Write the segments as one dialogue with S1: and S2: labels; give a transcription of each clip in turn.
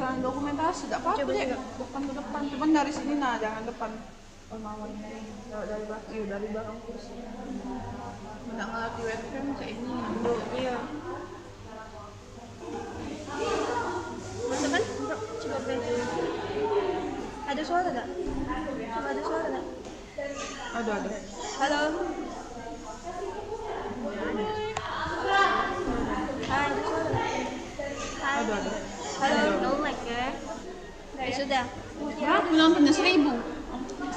S1: giliran dokumentasi tidak apa-apa deh, depan ke depan, cuman dari sini nah jangan depan mawon dari belakang kursi. Nggak ngerti webcam kayak ini
S2: iya masuk kan coba play ada suara nggak coba ada suara nggak
S1: ada
S2: halo hai ada suara nggak hai
S1: ada
S2: halo no mic ya ya sudah
S1: berapa penontonnya 1000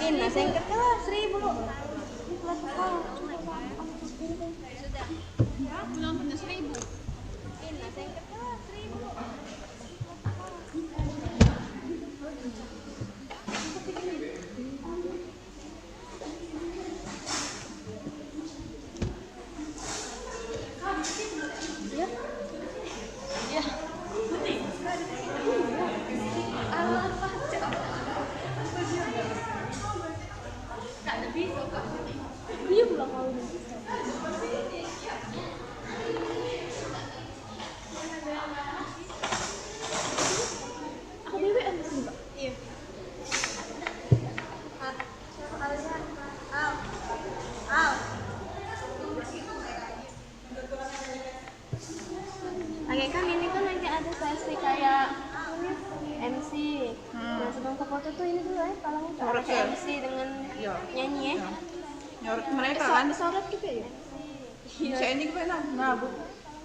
S2: ini singkat lah 1000 loh sudah
S1: penontonnya 1000
S2: ini singkat lah 1000 ya iya pulang kalau aku BBM sih Pak. Iya. Oke kan ini kan nanti ada sesi kayak MC. Nah sebelum ke foto tuh ini dulu ya kalau
S1: Coret ya?
S2: MC dengan
S1: Iya.
S2: nyanyi ya.
S1: nyorot mereka kan
S2: Sorot gitu ya.
S1: saya ini gue nah bu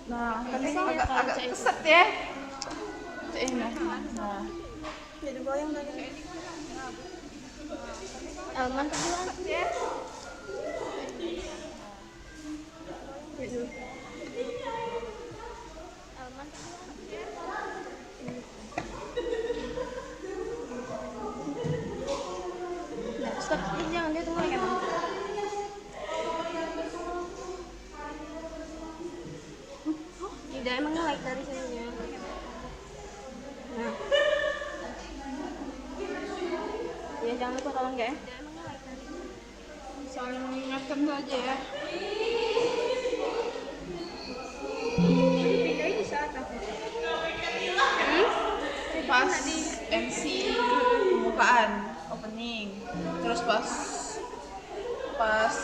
S1: nah kan ini
S2: Kesel ya
S1: agak
S2: kalau cek
S1: keset ya saya ini nah
S2: Jadi goyang lagi. Mantap duluan. Stop, jangan dia tunggu lagi emang. Tidak emang like dari sini. Nah. Ya jangan lupa tolong ya.
S1: saling mengingatkan saja ya pas MC pembukaan opening terus pas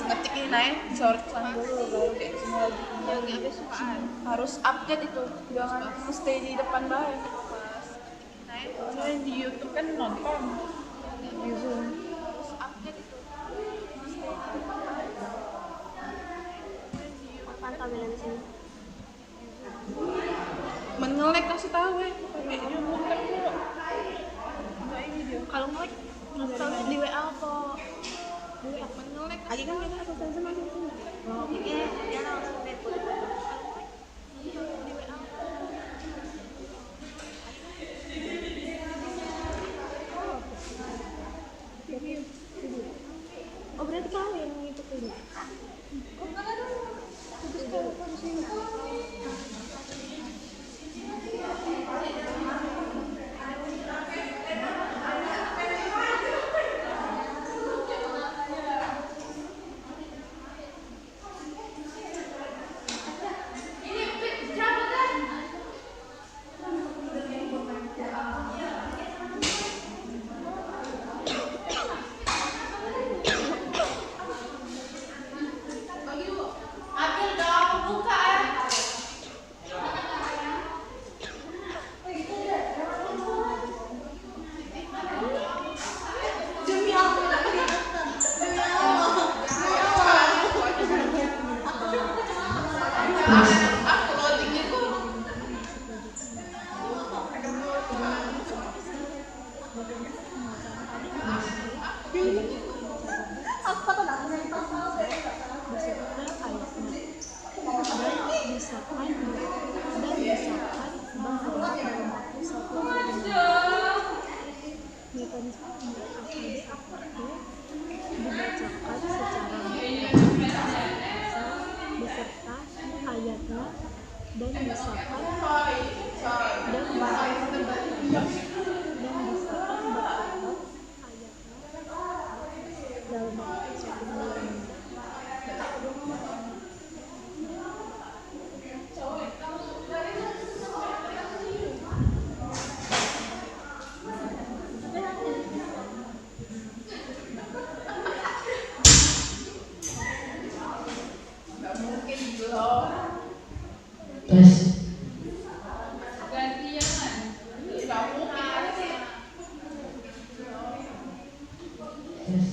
S1: ngetik ini naik short dulu baru kayak semua lagi habis sukaan harus update itu jangan stay di depan banget pas ngetik naik soalnya di YouTube kan nonton di Zoom harus update itu
S2: Pantau di sini.
S1: mengelek kasih tahu ya kayak YouTube kan dulu nggak ini dia
S2: Kalau ngelek masalahnya di WA kok.
S1: mengelek
S2: Lagi kan kita aku sama di sini. Oh, oke. Ya langsung deh. Oh berarti kau yang ngikutin? Jangan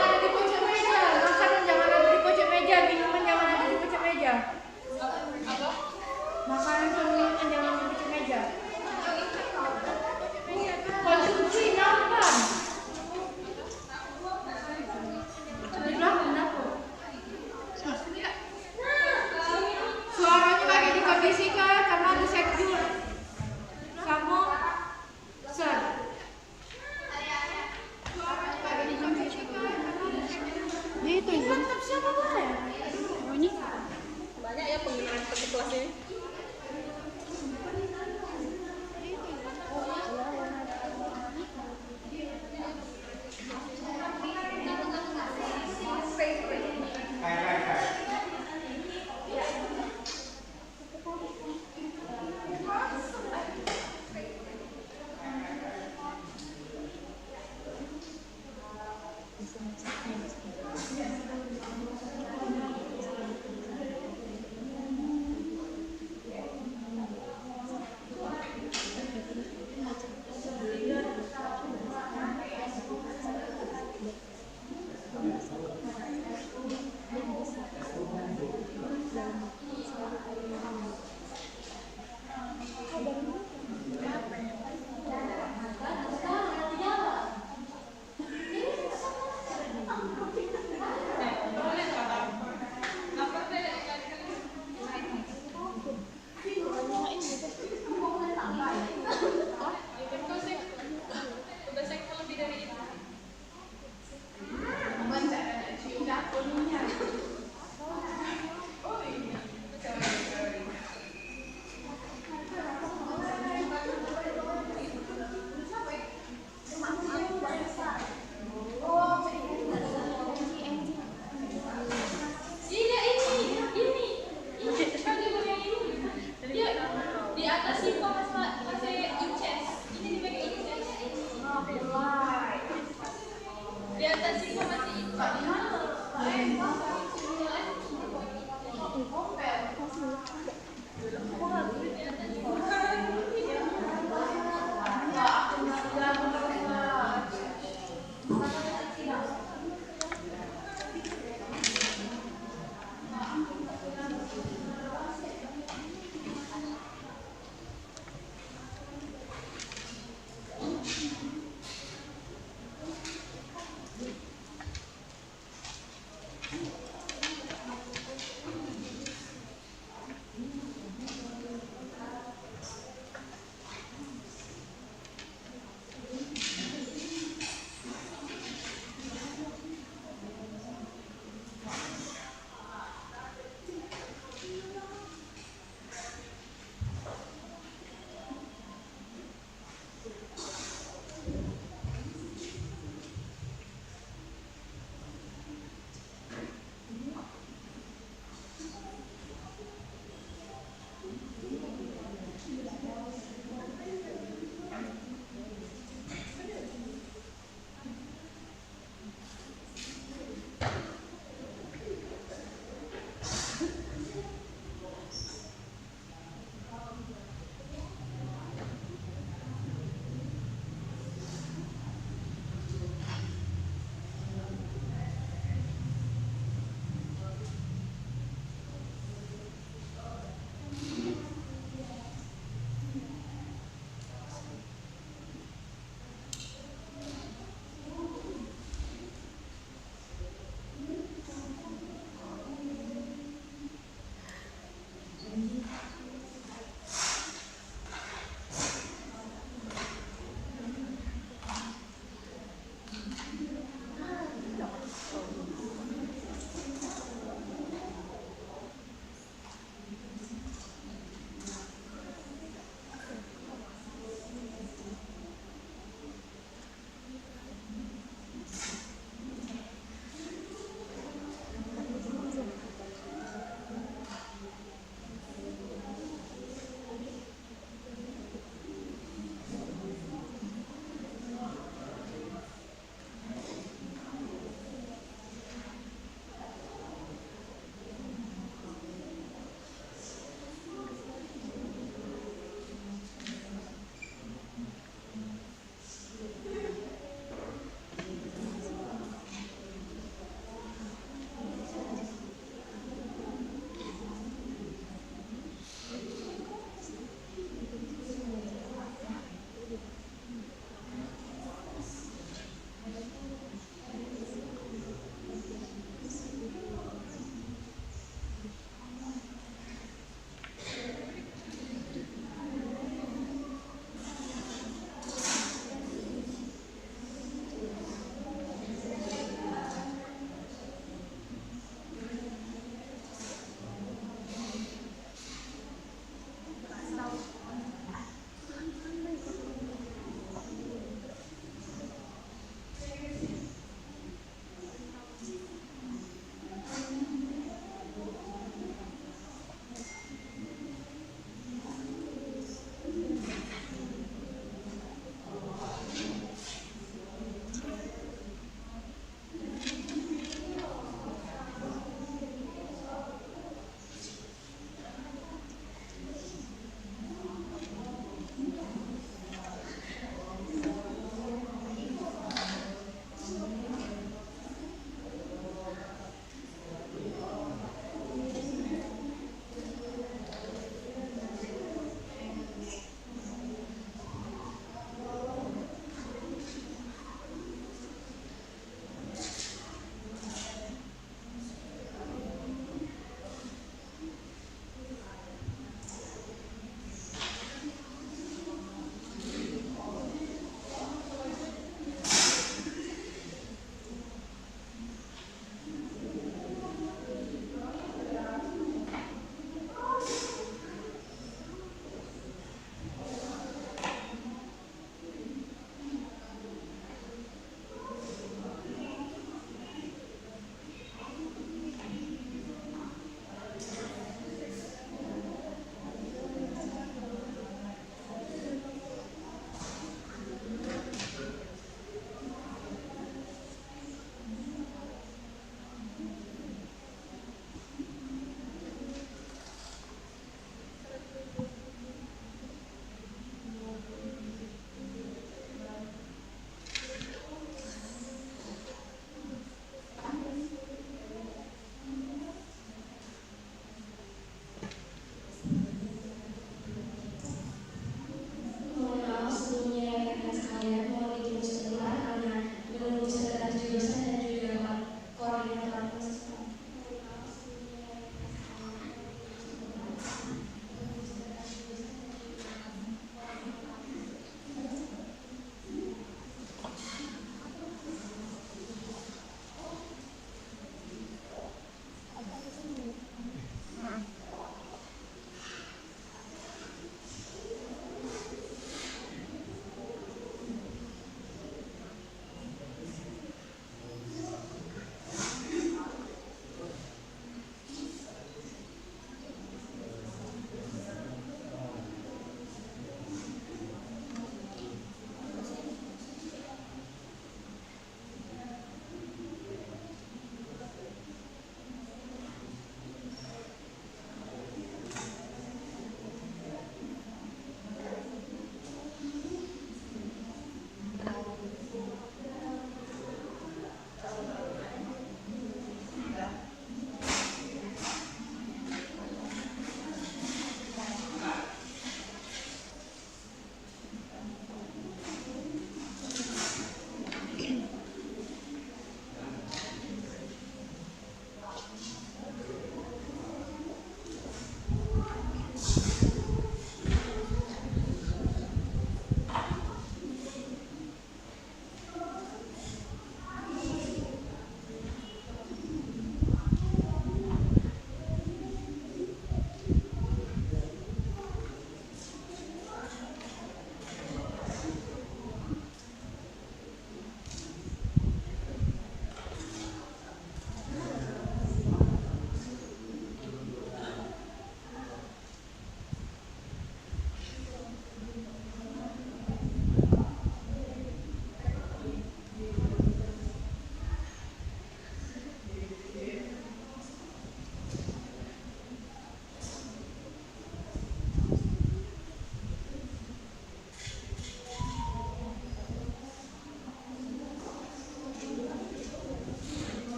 S2: ada di pojok meja. Makanan jangan ada di pojok meja. Minuman jangan ada di pojok meja. Makanan dan minuman jangan ada di pojok meja. Konsumsi nampan. Di belakang dapur. Suaranya lagi dikondisikan karena ada sekjur. Kamu ser. Dia itu yang mantap siapa ya? Ini
S1: Banyak ya penggunaan satu kelas ini.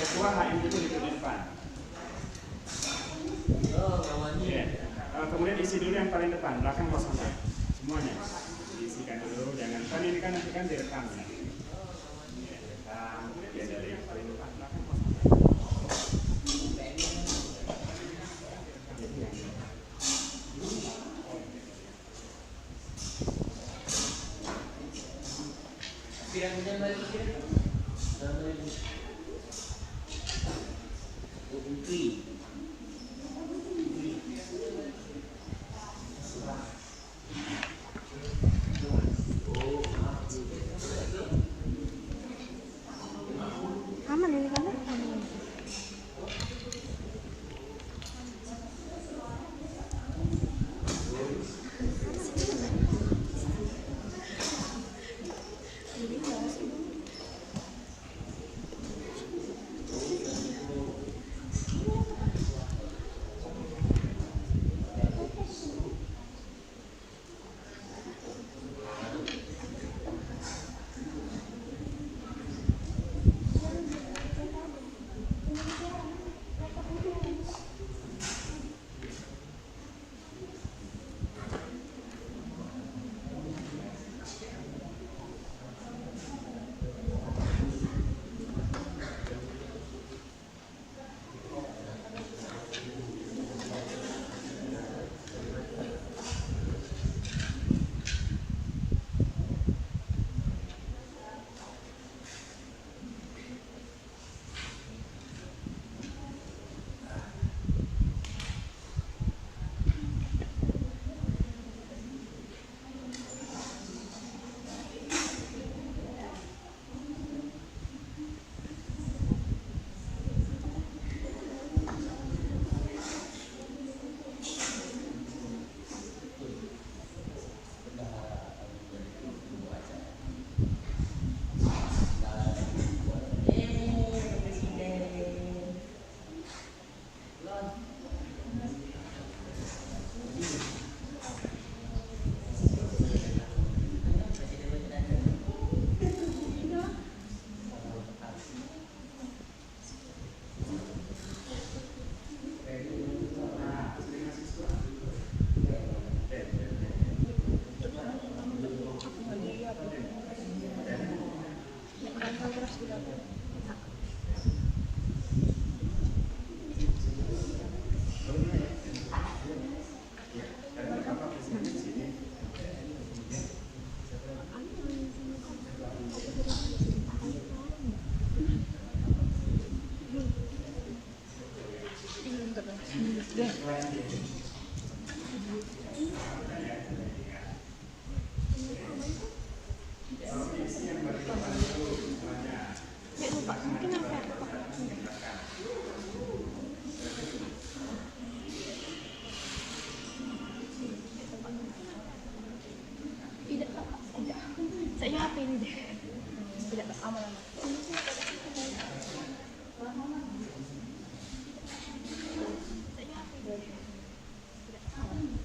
S3: Ketua HM itu di depan. Yeah. Kemudian isi dulu yang paling depan, belakang kosong ya. Semuanya diisikan dulu, jangan kan ini kan nanti kan direkam ya. Direkam, ya dari yang paling depan, belakang kosong.
S2: Aman ini kan? Saya HP ini deh. Tidak aman. Saya HP. Tidak aman.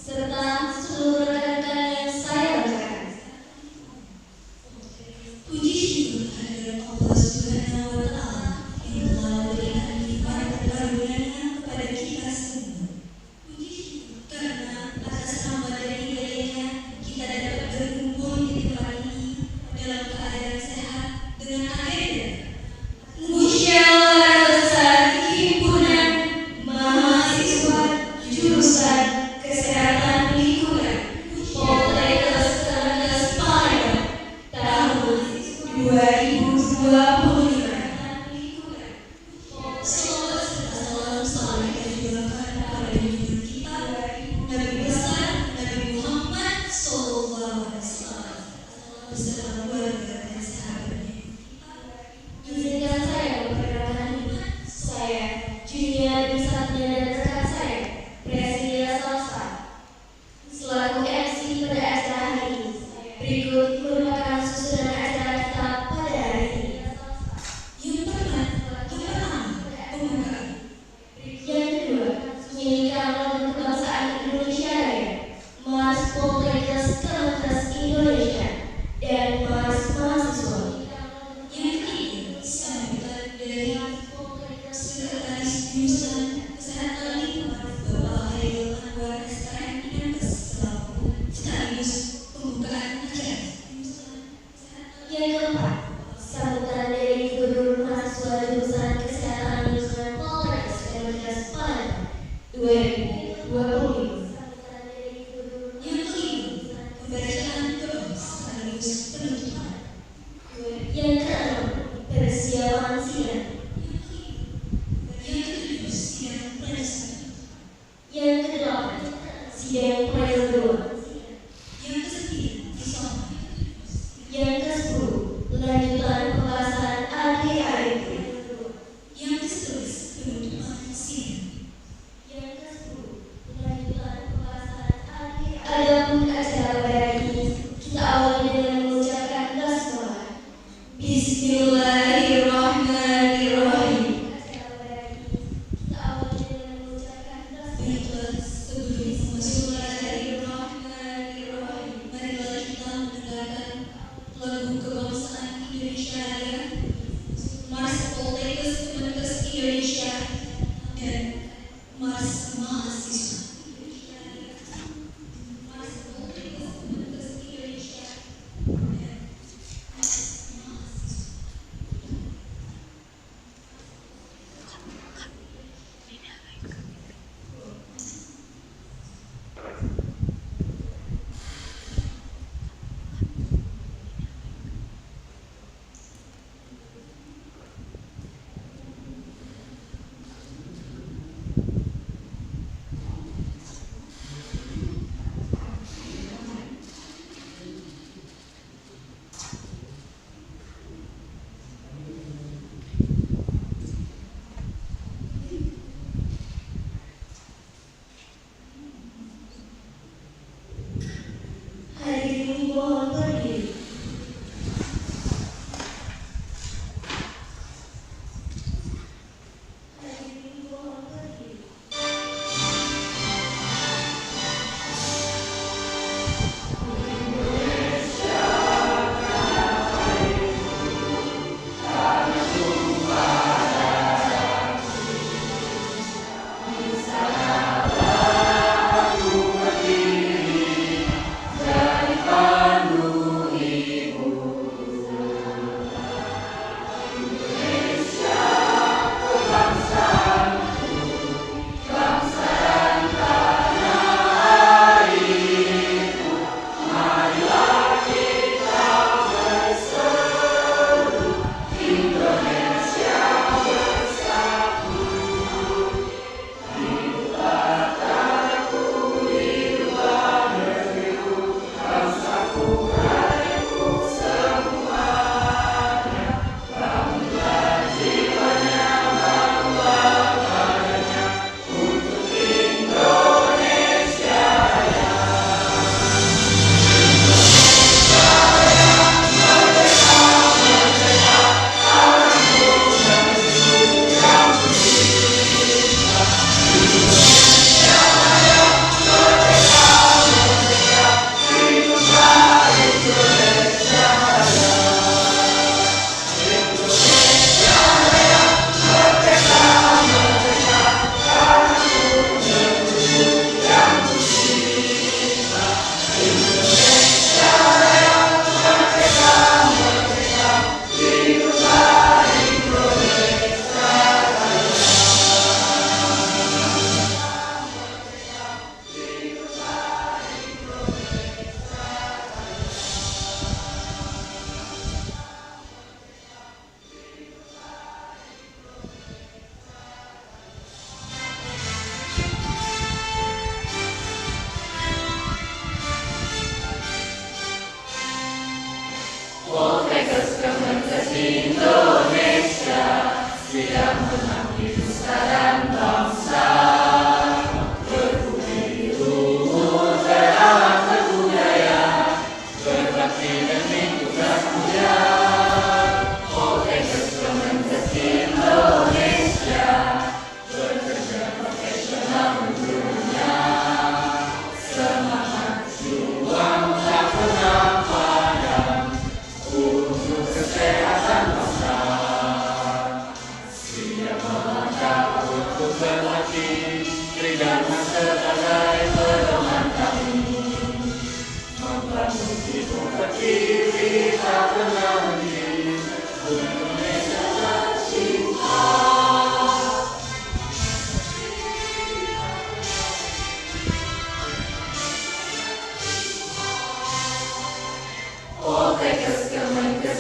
S4: serta seluruh rekan-rekan yang saya banggakan. Puji syukur kehadirat Allah Subhanahu wa Ta'ala yang telah memberikan nikmat dan karunia-Nya kepada kita semua. Puji syukur karena atas rahmat dan hidayah-Nya kita dapat berkumpul di tempat ini dalam keadaan sehat dengan agenda musyawarah besar himpunan mahasiswa jurusan Kesehatan Lingkungan Poltekkes Kemenkes Palembang tahun 2025. Salawat serta salam saleh tercurahkan pada junjungan kita Nabi besar Nabi Muhammad SAW beserta keluarga dan sahabatnya. Izinkan saya memperkenalkan saya Junior Bisatnya dan rekan saya Presidia Salsa selaku MC pada acara hari ini. Berikut merupakan susunan acara kita pada hari ini. Yang pertama, pembukaan. Yang kedua, menyanyikan lagu kebangsaan Indonesia Raya, Mars Poltekkes Kemenkes Indonesia, dan Mars Mahasiswa. Yang ketiga, sambutan dari Sekretaris Jurusan Kesehatan Lingkungan Bapak Hairil Anwar SKM Kemenkes sekaligus pembukaan acara. Yang keempat, sambutan dari Gubernur Mahasiswa Jurusan Kesehatan Lingkungan Poltekkes Kemenkes Palembang 2020. Yang kelima, pembacaan doa sekaligus penutupan. Yang keenam, persiapan sidang. Yang ketujuh, sidang plenum. Yang kedelapan, sidang plenum 2. Yang kesembilan, isoma. Yang kesepuluh, lanjutan pembahasan ADART. Yang kesebelas, penutupan sidang. Yang kesepuluh, lanjutan pembahasan ADART. Adapun acara pada hari ini kita awali dengan mengucapkan basmalah. Bismillahirrahmanirrahim. Baiklah, sebelum masuk pada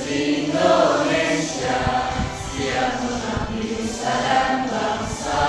S5: Indonesia, siap mengabdi nusa dan bangsa.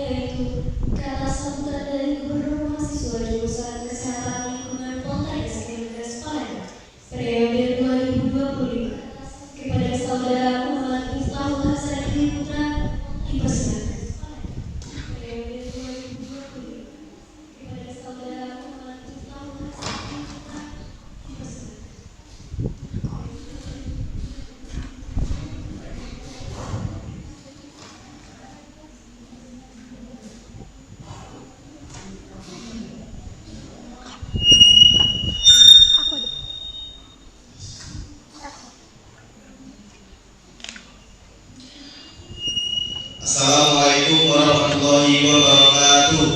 S4: yaitu ke atas sambutan dari Gubernur Mahasiswa Jurusan Kesehatan Lingkungan Poltekkes Kemenkes Palembang periode 2025. Kepada Saudara Muhammad Miftahul Hasan Dwi Putra dipersilakan. Periode 2025. Kepada Saudara Muhammad Miftahul Hasan Dwi Putra dipersilakan.
S5: Assalamualaikum warahmatullahi wabarakatuh.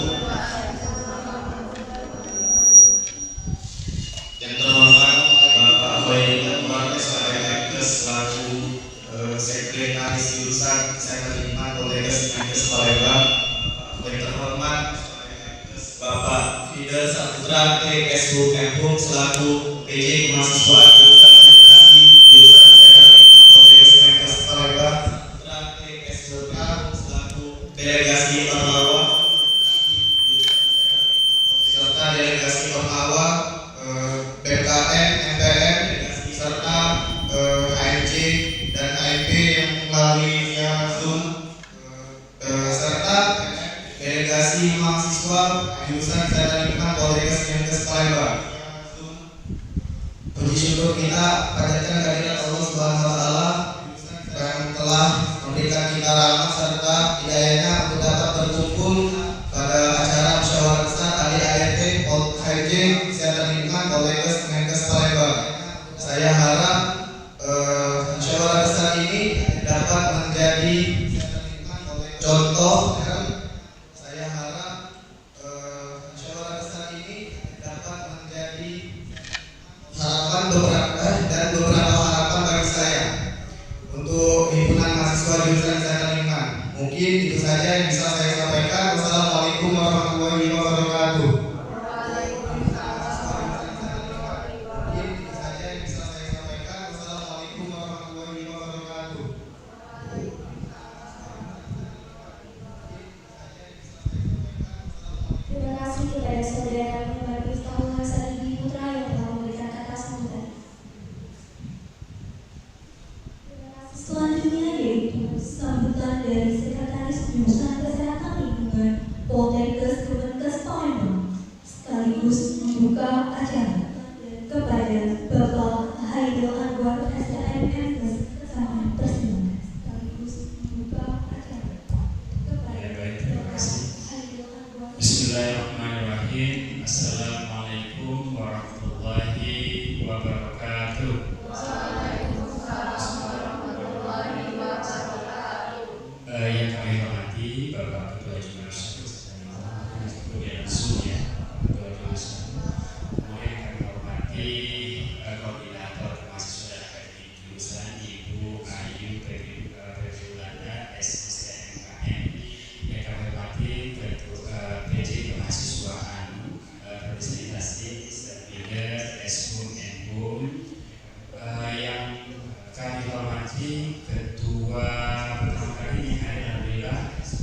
S5: Yang terhormat Bapak Hoyrul Marques Kemenkes selaku Sekretaris Jurusan Kesehatan Lingkungan Poltekkes Kemenkes Palembang. Yang terhormat Bapak Fidel Saputra Kesbuk Kempung selaku PJ Mahasiswa Jurusan Sanitasi Jurusan Kesehatan Lingkungan Poltekkes Kemenkes Palembang. Delegasi Ormawa serta delegasi Ormawa BKM, MPM serta HMJ dan HMP yang melalui via Zoom serta delegasi mahasiswa jurusan Kesehatan Lingkungan Poltekkes Kemenkes Palembang. Puji syukur kita panjatkan kehadirat Allah Subhanahu wa taala yang telah memberikan kita rahmat serta hidayahnya untuk dapat berkumpul pada acara musyawarah besar ADART HMJ Kesehatan Lingkungan Poltekkes Kemenkes Palembang. Saya harap musyawarah besar ini dapat menjadi contoh. Saya harap musyawarah besar ini dapat menjadi harapan beberapa harapan bagi saya untuk himpunan mahasiswa jurusan Kesehatan Lingkungan. Mungkin itu saja yang bisa saya sampaikan. Wassalamualaikum warahmatullahi wabarakatuh.
S4: Terima kasih kepada Saudara Muhammad Miftahul Hasan Dwi Putra yang telah memberikan kata sambutan. Selanjutnya yaitu sambutan dari Sekretaris Jurusan Kesehatan Lingkungan Poltekkes Kemenkes Palembang sekaligus membuka acara kepada Bapak Haidil Anwar SDM MPes kami persilakan sekaligus membuka acara kepada
S6: Terima kasih. Bismillahirrahmanirrahim. Assalamualaikum warahmatullahi wabarakatuh. Yang kami hormati Bapak Ketua Jurusan kemudian langsung ya Ketua Jurusan, kemudian kami hormati Koordinator Mahasiswa Akademik Jurusan Ibu Ayu Perjulanda SSNKM, yang kami hormati Ketua PJ Kemahasiswaan Representasi Leader SBUM NBUM, yang kami hormati Ketua pertama kali ini alhamdulillah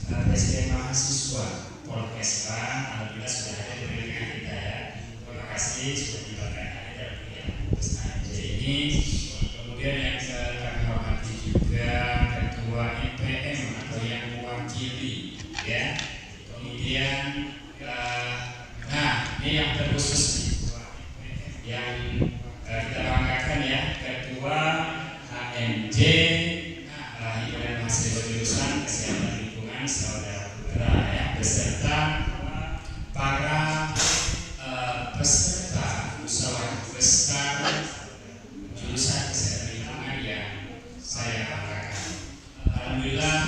S6: Presiden Mahasiswa Poltekkes alhamdulillah sudah ada di tengah kita ya. Terima kasih sudah diberkahi dalam kegiatan HMJ ini. Kemudian yang kami hormati juga Ketua MPM atau yang mewakili ya. Kemudian ini yang terkhusus nih yang kita banggakan ya, Ketua HMJ himpunan mahasiswa jurusan Kesehatan Lingkungan Saudara Putra ya, beserta para peserta musyawarah besar jurusan Kesehatan Lingkungan yang saya banggakan. Alhamdulillah,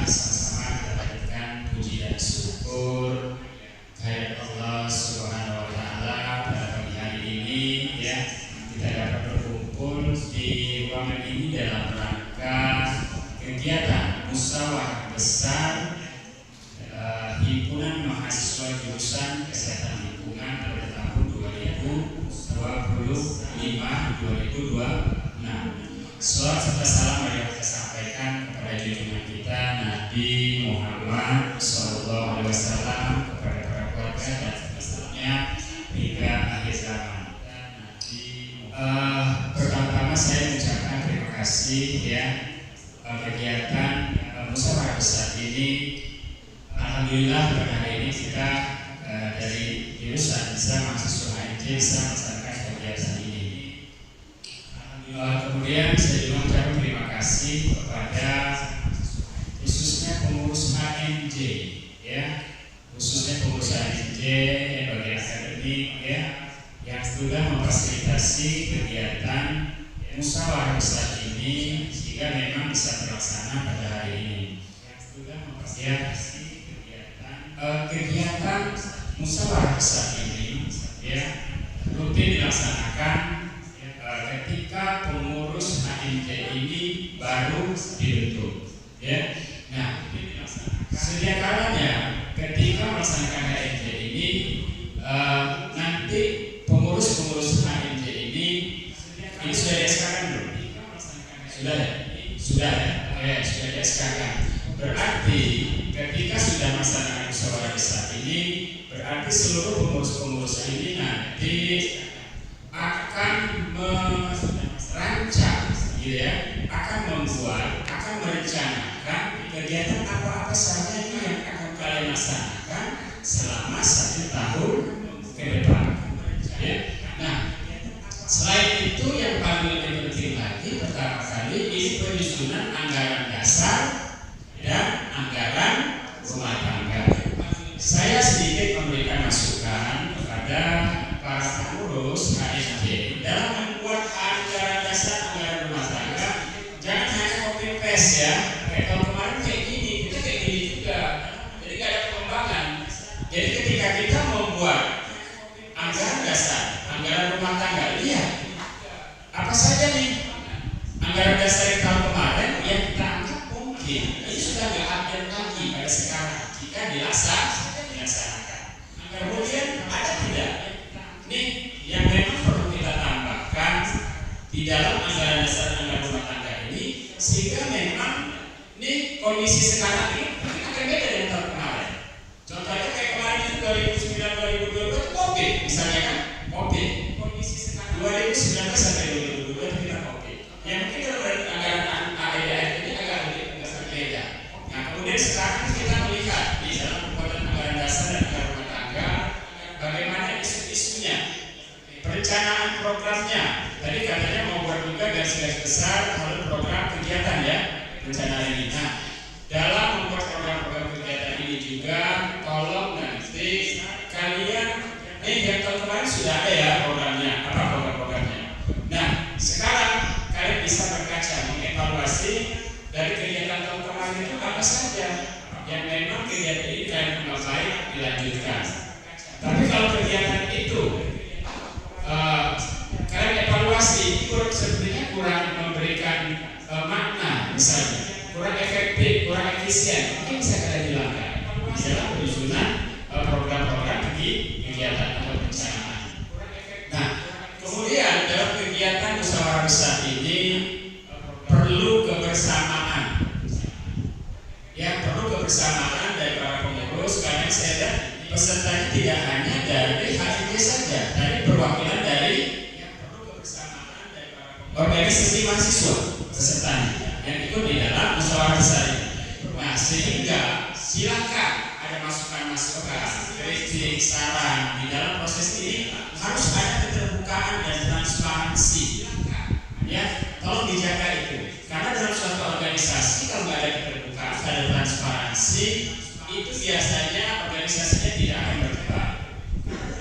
S6: sama-sama kita panjatkan puji dan syukur kehadirat Allah Subhanahu wa taala pada pagi hari ini ya, kita dapat berkumpul di ruangan ini dalam rangka kegiatan musyawarah besar himpunan mahasiswa jurusan Kesehatan Lingkungan pada tahun 2025-2026. Salawat serta salam yang kita sampaikan kepada junjungan kita Nabi Muhammad Muhammad SAW kepada para keluarga dan seterusnya hingga akhir zaman. Pertama-tama saya mengucapkan terima kasih ya kegiatan musyawarah besar ini. Alhamdulillah pada hari ini kita dari jurusan bisa mahasiswa HMJ bisa melaksanakan kegiatan ini. Kemudian saya juga mengucapkan terima kasih kepada khususnya pengurus HMJ ya, khususnya pengurus HMJ bagian akademik ya, yang sudah memfasilitasi kegiatan musyawarah besar ini sehingga memang bisa terlaksana pada hari ini. Yang sudah memfasilitasi kegiatan musyawarah besar ini ya rutin dilaksanakan ketika pengurus HMJ ini baru dibentuk ya. Nah, sedia kalanya ketika melaksanakan HMJ ini nanti pengurus HMJ ini sudah di-SK-kan belum? Sudah ya? Sudah di-SK-kan. Berarti ketika sudah melaksanakan musyawarah besar ini, berarti seluruh pengurus-pengurus ini nanti akan merancang, gitu ya, akan membuat, akan merencanakan kegiatan apa-apa saja yang akan kalian laksanakan selama 1 tahun ke depan. Ya. Nah, selain itu yang paling lebih penting lagi, pertama kali ini penyusunan anggaran dasar dan anggaran rumah tangga. Saya sedikit memberikan masukan kepada para pengurus HMJ dalam membuat anggaran dasar anggaran rumah tangga. Jangan hanya copy paste ya. Kayak tahun kemarin kayak gini, kita kayak gini juga. Jadi nggak ada pengembangan. Jadi ketika kita membuat anggaran dasar anggaran rumah tangga, lihat apa saja nih anggaran dasar yang tahun kemarin yang kita anggap mungkin ini sudah nggak update lagi pada sekarang jika dilaksanakan. Kemudian ada tidak nih yang memang perlu kita tambahkan di dalam anggaran dasar anggaran rumah tangga ini sehingga memang nih kondisi sekarang ini mungkin akan beda dari tahun kemarin. Contohnya kayak kemarin itu 2009-2022 COVID misalnya kan COVID. Kondisi sekarang 2019 sampai 2022 kita COVID. Ya mungkin kalau dari anggaran AEDF ini agak lebih berbeda. Nah kemudian sekarang kita melihat di dalam pembuatan anggaran dasar dan anggaran rumah tangga bagaimana isu-isunya, perencanaan programnya. Tadi katanya mau buat juga garis-garis besar lalu program kegiatan ya rencana ini. Nah dalam membuat program-program kegiatan ini juga tolong nanti kalian yang tahun kemarin sudah ada ya programnya, apa program-programnya. Nah sekarang kalian bisa berkaca mengevaluasi dari kegiatan tahun kemarin itu apa saja yang memang kegiatan ini kalian anggap baik dilanjutkan. Tapi kalau kegiatan itu kalian evaluasi sepertinya kurang memberikan makna misalnya, kurang efektif, kurang efisien, mungkin bisa kalian hilangkan di dalam penyusunan program-program kegiatan atau perencanaan. Nah, kemudian dalam kegiatan musyawarah besar ini perlu kebersamaan. Ya, perlu kebersamaan dari para pengurus karena saya lihat pesertanya tidak hanya dari HMJ saja, dari perwakilan dari organisasi mahasiswa pesertanya yang ikut di dalam musyawarah besar ini. Nah, sehingga silakan ada masukan-masukan, kritik, saran di dalam proses ini harus ada keterbukaan dan transparansi. Ya, tolong dijaga itu. Karena dalam suatu organisasi kalau nggak ada keterbukaan, nggak ada transparansi, itu biasanya organisasinya tidak akan berkembang.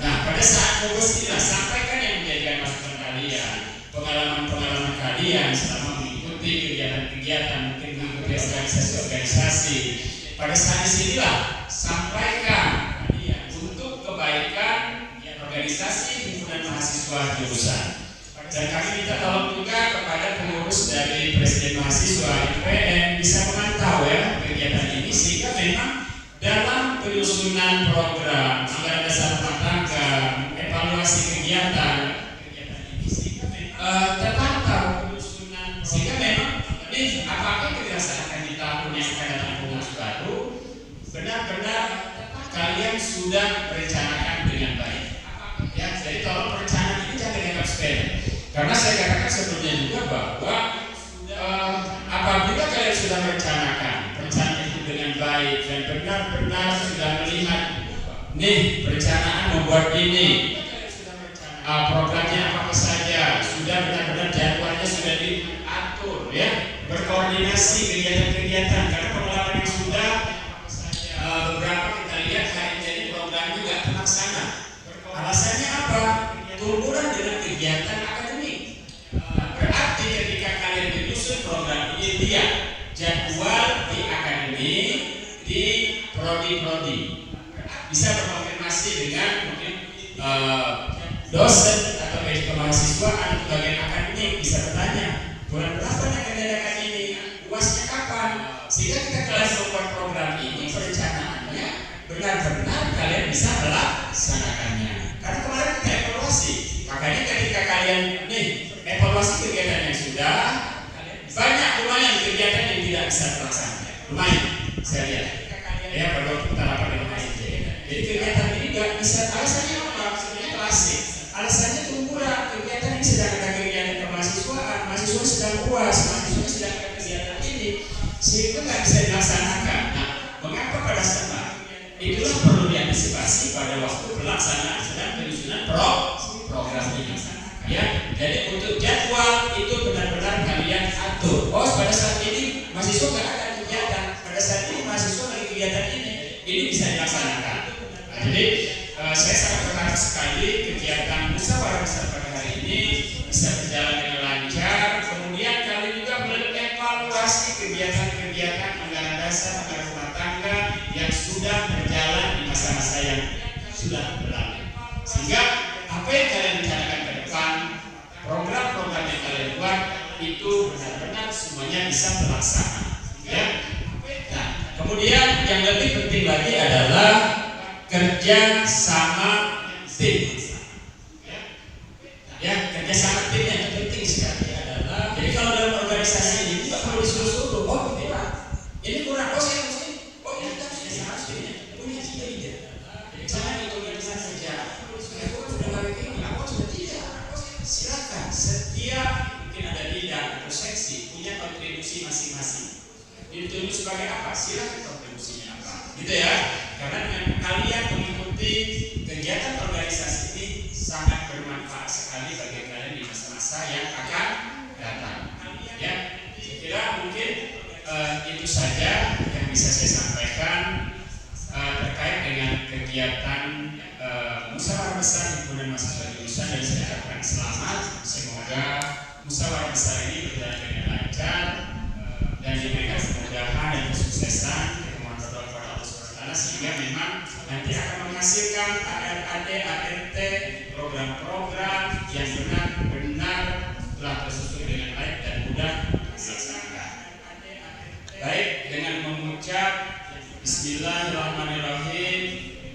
S6: Nah, pada saat fokus inilah sampaikan yang menjadikan masukan kalian, pengalaman-pengalaman kalian selama mengikuti kegiatan-kegiatan, mungkin mengikuti organisasi-organisasi. Pada saat disinilah sampaikan untuk kebaikan organisasi himpunan mahasiswa jurusan. Dan kami minta tolong juga kepada pengurus dari Presiden Mahasiswa IPN bisa memantau ya kegiatan ini sehingga memang dalam penyusunan program anggaran dasar rumah tangga, evaluasi kegiatan ini terpantau sehingga memang ini apakah yang dilaksanakan di tahun yang akan datang pengurus baru benar-benar kalian sudah merencanakan dengan baik. Ya, jadi tolong perencanaan ini jangan dianggap sepele. Karena saya katakan sebelumnya juga bahwa apabila kalian sudah merencanakan perencanaan itu dengan baik dan benar-benar sudah melihat nih perencanaan membuat ini, programnya apa saja, sudah benar-benar jadwalnya sudah diatur, ya, berkoordinasi kegiatan-kegiatan. Karena pengalaman yang sudah beberapa kita lihat hari ini programnya nggak terlaksana. Alasannya apa? Tumburan dengan kegiatan akademik. Berarti ketika kalian menyusun program ini, dia jadwal di akademik, di prodi-prodi. Bisa berkonfirmasi dengan mungkin dosen atau kemahasiswaan atau bagian akademik, bisa bertanya bulan berapa yang akan diadakan ini, UASnya kapan, sehingga kita kelas membuat program ini perencanaannya benar-benar kalian bisa melaksanakannya. Karena kemarin kita evaluasi, makanya ketika kalian nih evaluasi kegiatan yang sudah banyak, lumayan kegiatan yang tidak bisa terlaksana, lumayan saya lihat ya pada waktu kita rapat dengan HIJ. Jadi kegiatan ini nggak bisa, alasannya apa? Sebenarnya klasik. Alasannya tumburan, kegiatan ini sedang ada kegiatan kemahasiswaan, mahasiswa sedang UAS, mahasiswa sedang ada kegiatan ini, sehingga nggak bisa dilaksanakan. Nah, mengapa pada saat itulah perlu diantisipasi pada waktu pelaksanaan sedang penyusunan program ini. Ya, jadi untuk jadwal itu benar-benar kalian atur. Oh, pada saat ini mahasiswa nggak ada kegiatan, pada saat ini mahasiswa lagi kegiatan ini bisa dilaksanakan. Nah, jadi saya sangat berharap sekali kegiatan musyawarah besar pada hari ini bisa berjalan dengan lancar. Kemudian kalian juga mengevaluasi kegiatan-kegiatan anggaran dasar, anggaran rumah tangga yang sudah berjalan di masa-masa yang sudah berlalu. Sehingga apa yang kalian rencanakan ke depan, program-program yang kalian buat itu benar-benar semuanya bisa terlaksana. Ya. Nah, kemudian yang lebih penting lagi adalah kerja sama tim. Ya, kerja sama tim yang penting sekali adalah. Jadi kalau dalam organisasi ini tidak perlu disuruh-suruh. Oh, tidak. Ini kurang. Oh, saya mesti. Oh, ini kita harus timnya. Punya ide. Jangan itu organisasi saja. Aku kan sudah nggak begini. Aku sudah tidak. Silakan. Setiap mungkin ada bidang atau seksi punya kontribusi masing-masing. Dituju sebagai apa? Silakan kontribusinya apa. Gitu ya. Karena dengan kalian mengikuti kegiatan organisasi ini sangat bermanfaat sekali bagi kalian di masa-masa yang akan datang. Ya, saya kira mungkin itu saja yang bisa saya sampaikan terkait dengan kegiatan musyawarah besar himpunan mahasiswa jurusan, dan saya ucapkan selamat. Semoga musyawarah besar ini berjalan dengan lancar dan diberikan kemudahan dan kesuksesan, sehingga memang nanti akan menghasilkan ARAD, ART, program-program yang benar-benar telah tersusun dengan baik dan mudah dilaksanakan. Baik, dengan mengucap Bismillahirrahmanirrahim,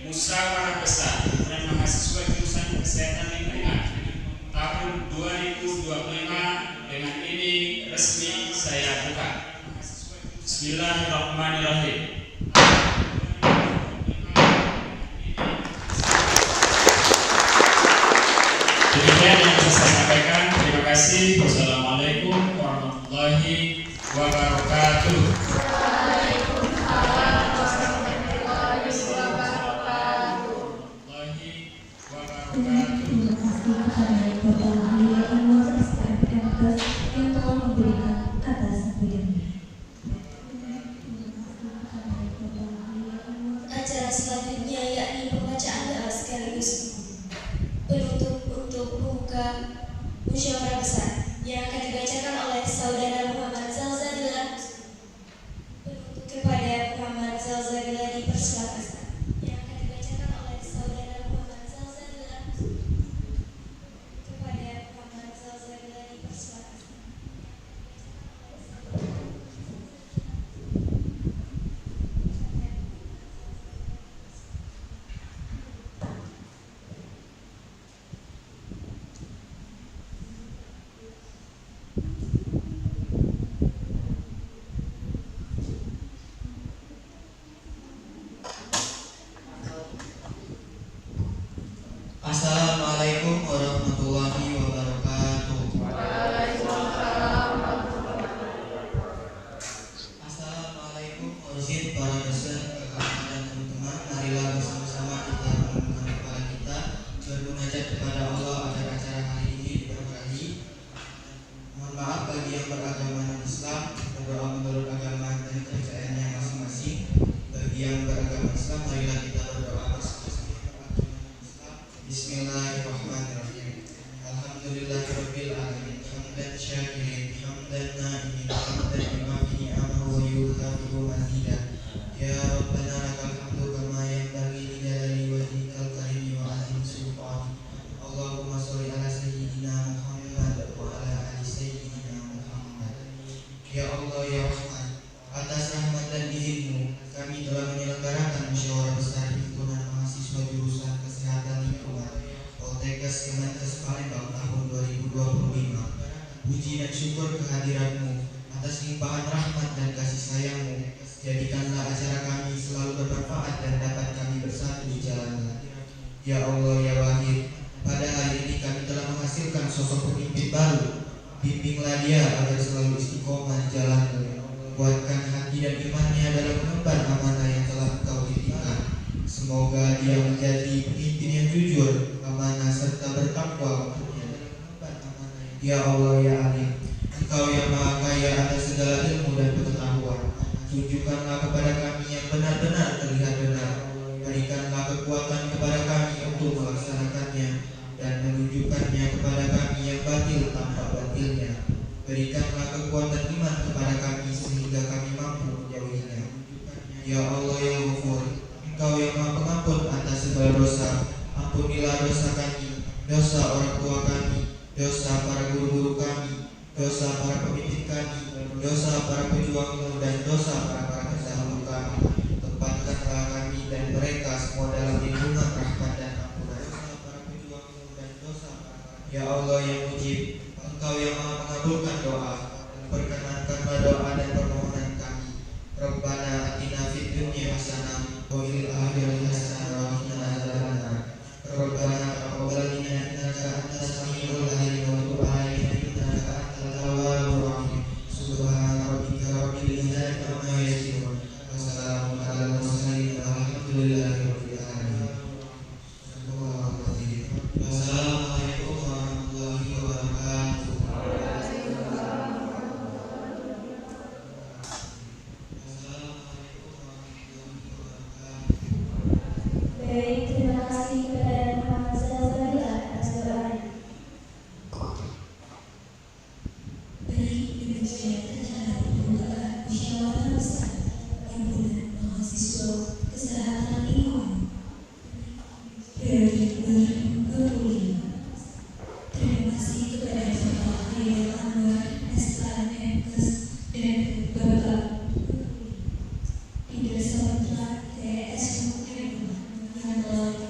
S6: musyawarah besar himpunan mahasiswa jurusan kesehatan lingkungan tahun 2025 dengan ini resmi saya buka. Bismillahirrahmanirrahim. Demikian yang bisa saya sampaikan. Terima kasih. Wassalamualaikum warahmatullahi wabarakatuh.
S1: Waalaikumsalam warahmatullahi wabarakatuh.
S4: Terima kasih kepada Bapak Ahli Anwar SKMK yang telah memberikan atas bidangnya. Acara selanjutnya yakni pembacaan doa sekaligus penutup untuk membuka musyawarah besar yang akan dibacakan oleh Saudara Muhammad Zalzadillah. Penutup kepada Muhammad Zalzadillah dipersilakan. Yang akan dibacakan oleh Saudara Muhammad Zalzadillah. Kepada Muhammad Zalzadillah dipersilakan.
S5: Islam, marilah kita berdoa bersama. Bismillahirrahmanirrahim. Alhamdulillahirabbil alamin. Hamdan syakirin, hamdan na'imin, hamdan yuwafi ni'amahu wa yukafi'u mazidah. Ya Rabbana lakal hamdu kama yanbaghi li jalali wajhikal karimi wa azim sultanik. Allahumma sholli ala sayyidina Muhammad wa ala ali sayyidina Muhammad. Ya Allah ya Rahman, atas rahmat dan izin-Mu kami telah menyelenggarakan musyawarah besar himpunan mahasiswa jurusan Kesehatan Lingkungan Poltekkes Kemenkes Palembang tahun 2025. Puji dan syukur kehadiran-Mu atas limpahan rahmat dan kasih sayang-Mu. Jadikanlah acara kami selalu bermanfaat dan dapat kami bersatu di jalan-Mu. Ya Allah ya Wahid, pada hari ini kami telah menghasilkan sosok pemimpin baru. Bimbinglah dia agar selalu istiqomah di jalan-Mu. Kuatkan hati dan imannya dalam mengemban amanah yang telah Engkau titipkan. Semoga dia menjadi pemimpin yang jujur, amanah serta bertakwa untuknya dalam mengemban amanah. Ya Allah ya Alim, Engkau yang Maha Kaya atas segala ilmu dan pengetahuan. Tunjukkanlah kepada kami yang benar-benar terlihat benar. Berikanlah kekuatan kepada kami untuk melaksanakannya dan menunjukkannya kepada kami yang batil tanpa batilnya. Berikanlah kekuatan iman kepada kami sehingga kami mampu menjauhinya. Ya Allah ya Ghafur, Engkau yang Maha Pengampun atas segala dosa. Ampunilah dosa kami, dosa orang tua kami, dosa para guru-guru kami, dosa para pemimpin kami, dosa para pejuang-Mu dan dosa para pendahulu kami. Tempatkanlah kami dan mereka semua dalam lindungan rahmat dan ampunan. Dosa para pejuang-Mu dan dosa para. Ya Allah yang mujib, Engkau yang Maha mengabulkan doa, perkenankanlah doa dan permohonan kami. Rabbana atina fid dunya hasanah wa fil akhirati hasanah wa qina adzabannar. Rabbana taqabbal minna innaka antas samiul alim wa tub 'alaina innaka antat tawwabur rahim. Subhana rabbika rabbil izzati amma yasifun. Wassalamun alal mursalin walhamdulillahi rabbil alamin. Wassalamualaikum warahmatullahi wabarakatuh.
S4: Baik, terima kasih kepada Muhammad Sadafari atas doanya. Baik, demikian acara pembukaan musyawarah besar himpunan mahasiswa kesehatan lingkungan periode 2025. Terima kasih kepada Bapak Hairil Anwar, SKMKes, dan Bapak Indra Saputra, TSUM, yang telah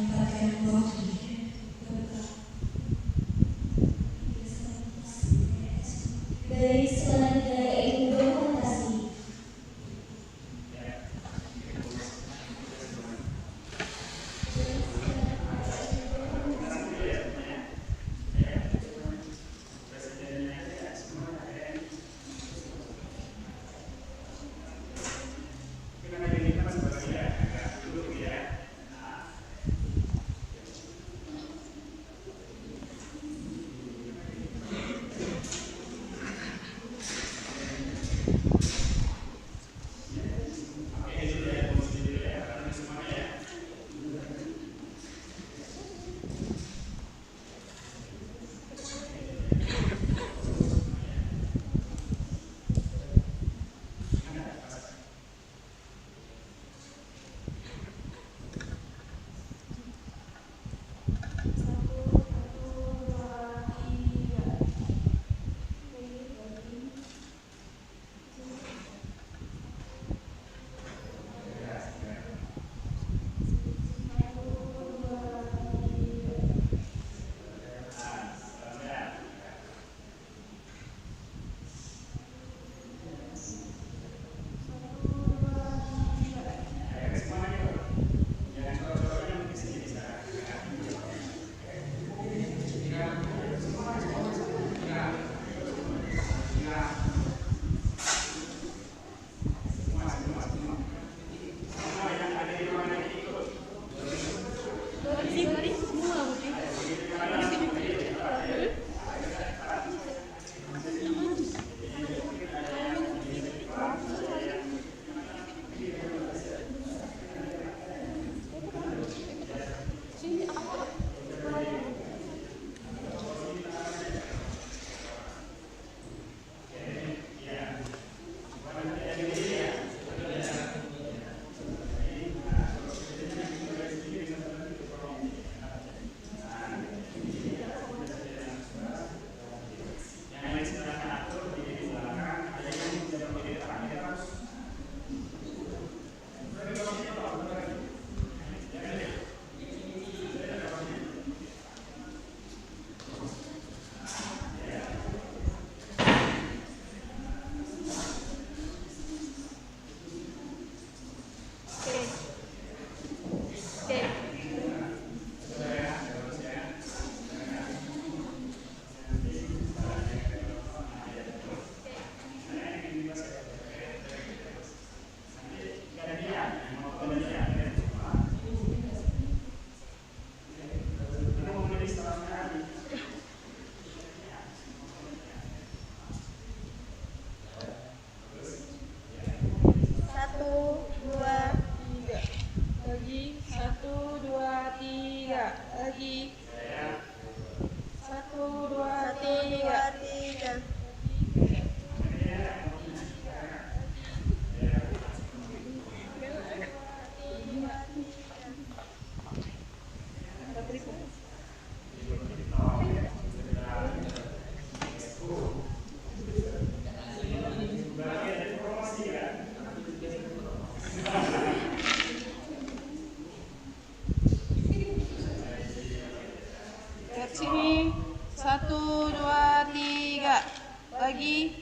S1: lagi.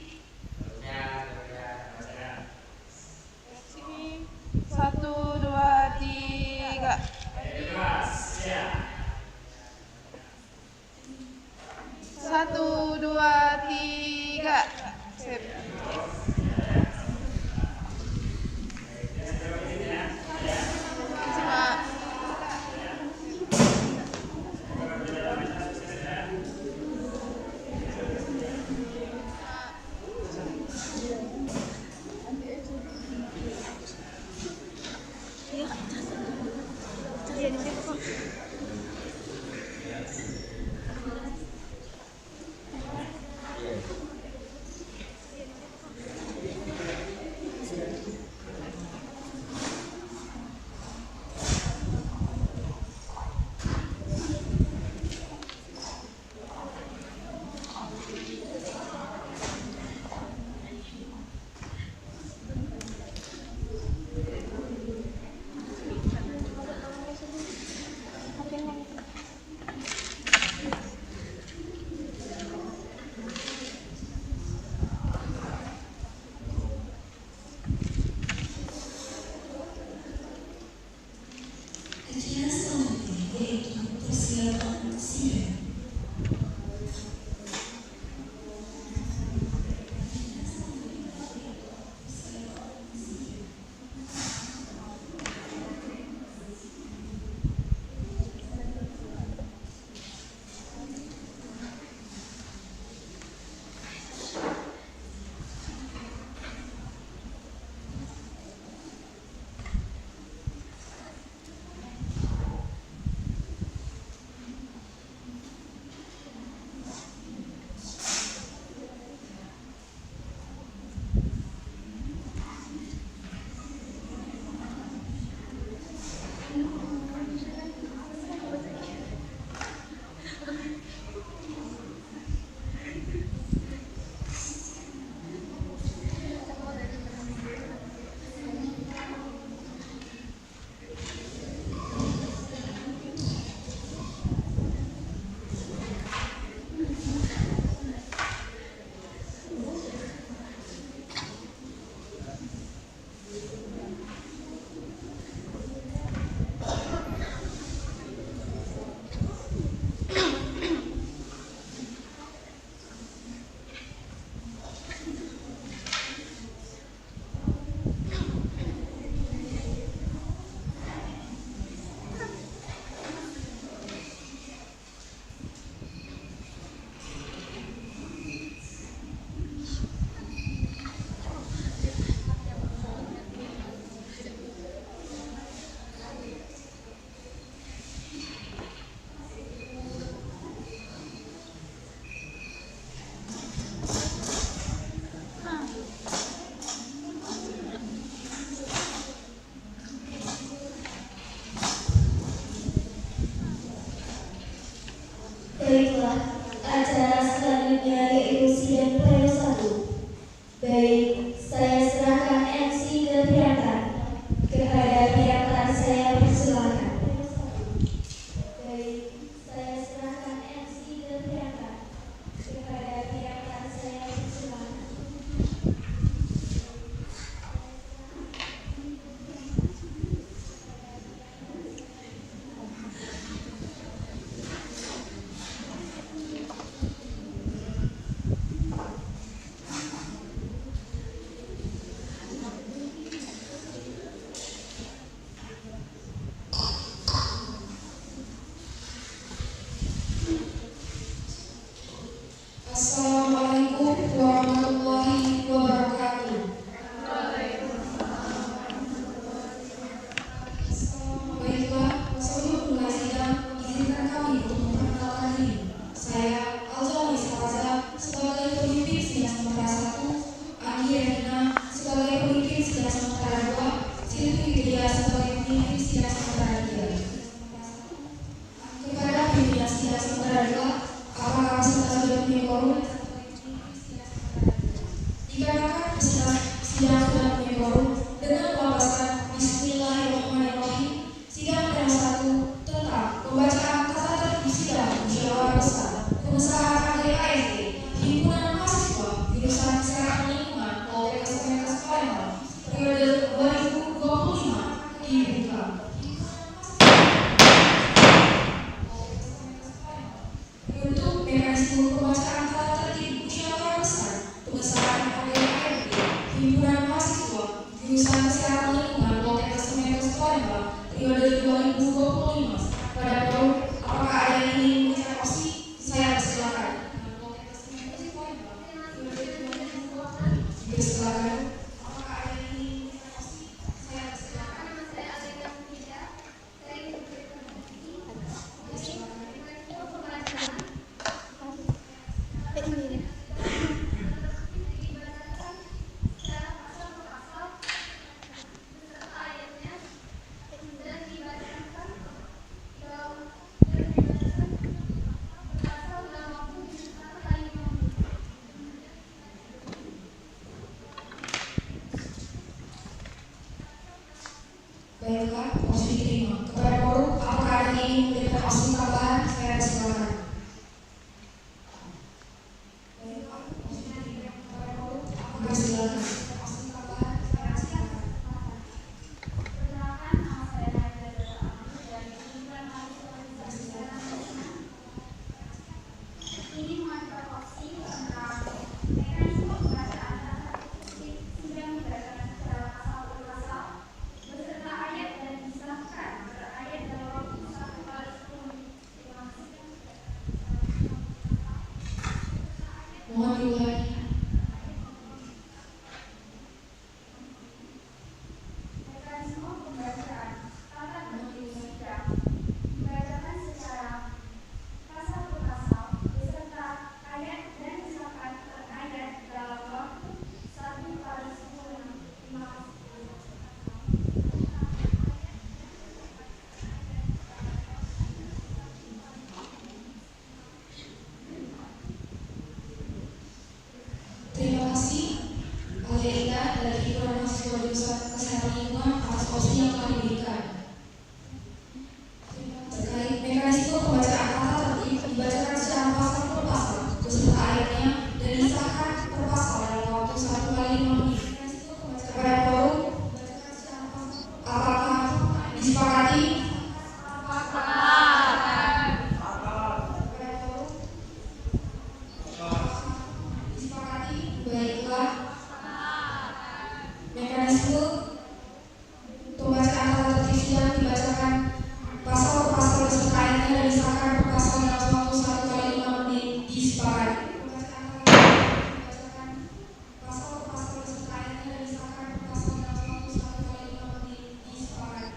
S1: Sini. 1, 2, 3. 1, 2, 3. Sip. Sama.
S4: Kegiatan selanjutnya yaitu persiapan sidang. Baiklah, acara selanjutnya yaitu sidang pleno 1. Baik, saya serahkan MC ke Priyantan. Kepada Priyantan saya persilakan. Baik, saya serahkan MC ke Priyantan. Kepada Priyantan saya persilakan. periode 2025. Pada forum, apakah ada yang ingin memberikan opsi? Saya persilakan. Silakan. Apakah ada yang ingin memberikan opsi? Saya persilakan. Baiklah, opsi diterima. Kepada forum, apakah ada yang ingin memberikan opsi tambahan? Saya persilakan. Baiklah, opsi diterima. Kepada forum, apakah silakan. Opsi tambahan? Saya persilakan.
S7: Perkenalkan, nama saya Nadia dari Kementerian Ini mengajukan opsi tentang mekanisme pembacaan data statistik sidang dibacaan secara pasal per pasal beserta ayat dan disahkan berayat dalam waktu 1x10 menit. Terima kasih.
S4: Mohon diulangi.
S7: Mekanisme pembacaan tata tertib sidang dibacakan secara pasal per pasal beserta ayat dan disahkan berayat dalam waktu 1x10 menit. Terima kasih.
S4: Terima kasih Alda dari Himpunan Mahasiswa Jurusan Kesehatan Lingkungan atas opsi yang telah diberikan. Terkait mekanisme pembacaan tata tertib dibacakan secara pasal per pasal beserta ayatnya dan disahkan per pasal dalam waktu 1x5 menit. Kepada forum, apakah disepakati? Disepakati? Baiklah. Mekanisme pembacaan tata tertib sidang dibacakan pasal per pasal beserta ayatnya dan disahkan per pasal dalam waktu 1x5 menit. Disepakati. Pasal per pasal beserta ayatnya dan disahkan per pasal dalam waktu 1x5 menit. Disepakati.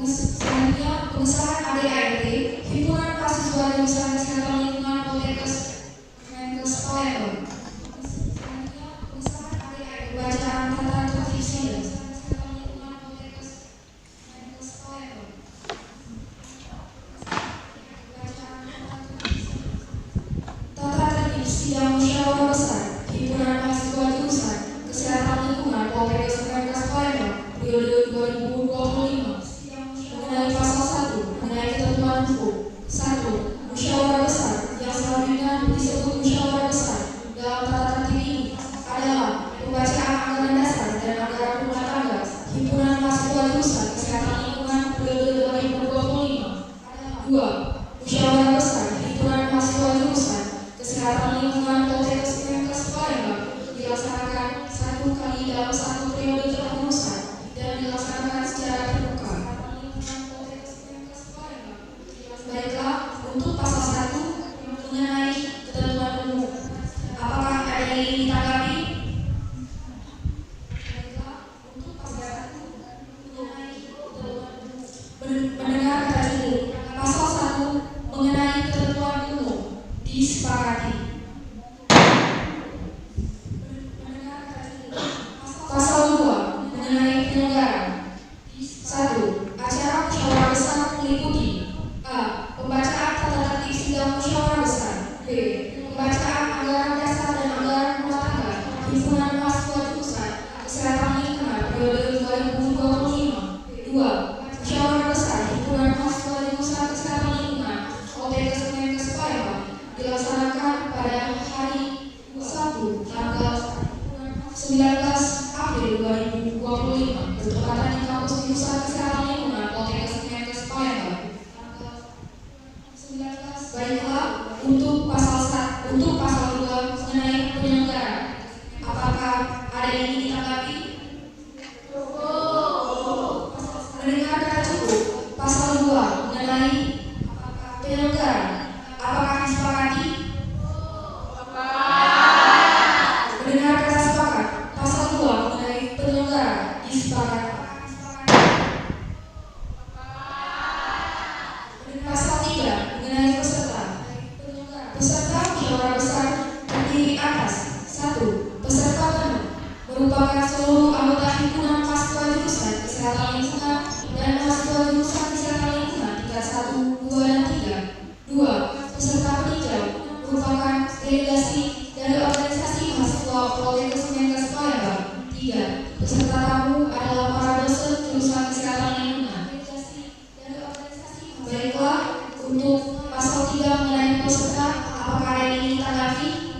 S4: Selanjutnya, pengesahan ADART Himpunan Mahasiswa Jurusan Kesehatan Lingkungan Poltekkes Kemenkes Palembang. Selanjutnya, pengesahan ADART bacaan tata tertib sidang Kesehatan Lingkungan Poltekkes Kemenkes Palembang. Bacaan tata tertib sidang. Tata tertib sidang musyawarah besar Himpunan Mahasiswa Jurusan Kesehatan Lingkungan Poltekkes Kemenkes Palembang periode 2025. Mengenai pasal 1 mengenai ketentuan hukum. 1. Musyawarah besar yang selanjutnya disebut musyawarah besar dalam tata tertib ini adalah pembacaan anggaran dasar dan anggaran rumah tangga Himpunan Mahasiswa Jurusan Kesehatan Lingkungan periode 2025. 2. Musyawarah besar Himpunan Mahasiswa Jurusan Kesehatan Lingkungan Poltekkes Kemenkes Palembang dilaksanakan 1 kali dalam 1 periode kepengurusan dan dilaksanakan secara terbuka. Baiklah, untuk pasal 1 mengenai ketentuan umum, apakah ada yang ingin ditanggapi? Baiklah, untuk pasal 1 mengenai ketentuan umum, mendengar kata judul pasal 1 mengenai ketentuan umum disepakati. Mendengar kata judul pasal 2 mengenai penyelenggaraan. 1. Acara musyawarah besar meliputi A. Pembacaan tata tertib sidang musyawarah besar. B. Pembacaan anggaran dasar dan anggaran rumah tangga Himpunan Mahasiswa Jurusan Kesehatan Lingkungan periode 2025. 2. Musyawarah besar Himpunan Mahasiswa Jurusan Kesehatan Lingkungan Poltekkes Kemenkes Palembang dilaksanakan pada Untuk pasal 3 mengenai peserta, apakah ada yang ingin ditanggapi?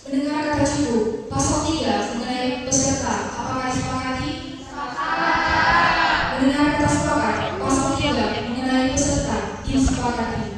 S4: Mendengar kata cukup. Pasal 3 mengenai peserta, apakah disepakati? Mendengar kata sepakat. Pasal 3 mengenai peserta, disepakati.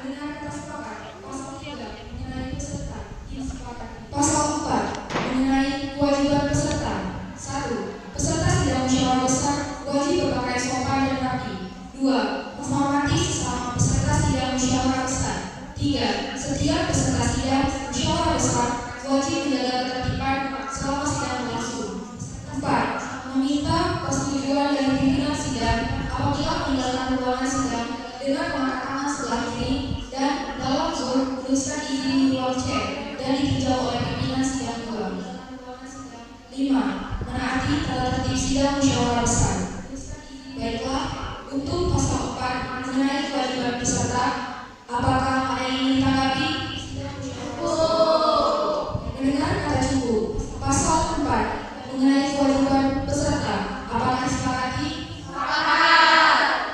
S4: Mendengar kata sepakat. Pasal 3 mengenai peserta, disepakati. Pasal 4 mengenai kewajiban peserta. 1. Peserta sidang musyawarah besar wajib berpakaian sopan dan rapi. 2. Menghormati sesama peserta sidang musyawarah besar. 3. Setiap peserta sidang musyawarah besar wajib menjaga ketertiban selama sidang berlangsung. 4. Meminta persetujuan dari pimpinan sidang apabila meninggalkan ruangan sidang dengan mengangkat tangan sebelah kiri dan dalam Zoom menuliskan izin di ruang chat dan ditinjau oleh pimpinan sidang pula. 5. Menaati tata tertib sidang musyawarah besar. Baiklah, untuk pasal 4 mengenai kewajiban peserta, apakah ada yang ingin ditanggapi? Mendengar kata cukup. Pasal 4 mengenai kewajiban peserta, apakah disepakati?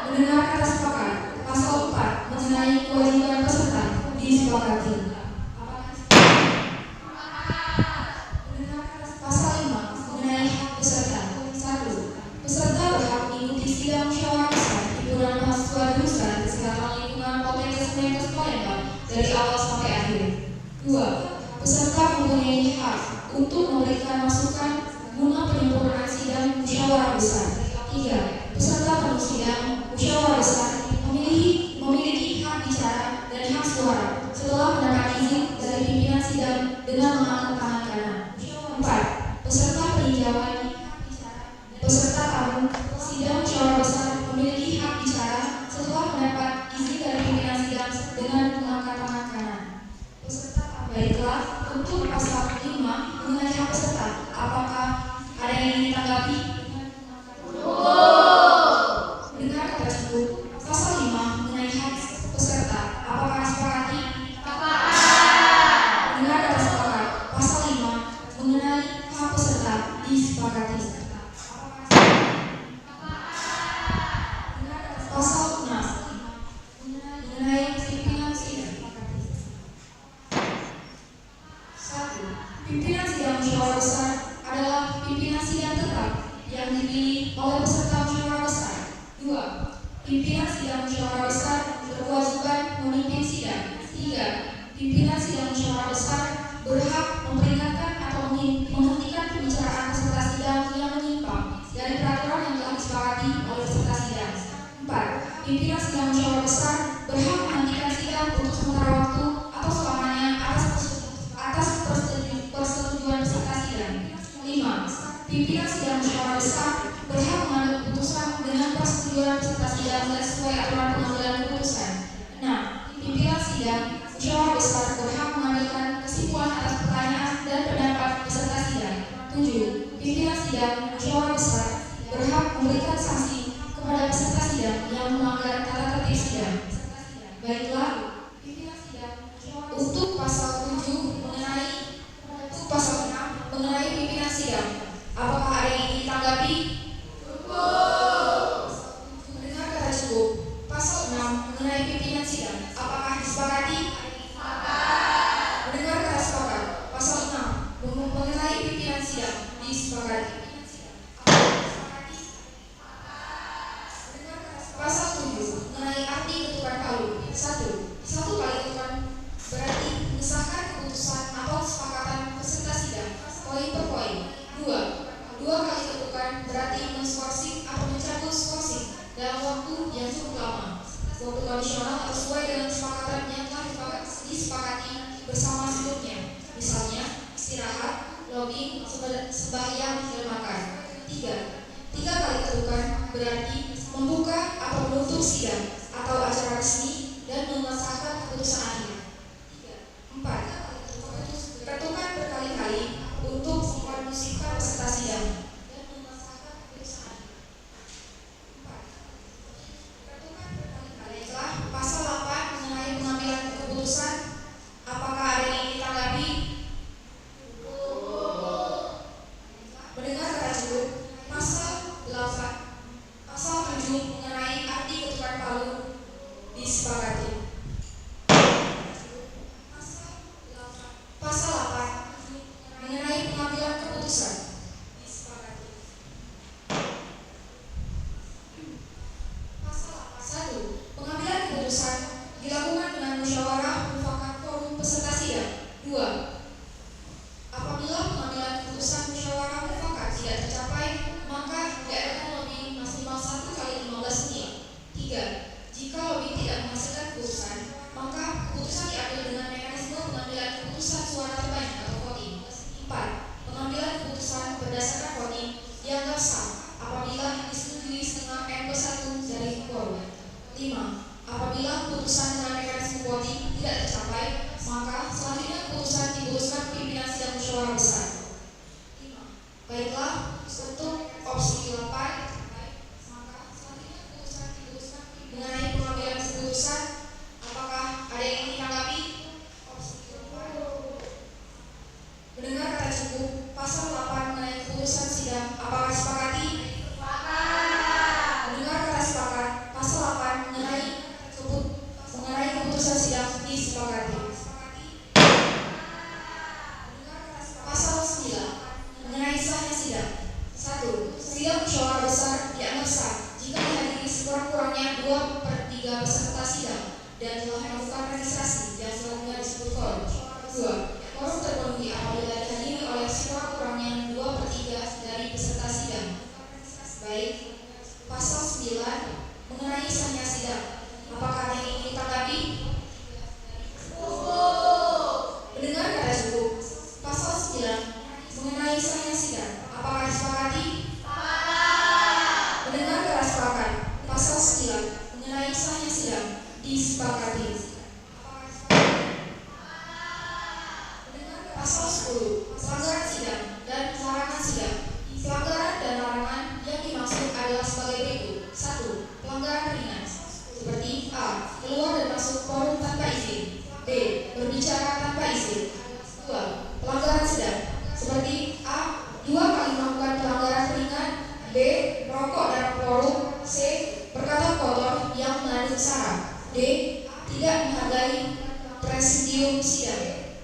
S4: Mendengar kata sepakat. Pasal 4 mengenai kewajiban peserta, disepakati. Pasal 5 mengenai hak peserta. 1. Peserta berhak mengikuti sidang musyawarah besar himpunan mahasiswa jurusan Kesehatan Lingkungan Poltekkes Palembang dari awal sampai akhir. 2. Peserta mempunyai hak untuk memberikan masukan guna penyempurnaan sidang musyawarah besar. 3. Peserta penuh sidang musyawarah besar memiliki hak bicara dan hak suara setelah mendapat izin dari pimpinan sidang dengan mengangkat tangan kanan. 4. Peserta peninjauan peserta tamu sidang musyawarah besar memiliki hak bicara setelah mendapat izin dari pimpinan sidang dengan mengangkat tangan kanan. Baiklah, untuk pasal 5 mengenai hak peserta, apakah ada yang ingin ditanggapi? Mendengar kata cukup. Pasal 5 mengenai hak peserta, apakah disepakati? Mendengar kata sepakat. Pasal 5 mengenai hak peserta, disepakati. Pasal 6 mengenai pimpinan sidang. 1. Pimpinan sidang musyawarah besar adalah pimpinan sidang tetap yang dipilih oleh peserta musyawarah besar. 2. Pimpinan sidang musyawarah besar berkewajiban memimpin sidang. 3. Pimpinan sidang musyawarah besar berhak memperingatkan atau menghentikan pembicaraan peserta sidang yang menyimpang dari peraturan yang telah disepakati oleh peserta sidang. 4. Pimpinan sidang musyawarah besar berhak menghentikan sidang untuk sementara waktu atau selamanya atas persetujuan peserta sidang. 5. Pimpinan sidang musyawarah besar berhak mengambil keputusan dengan persetujuan peserta sidang dan sesuai aturan pengambilan keputusan. 6. Pimpinan sidang musyawarah besar berhak mengambilkan kesimpulan atas pertanyaan dan pendapat peserta sidang. 7. Pimpinan sidang musyawarah besar berhak memberikan sanksi kepada peserta sidang yang melanggar tata tertib sidang. Baiklah, untuk pasal 7 mengenai pasal 6 mengenai pimpinan sidang, apakah ada yang ingin ditanggapi? Mendengar kata cukup. Pasal 6 mengenai pimpinan sidang, apakah disepakati? Mendengar kata sepakat. Pasal 6 mengenai pimpinan sidang, disepakati. Pasal 7 mengenai arti ketukan palu. 1. Satu kali ketukan berarti mengesahkan keputusan atau kesepakatan peserta sidang poin per poin. 2. Dua kali ketukan berarti menskorsing atau mencabut skorsing dalam waktu yang cukup lama. Waktu kondisional atau sesuai dengan kesepakatan yang telah disepakati bersama sebelumnya. Misalnya istirahat, lobbying, sembahyang, dan makan. 3. Tiga kali ketukan berarti membuka atau menutup sidang atau acara resmi dan mengesahkan keputusan akhir. 4. Ketukan berkali-kali untuk mengkondusifkan peserta sidang. Baiklah, pasal 8 mengenai pengambilan keputusan, apakah ada yang ingin ditanggapi? Mendengar kata cukup. Pasal 8, pasal 7 mengenai arti ketukan palu disepakati. Pasal 8 mengenai pengambilan keputusan disepakati. Pasal 1. Pengambilan keputusan dilakukan dengan musyawarah mufakat forum peserta sidang. 2. Apabila pengambilan keputusan musyawarah mufakat tidak tercapai, maka diadakan lobby maksimal 1 kali 15 menit. 3. Jika lobby tidak menghasilkan keputusan, maka keputusan diambil dengan mekanisme pengambilan keputusan suara terbanyak atau voting. 4. Pengambilan keputusan berdasarkan voting dianggap sah apabila disetujui setengah M+1 dari quorum. 5. Apabila keputusan dengan mekanisme voting tidak tercapai, maka selanjutnya keputusan diputuskan pimpinan sidang musyawarah besar. 5. Baiklah, untuk opsi 8, maka selanjutnya keputusan diputuskan mengenai pengambilan keputusan. Apakah ada yang ingin ditanggapi? Opsi 8. Mendengar kata cukup, pasal 8 mengenai keputusan sidang, apakah disepakati? Mendengar kata sepakat, pasal 8 mengenai keputusan sidang disepakati. Pasal 9 mengenai sahnya sidang. 1. Sidang musyawarah besar dianggap sah jika dihadiri sekurang-kurangnya 2/3 peserta sidang dan telah melakukan registrasi yang selanjutnya disebut quorum. 2. Quorum terpenuhi apabila dihadiri oleh sekurang-kurangnya 2/3 dari peserta sidang. Baik. Pasal 9 mengenai sahnya sidang. Apakah ada yang ingin ditanggapi? Mendengar kata cukup, pasal 9 mengenai sahnya sidang. Apakah disepakati? Mendengar kata sepakat, pasal 9 mengenai sahnya sidang disepakati. Mendengar pasal 10 pelanggaran sidang dan larangan sidang. Pelanggaran dan larangan yang dimaksud adalah sebagai berikut. 1. Pelanggaran ringan seperti A. Keluar dan masuk forum tanpa izin. B. Berbicara tanpa izin. 2. Pelanggaran sedang seperti A. 2 kali melakukan pelanggaran ringan. B. Merokok dalam forum. C. Berkata kotor yang mengandung sara. D. Tidak menghargai presidium sidang.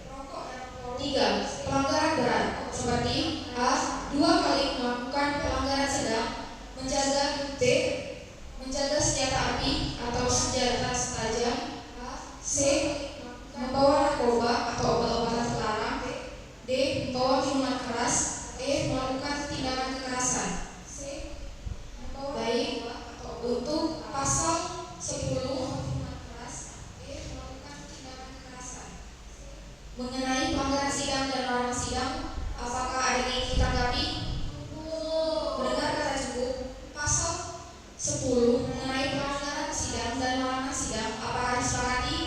S4: 3. Pelanggaran berat seperti A. 2 kali melakukan pelanggaran sedang. Menjaga. B. Menjaga senjata api atau senjata tajam. C. Membawa narkoba atau obat-obatan terlarang. D. Membawa minuman keras. E. Melakukan tindakan kekerasan. Baik, untuk pasal 10 mengenai pelanggaran sidang dan larangan sidang, apakah ada yang ingin ditanggapi? Mendengar kata cukup, pasal 10 mengenai pelanggaran sidang dan larangan sidang, apakah disepakati?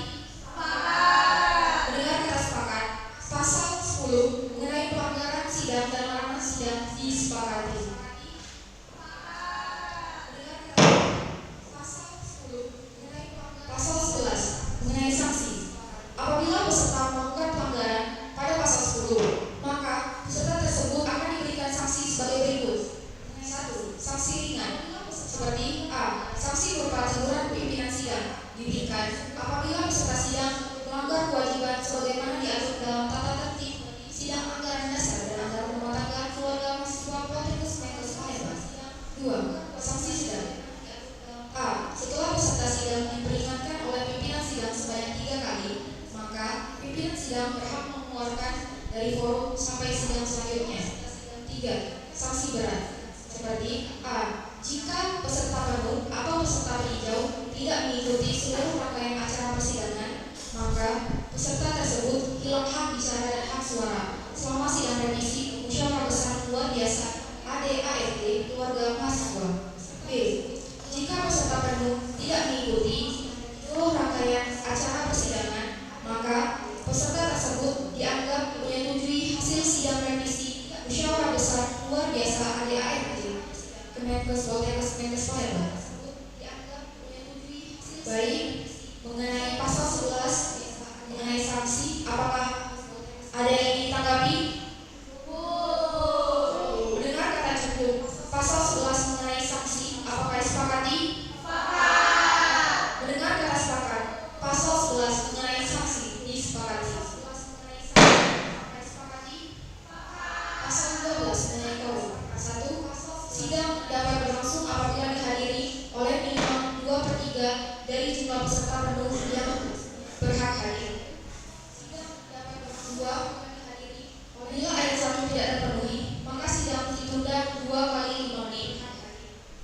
S4: Mendengar kata sepakat, pasal 10 mengenai pelanggaran sidang dan larangan sidang disepakati. Pasal 11 mengenai sanksi. Apabila peserta melakukan pelanggaran pada pasal 10, maka peserta tersebut akan diberikan sanksi sebagai berikut. 1. Sanksi ringan seperti A. Sanksi berupa teguran pimpinan sidang diberikan apabila peserta sidang melanggar kewajiban sebagaimana diatur dalam tata tertib sidang anggaran dasar dan anggaran rumah tangga keluarga mahasiswa Poltekkes Menkes Palembang. 2. Sanksi sidang. A. Setelah peserta sidang diperingatkan oleh pimpinan sidang sebanyak 3 kali, maka pimpinan sidang berhak mengeluarkan dari forum sampai sidang selanjutnya. 3. Sanksi berat seperti A. Jika peserta penuh atau peserta peninjau tidak mengikuti seluruh rangkaian acara persidangan, maka peserta tersebut hilang hak bicara dan hak suara selama sidang revisi musyawarah besar luar biasa ADART keluarga mahasiswa. B. Jika peserta penuh tidak mengikuti seluruh rangkaian acara persidangan, maka peserta tersebut dianggap menyetujui hasil sidang revisi musyawarah besar luar biasa ADART Kemenkes Poltekkes Menkes Palembang. Baik, mengenai pasal 11 mengenai sanksi, apakah ada yang ingin ditanggapi? Mendengar kata cukup, pasal mengenai korum. 1. Sidang dapat berlangsung apabila dihadiri oleh minimal 2/3 dari jumlah peserta penuh yang berhak hadir. 2. Bila ayat 1 tidak terpenuhi, maka sidang ditunda 2 kali 5 menit.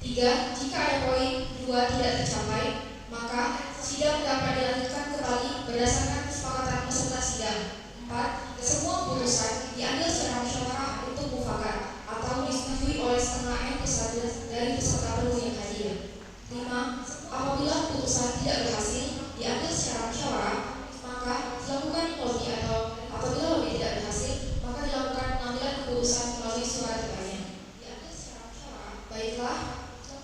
S4: 3. Jika ada poin 2 tidak tercapai, maka sidang dapat dilanjutkan kembali berdasarkan kesepakatan peserta sidang. 4. Semua putusan diambil secara musyawarah untuk mufakat atau disetujui oleh setengah M+1 dari peserta penuh yang hadir. 5. Apabila putusan tidak berhasil diambil secara musyawarah, maka dilakukan lobby atau apabila lobby tidak berhasil, maka dilakukan pengambilan keputusan melalui suara terbanyak. Diambil secara musyawarah. Baiklah,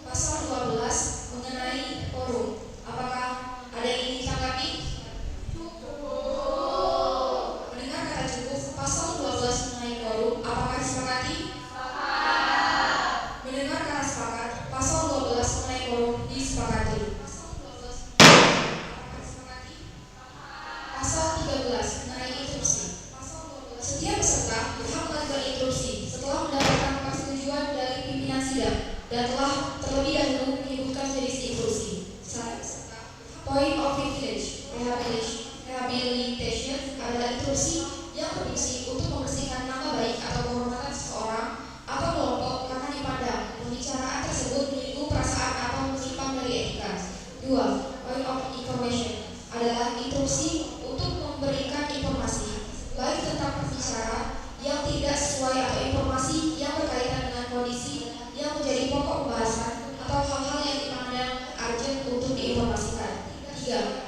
S4: pasal 12 mengenai forum. Apakah ada yang ingin ditanggapi? Mendengar kata cukup, pasal 12 mengenai forum. Apakah disepakati? Mendengar kata sepakat, pasal 12 mengenai forum disepakati. Pasal 13 mengenai interupsi. Setiap peserta berhak mengajukan interupsi setelah mendapatkan persetujuan dari pimpinan sidang dan telah terlebih dahulu menyebutkan jenis interupsi. Point of privilege, rehabilitation adalah interupsi yang berfungsi untuk membersihkan nama baik atau kehormatan seseorang atau kelompok karena dipandang pembicaraan tersebut menyinggung perasaan atau menyimpang dari etika. 2. Point of information adalah interupsi untuk memberikan informasi baik tentang pembicara yang tidak sesuai atau informasi yang berkaitan dengan kondisi yang menjadi pokok pembahasan atau hal-hal yang dipandang urgent untuk diinformasikan. 3.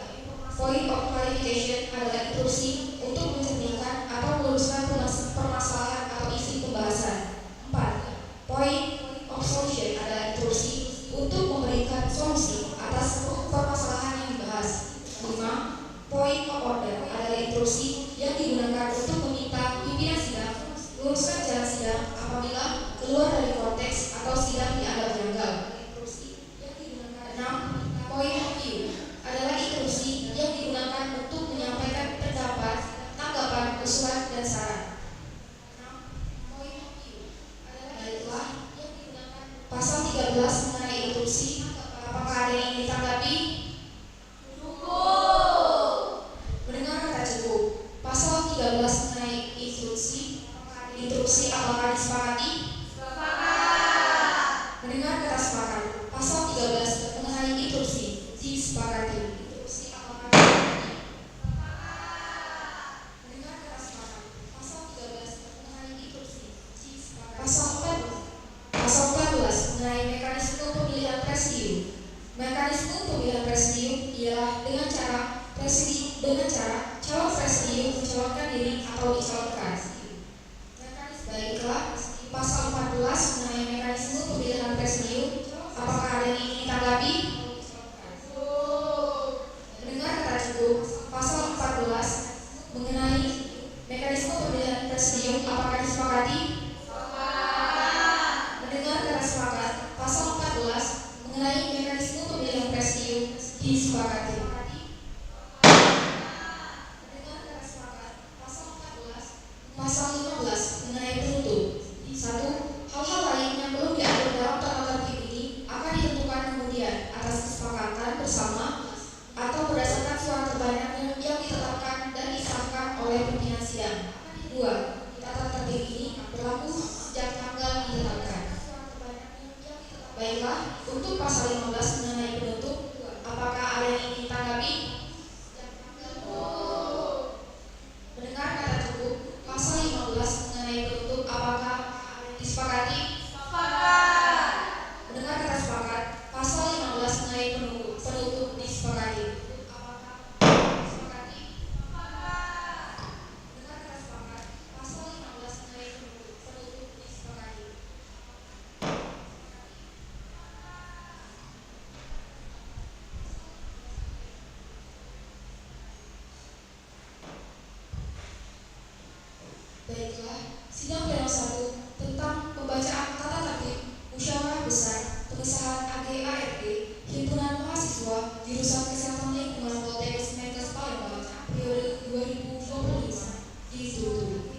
S4: Point of clarification adalah interupsi untuk mencerminkan atau meluruskan permasalahan atau isi pembahasan. 4. Point of solution adalah interupsi untuk memberikan solusi atas permasalahan yang dibahas. 5. Point of order adalah interupsi yang digunakan untuk meminta pimpinan sidang luruskan jalan sidang apabila keluar dari konteks atau sidang dianggap janggal. 6. Point of view adalah interupsi yang digunakan untuk menyampaikan pendapat, tanggapan, usulan, dan saran. Baiklah, pasal 13 mengenai interupsi. Apakah ada yang ingin ditanggapi? Mendengar kata cukup. Pasal 13 mengenai interupsi. Interupsi apakah disepakati? Mendengar kata sepakat. Pasal 13 mengenai interupsi disepakati. Mendengar kata sepakat. Pasal 13 mengenai interupsi disepakati. Pasal 14 mengenai mekanisme pemilihan presidium. Mekanisme pemilihan presidium ialah dengan cara calon presidium mencalonkan diri atau dicalonkan. Baiklah, pasal 14 mengenai mekanisme pemilihan presidium. Apakah ada yang ingin ditanggapi? Mendengar kata cukup. Pasal 14 mengenai mekanisme pemilihan presidium. Apakah disepakati? Mendengar kata sepakat. Pasal 14 mengenai mekanisme pemilihan presidium disepakati. Pasal 15 mengenai penutup. 1. Hal-hal lain yang belum diatur dalam tata tertib ini akan ditentukan kemudian atas kesepakatan bersama atau berdasarkan suara terbanyak yang ditetapkan dan disahkan oleh pimpinan sidang. 2. Tata tertib ini berlaku sejak tanggal ditetapkan. Baiklah, untuk pasal 15 mengenai penutup, apakah ada yang ingin ditanggapi? Mendengar kata cukup. Pasal 15 mengenai penutup. Apakah disepakati? Mendengar kata sepakat. Pasal 15 mengenai penutup disepakati. Mendengar kata sepakat. Pasal 15 mengenai penutup disepakati. Baiklah, sidang pleno 1 tentang pembacaan tata tertib musyawarah besar pengesahan AGART Himpunan Mahasiswa Jurusan Kesehatan Lingkungan Poltekkes Menkes Palembang periode 2025 ditutup.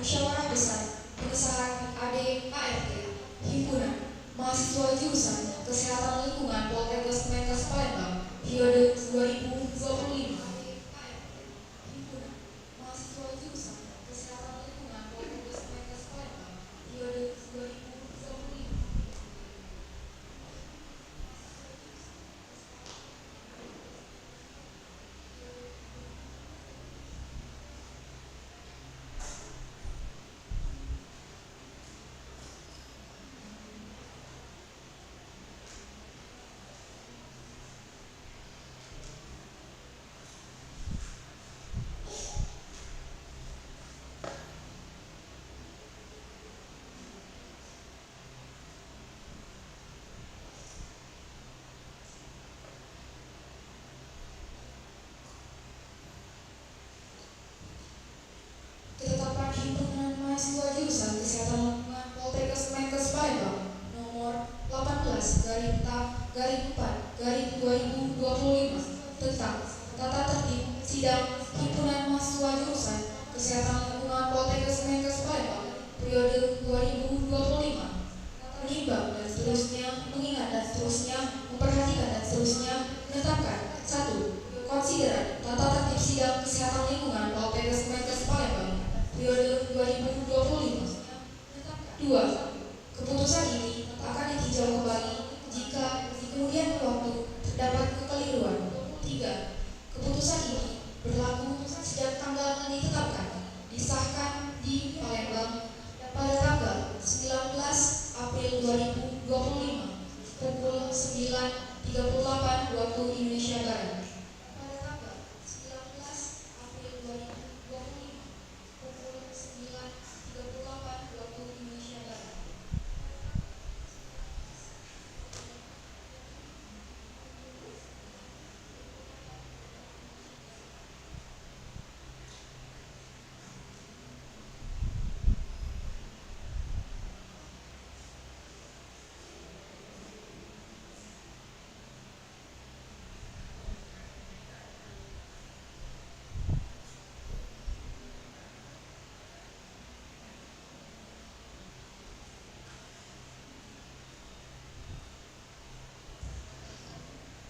S4: Musyawarah Besar Pengesahan ADART Himpunan Mahasiswa Jurusan Kesehatan Lingkungan Poltekkes Kemenkes Palembang periode 2025. Himpunan Mahasiswa Jurusan Kesehatan Lingkungan Poltekkes Kemenkes Palembang periode 2025. Ketetapan Himpunan Mahasiswa Jurusan Kesehatan Lingkungan Poltekkes Kemenkes Palembang nomor 18/4/2025 tentang tata tertib sidang Himpunan Mahasiswa Jurusan Kesehatan Lingkungan Poltekkes Kemenkes Palembang periode 2025 menimbang dan seterusnya, mengingat dan seterusnya, memperhatikan dan seterusnya, menetapkan 1. Konsideran tata tertib sidang kesehatan lingkungan Poltekkes Kemenkes Palembang periode 2025. 2. Keputusan ini akan ditinjau kembali jika di kemudian waktu terdapat kekeliruan. 3. Keputusan ini berlaku sejak tanggal yang ditetapkan, disahkan di Palembang pada tanggal 19 April 2025 pukul 9.38 waktu Indonesia Barat. Pada tanggal 19 April 2025 pukul 9.38 waktu Indonesia Barat.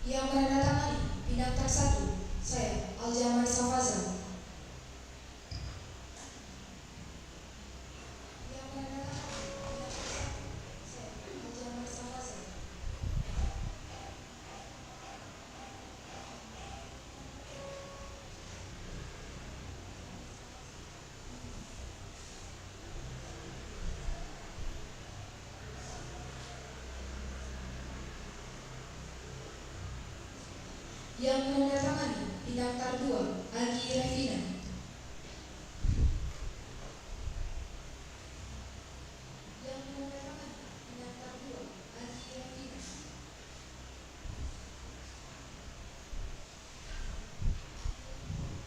S4: Yang menandatangani bidang tak 1, saya Aljamar Safaza. Yang menandatangani bidang tak 1, saya Aljamar Safaza. Yang menandatangani bidang tak 2, Agi Revina. Yang menandatangani bidang tak 2, Agi Revina.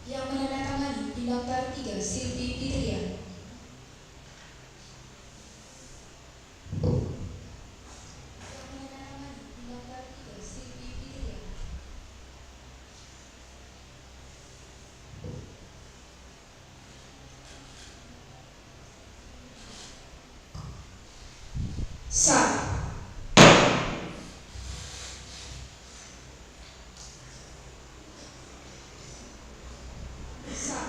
S4: Yang menandatangani bidang tak 3, Silvi Fitria. Yang menandatangani bidang tak 3, Silvi Fitria. Sa. Sa.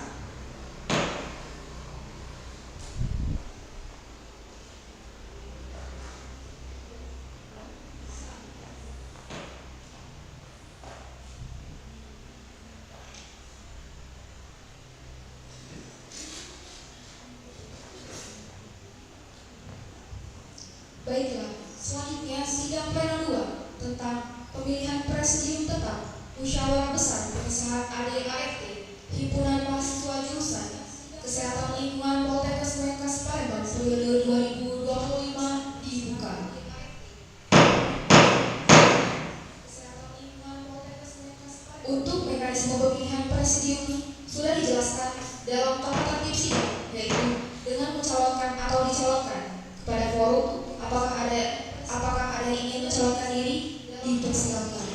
S4: Baiklah, selanjutnya sidang pleno 2 tentang pemilihan presidium tetap Musyawarah Besar Pengesahan ADART Himpunan Mahasiswa Jurusan Kesehatan Lingkungan Poltekkes Kemenkes Palembang periode 2025 dibuka. Untuk mekanisme pemilihan presidium sudah dijelaskan dalam tata tertib sidang, yaitu dengan mencalonkan atau dicalonkan kepada forum. Apakah ada yang ingin mencalonkan diri? Dipersilakan.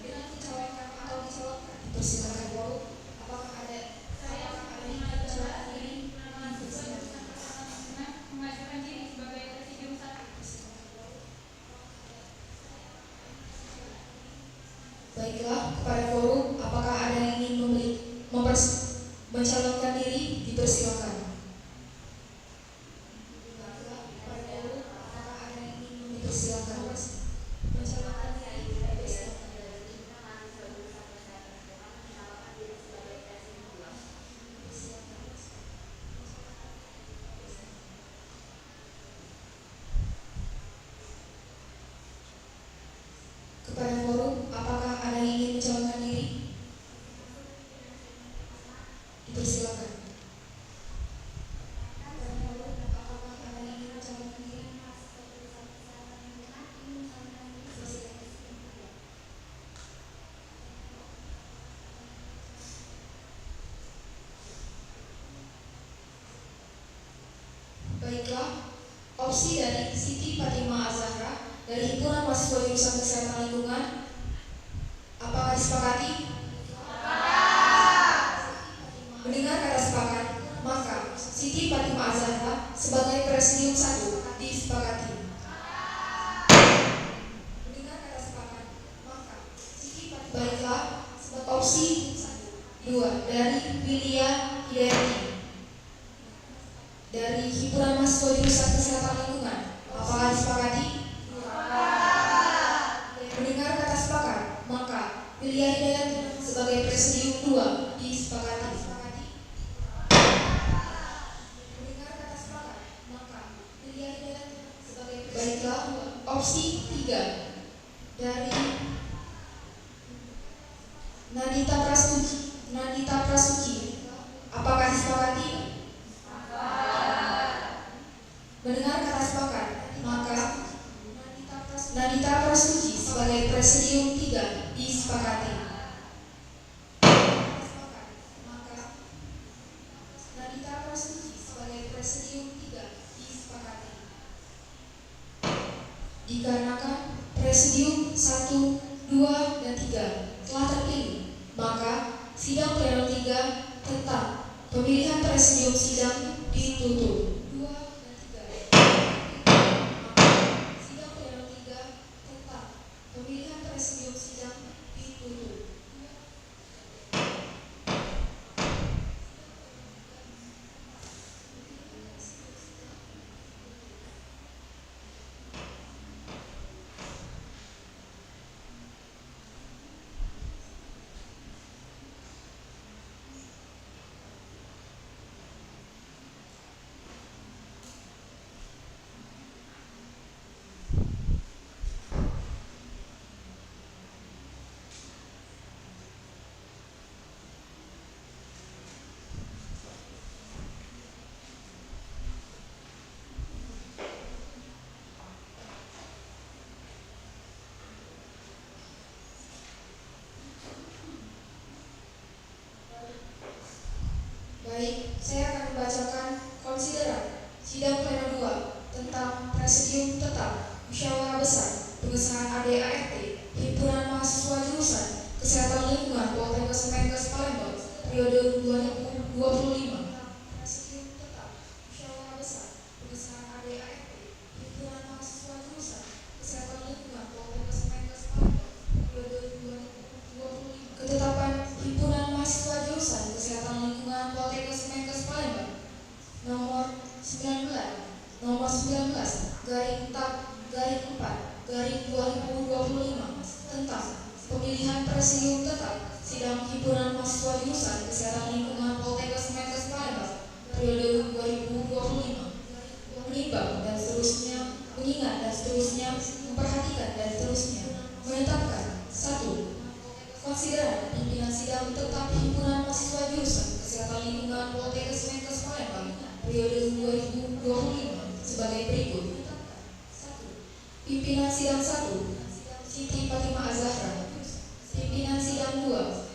S4: Dengan mencalonkan atau dicalonkan, dipersilakan forum. Apakah ada yang ingin mencalonkan diri? Dipersilakan. opsi dari Siti Fatimah Az-Zahra dari Himpunan Mahasiswa Jurusan Kesehatan Lingkungan. Apakah disepakati? Mendengar kata sepakat, maka Siti Fatimah Az-Zahra sebagai Presidium 1 disepakati. Mendengar kata sepakat, maka Siti Fatimah. Baiklah, opsi 2 dari Wilia Hidayati dari Himpunan Mahasiswa Jurusan Kesehatan Lingkungan. Apakah disepakati? Mendengar kata sepakat, maka Wilia Hidayati sebagai Presidium 2 disepakati. Mendengar kata sepakat, maka Wilia Hidayati sebagai Presidium. Baiklah, opsi 3 dari Nandita Prasuci. Apakah disepakati? Mendengar kata sepakat, maka Nandita Prasuci sebagai Presidium 3 disepakati. Maka Nandita Prasuci sebagai Presidium 3 disepakati. Dikarenakan Presidium 1, 2, dan 3 telah terpilih, maka sidang pleno 3 tentang pemilihan Presidium sidang ditutup. Sidang pleno 3 tentang pemilihan Presidium sidang ditutup. Baik, saya akan membacakan konsideran sidang pleno 2 tentang Presidium tetap Musyawarah Besar Pengesahan ADART Himpunan Mahasiswa Jurusan Kesehatan Lingkungan Poltekkes Menkes Palembang periode 2025. Presidium tetap Musyawarah Besar Pengesahan ADART Himpunan Mahasiswa Jurusan Kesehatan Lingkungan Poltekkes Menkes Palembang periode 2025. Ketetapan Himpunan Mahasiswa Jurusan Kesehatan Lingkungan Poltekkes Menkes Palembang nomor 19 garing 4/2025 tentang pemilihan Presidium tetap sidang Himpunan Mahasiswa Jurusan Kesehatan Lingkungan Poltekkes Menkes Palembang periode 2025 menimbang dan seterusnya, mengingat dan seterusnya, memperhatikan dan seterusnya, menetapkan 1. Konsideran pimpinan sidang tetap Himpunan Mahasiswa Jurusan Kesehatan Lingkungan Poltekkes Menkes Palembang periode 2025 sebagai berikut. 1. Pimpinan sidang 1 Siti Fatimah Az-Zahra. Pimpinan sidang 2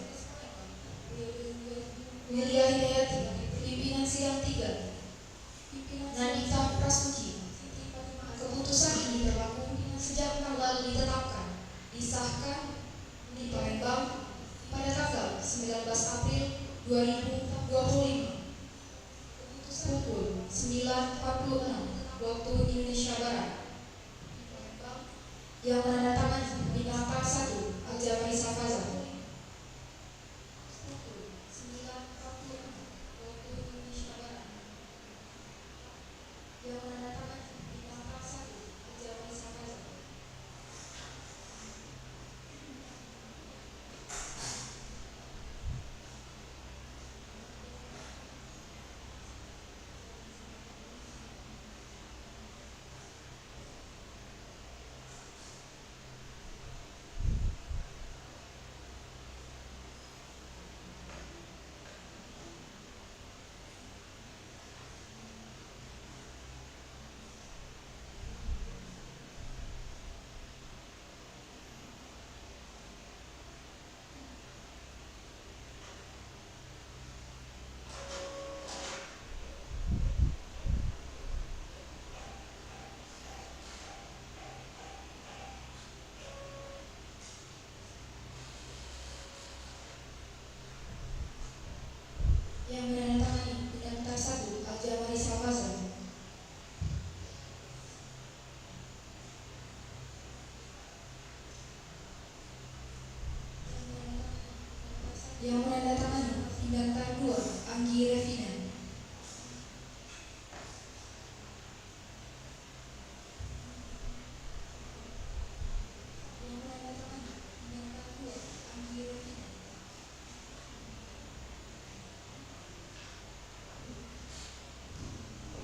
S4: Wilia Hidayati. Pimpinan sidang 3 Nandita Prasuci. Keputusan ini berlaku sejak tanggal ditetapkan, disahkan di Palembang pada tanggal 19 April 2025 pukul 9.46 waktu Indonesia Barat. Yang menandatangani Bintang 1 Al-Jabari Safaza. Pukul 9.46 waktu Indonesia Barat. Yang menandatangani Bintang 1 Al-Jabari Safaza.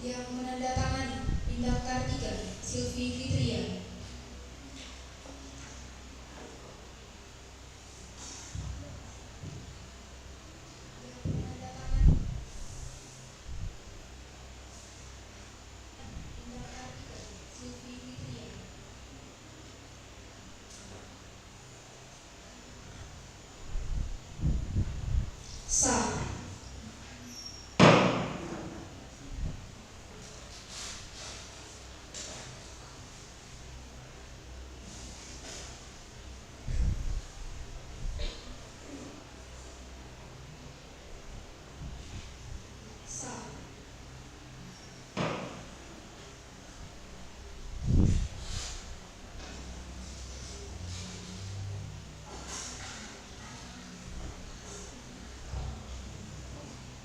S4: Yang menandatangani Bintang 3 Silvi Fitria. Sah. Sah.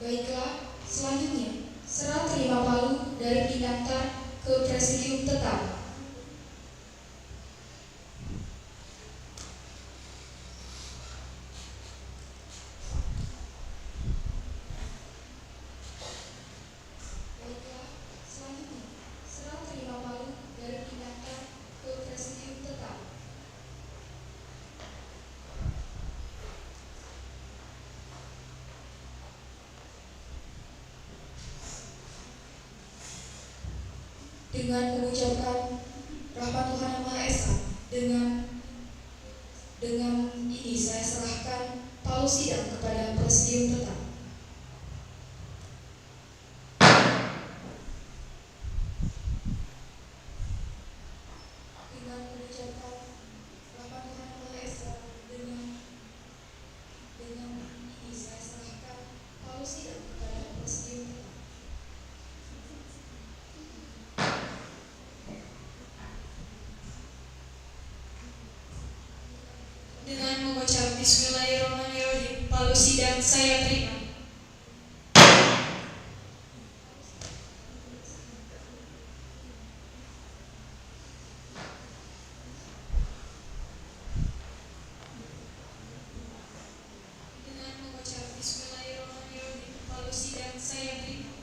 S4: Baiklah, selanjutnya serah terima palu dari Bintang ke Presidium Tetap. Baiklah, selanjutnya serah terima palu dari Bintang ke Presidium Tetap. Dengan mengucapkan rahmat Tuhan Yang Maha Esa, dengan ini saya serahkan palu sidang kepada Presidium Tetap. Dengan mengucapkan rahmat Tuhan Yang Maha Esa, dengan ini saya serahkan palu sidang kepada Presidium Tetap. Dengan mengucap Bismillahirrahmanirrahim, palu sidang saya terima. Dengan mengucap Bismillahirrahmanirrahim, palu sidang saya terima.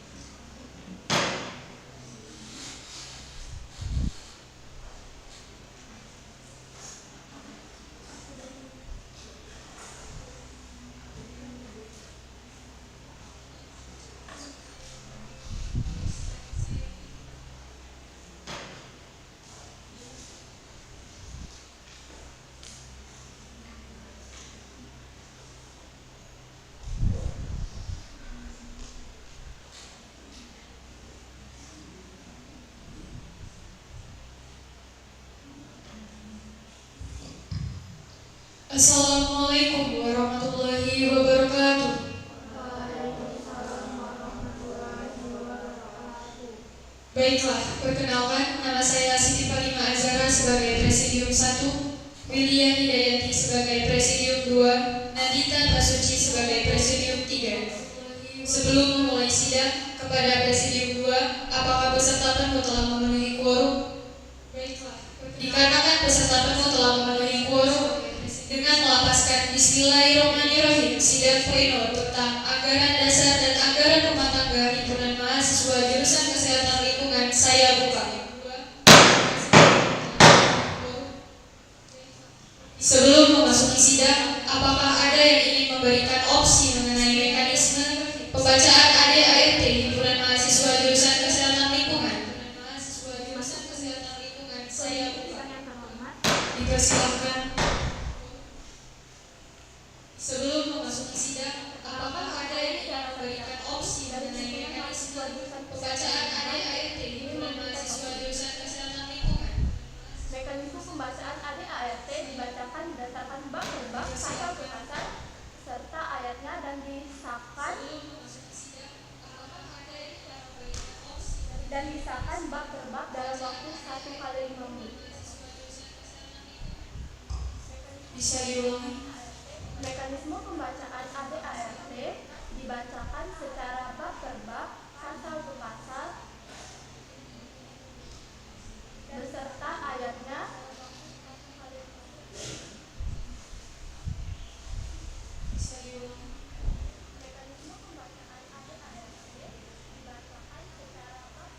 S4: Assalamualaikum warahmatullahi wabarakatuh. Baiklah, perkenalkan, nama saya Siti Fatima Azhara sebagai Presidium 1, William Hidayati sebagai Presidium 2, Nadita Tasuci sebagai Presidium 3. Sebelum memulai sidang kepada Presidium 2, apakah peserta penuh telah memenuhi quorum? Baiklah, dikarenakan peserta penuh telah memenuhi quorum, dengan melapaskan Bismillahirrahmanirrahim, sidang pleno tentang anggaran dasar dan anggaran rumah tangga himpunan mahasiswa jurusan Kesehatan Lingkungan saya buka. Sebelum memasuki sidang, apakah ada yang ingin memberikan opsi mengenai mekanisme pembacaan ADART himpunan mahasiswa jurusan Kesehatan Lingkungan? Saya buka. Dipersilakan. Sebelum memasuki sidang, apakah ada yang ingin memberikan opsi mengenai mekanisme pembacaan ADART himpunan mahasiswa jurusan Kesehatan Lingkungan?
S7: Mekanisme pembacaan ADART dibacakan berdasarkan bab per bab, pasal per pasal, serta ayatnya dan disahkan bab per bab dalam waktu 1x5 menit.
S4: Bisa diulangi?
S7: Mekanisme pembacaan ADART dibacakan secara bab per bab, pasal per pasal, beserta ayatnya
S4: Bisa diulangi?
S7: Mekanisme pembacaan ADART dibacakan secara bab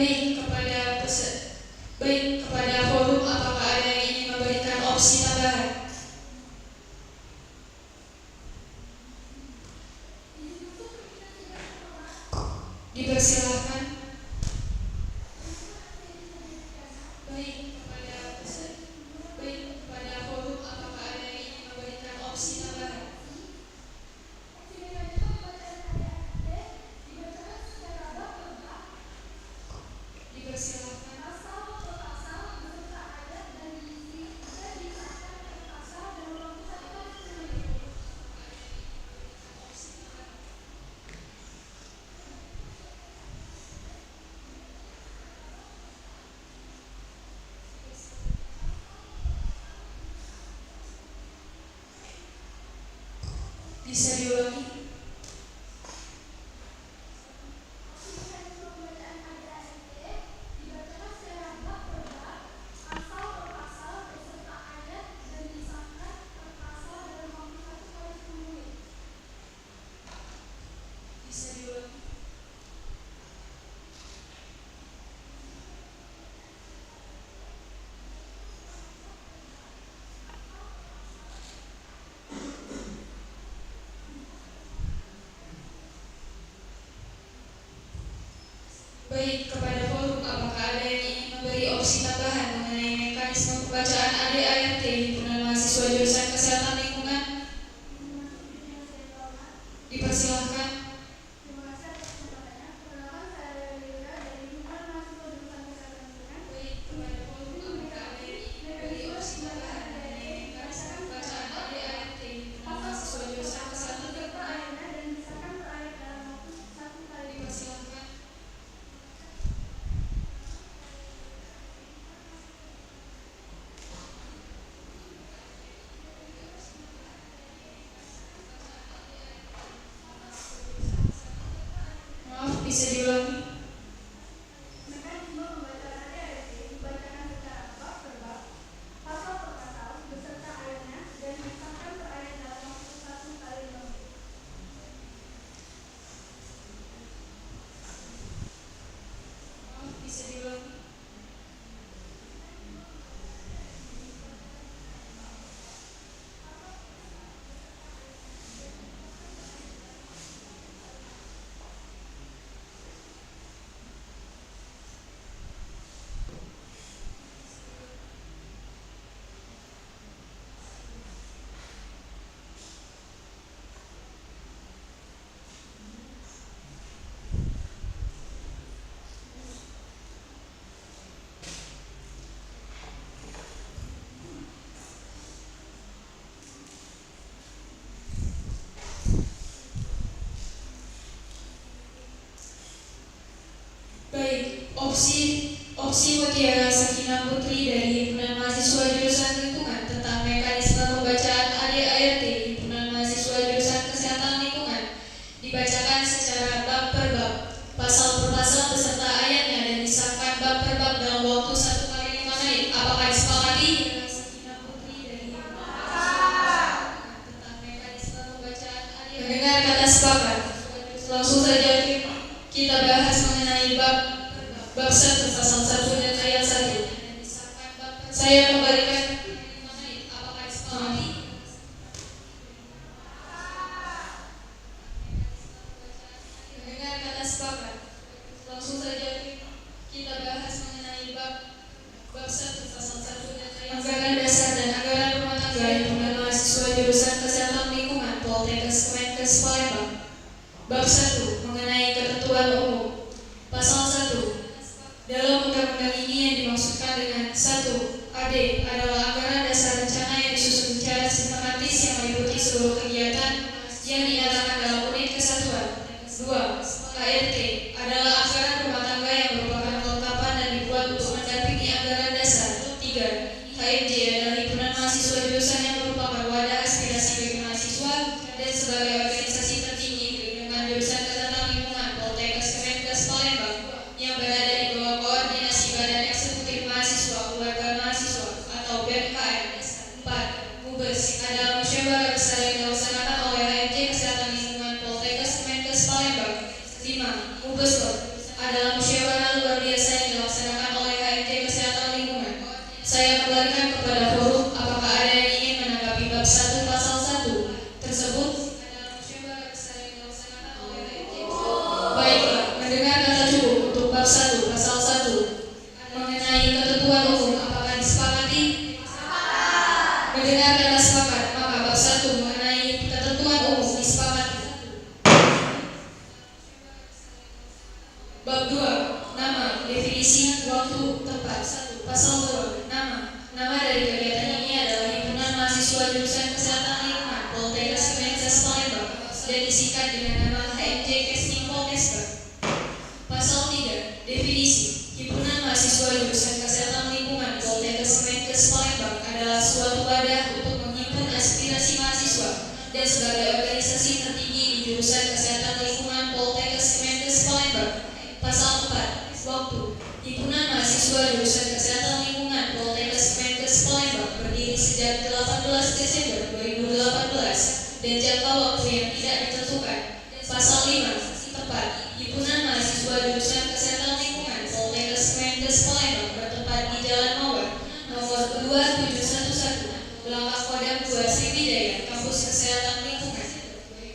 S8: Baik, kepada forum apakah ada yang ingin memberikan opsi tambahan? Dipersilahkan. Baik, kepada forum apakah ada yang ingin memberikan opsi tambahan? Dipersilahkan. Bisa diulangi? Bisa diulangi? Baik, kepada forum apakah ada yang ingin memberi opsi tambahan mengenai mekanisme pembacaan ADART himpunan mahasiswa jurusan kesehatan lingkungan? Dipersilahkan. Baik, kepada forum apakah ada yang ingin memberi opsi tambahan mengenai mekanisme pembacaan ADART himpunan mahasiswa jurusan kesehatan lingkungan? Dipersilahkan. Maaf, bisa diulangi? Maaf, bisa diulangi? Baik, opsi Mutiara Sakinah Putri dari himpunan mahasiswa jurusan lingkungan tentang mekanisme pembacaan ADART himpunan mahasiswa jurusan kesehatan lingkungan dibacakan secara bab per bab, pasal per pasal beserta ayatnya dan disahkan bab per bab dalam waktu 1 kali 5 menit. Apakah disepakati? Sakinah Putri dari himpunan mahasiswa tentang mekanisme pembacaan ADART. Mendengar kata sepakat, langsung saja kita bahas mengenai bab 1 pasal 1 dan ayat 1. Saya kembalikan 5 menit. Apakah disepakati? Mendengar kata sepakat, langsung saja kita bahas mengenai bab 1 pasal 1 dan ayat 1. Anggaran dasar dan anggaran rumah tangga himpunan mahasiswa jurusan kesehatan lingkungan Poltekkes Kemenkes Palembang. Bab 1 mengenai ketentuan umum. Pasal 1. Dalam undang-undang ini yang dimaksudkan dengan 1. AD adalah anggaran dasar rencana yang disusun secara sistematis yang meliputi seluruh kegiatan yang dinyatakan dalam unit kesatuan. 2. KRT adalah anggaran rumah tangga yang merupakan kelengkapan dan dibuat untuk mendampingi anggaran dasar. 3. KMJ adalah himpunan mahasiswa jurusan yang merupakan wadah aspirasi bagi mahasiswa dan sebagai organisasi tertinggi dengan jurusan kesehatan lingkungan Poltekkes Kemenkes Palembang yang berada di bawah koordinasi Badan Eksekutif Mahasiswa Keluarga Mahasiswa atau BEM saya kembalikan kepada forum. Apakah ada yang ingin menanggapi bab 1 pasal 1 tersebut? Baiklah, mendengar kata cukup untuk bab 1 pasal 1 mengenai ketentuan umum, apakah disepakati? Mendengar kata sepakat, maka bab 1 mengenai ketentuan umum disepakati. Bab 2, nama, definisi, waktu, tempat. Pasal 2, nama dari kegiatan ini adalah Himpunan Mahasiswa Jurusan Kesehatan Lingkungan Poltekkes Kemenkes Palembang dan disingkat dengan nama HMJ Kesning Poltekkes. Pasal 3, definisi, Himpunan Mahasiswa Jurusan Kesehatan Lingkungan Poltekkes Kemenkes Palembang adalah suatu wadah untuk menghimpun aspirasi mahasiswa dan sebagai organisasi tertinggi di jurusan Kesehatan Lingkungan Poltekkes Kemenkes Palembang. Pasal 4, waktu, Himpunan Mahasiswa Jurusan Kesehatan Lingkungan Poltekkes Kemenkes Palembang berdiri sejak 18 Desember 2018 dan jangka waktu yang tidak ditentukan. Pasal 5, tempat, Himpunan Mahasiswa Jurusan Kesehatan Lingkungan Poltekkes Kemenkes Palembang bertempat di Jalan Mawar, nomor 2711, Belangkah Kodam 2 Sriwijaya, Kampus Kesehatan Lingkungan.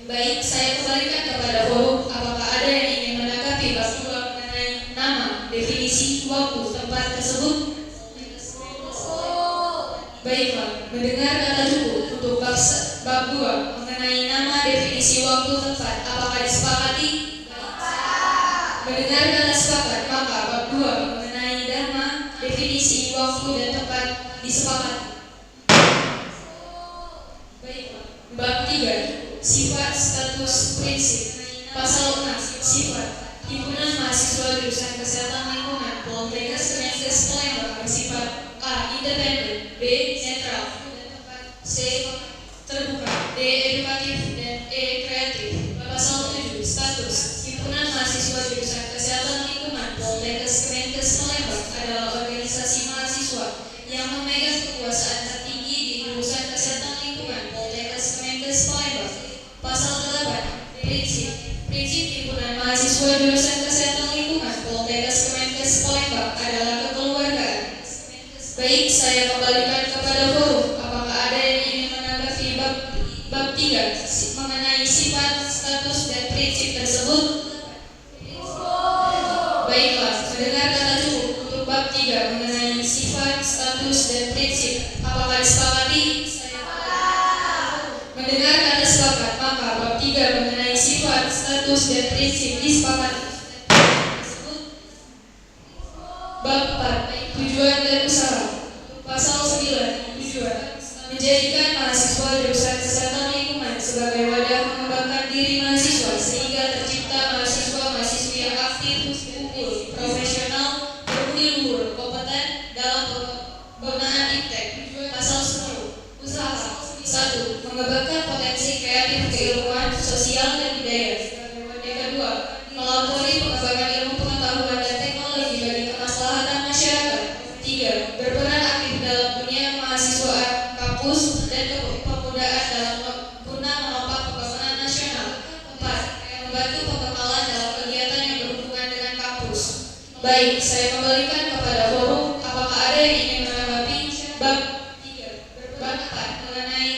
S8: Baik, saya kembalikan kepada forum. Apakah ada yang ingin menanggapi bab 2 mengenai nama, definisi, waktu, tempat tersebut? Baiklah, mendengar kata cukup untuk bab 2 mengenai nama, definisi, waktu, tempat, apakah disepakati? Mendengar kata sepakat, maka bab 2 mengenai nama, definisi, waktu, dan tempat disepakati. Baiklah, bab 3, sifat, status, prinsip. Pasal 6, sifat, Himpunan Mahasiswa Jurusan Kesehatan Lingkungan Poltekkes Kemenkes Palembang bersifat A. Independen, B. Netral, C. Terbuka, D. Edukatif, dan E. Kreatif. Pasal 7, status, Himpunan Mahasiswa Jurusan Kesehatan Lingkungan Poltekkes Kemenkes Palembang adalah organisasi mahasiswa yang memegang kekuasaan tertinggi di jurusan Kesehatan Lingkungan Poltekkes Kemenkes Palembang. Pasal 8, prinsip, Himpunan Mahasiswa Jurusan Kesehatan Lingkungan Poltekkes Kemenkes Palembang adalah kekeluargaan. Baik, saya kembalikan kepada forum. Apakah ada yang ingin menanggapi bab 3 mengenai sifat, status, dan prinsip tersebut? Baiklah, mendengar kata cukup untuk bab 3 mengenai sifat, status, dan prinsip, apakah disepakati? Mendengar kata sepakat, maka bab 3 mengenai sifat, status, dan prinsip disepakati. Bab 4, tujuan dan usaha. Pasal 9, tujuan, menjadikan mahasiswa jurusan Kesehatan Lingkungan sebagai wadah mengembangkan diri mahasiswa sehingga tercipta mahasiswa-mahasiswi yang aktif, unggul, profesional, berbudi luhur, kompeten dalam penggunaan iptek. Pasal 10, usaha. 1. Mengembangkan potensi kreatif keilmuan, sosial, dan budaya. Yang kedua, melapori pengembangan ilmu pengetahuan dan teknologi bagi kemaslahatan masyarakat. 3. Berperan aktif dalam dunia mahasiswaan kampus dan kepemudaan dalam guna menopang pembangunan nasional. 4. Membantu pembekalan dalam kegiatan yang berhubungan dengan kampus. Baik, saya kembalikan kepada forum. Apakah ada yang ingin menanggapi bab 4 mengenai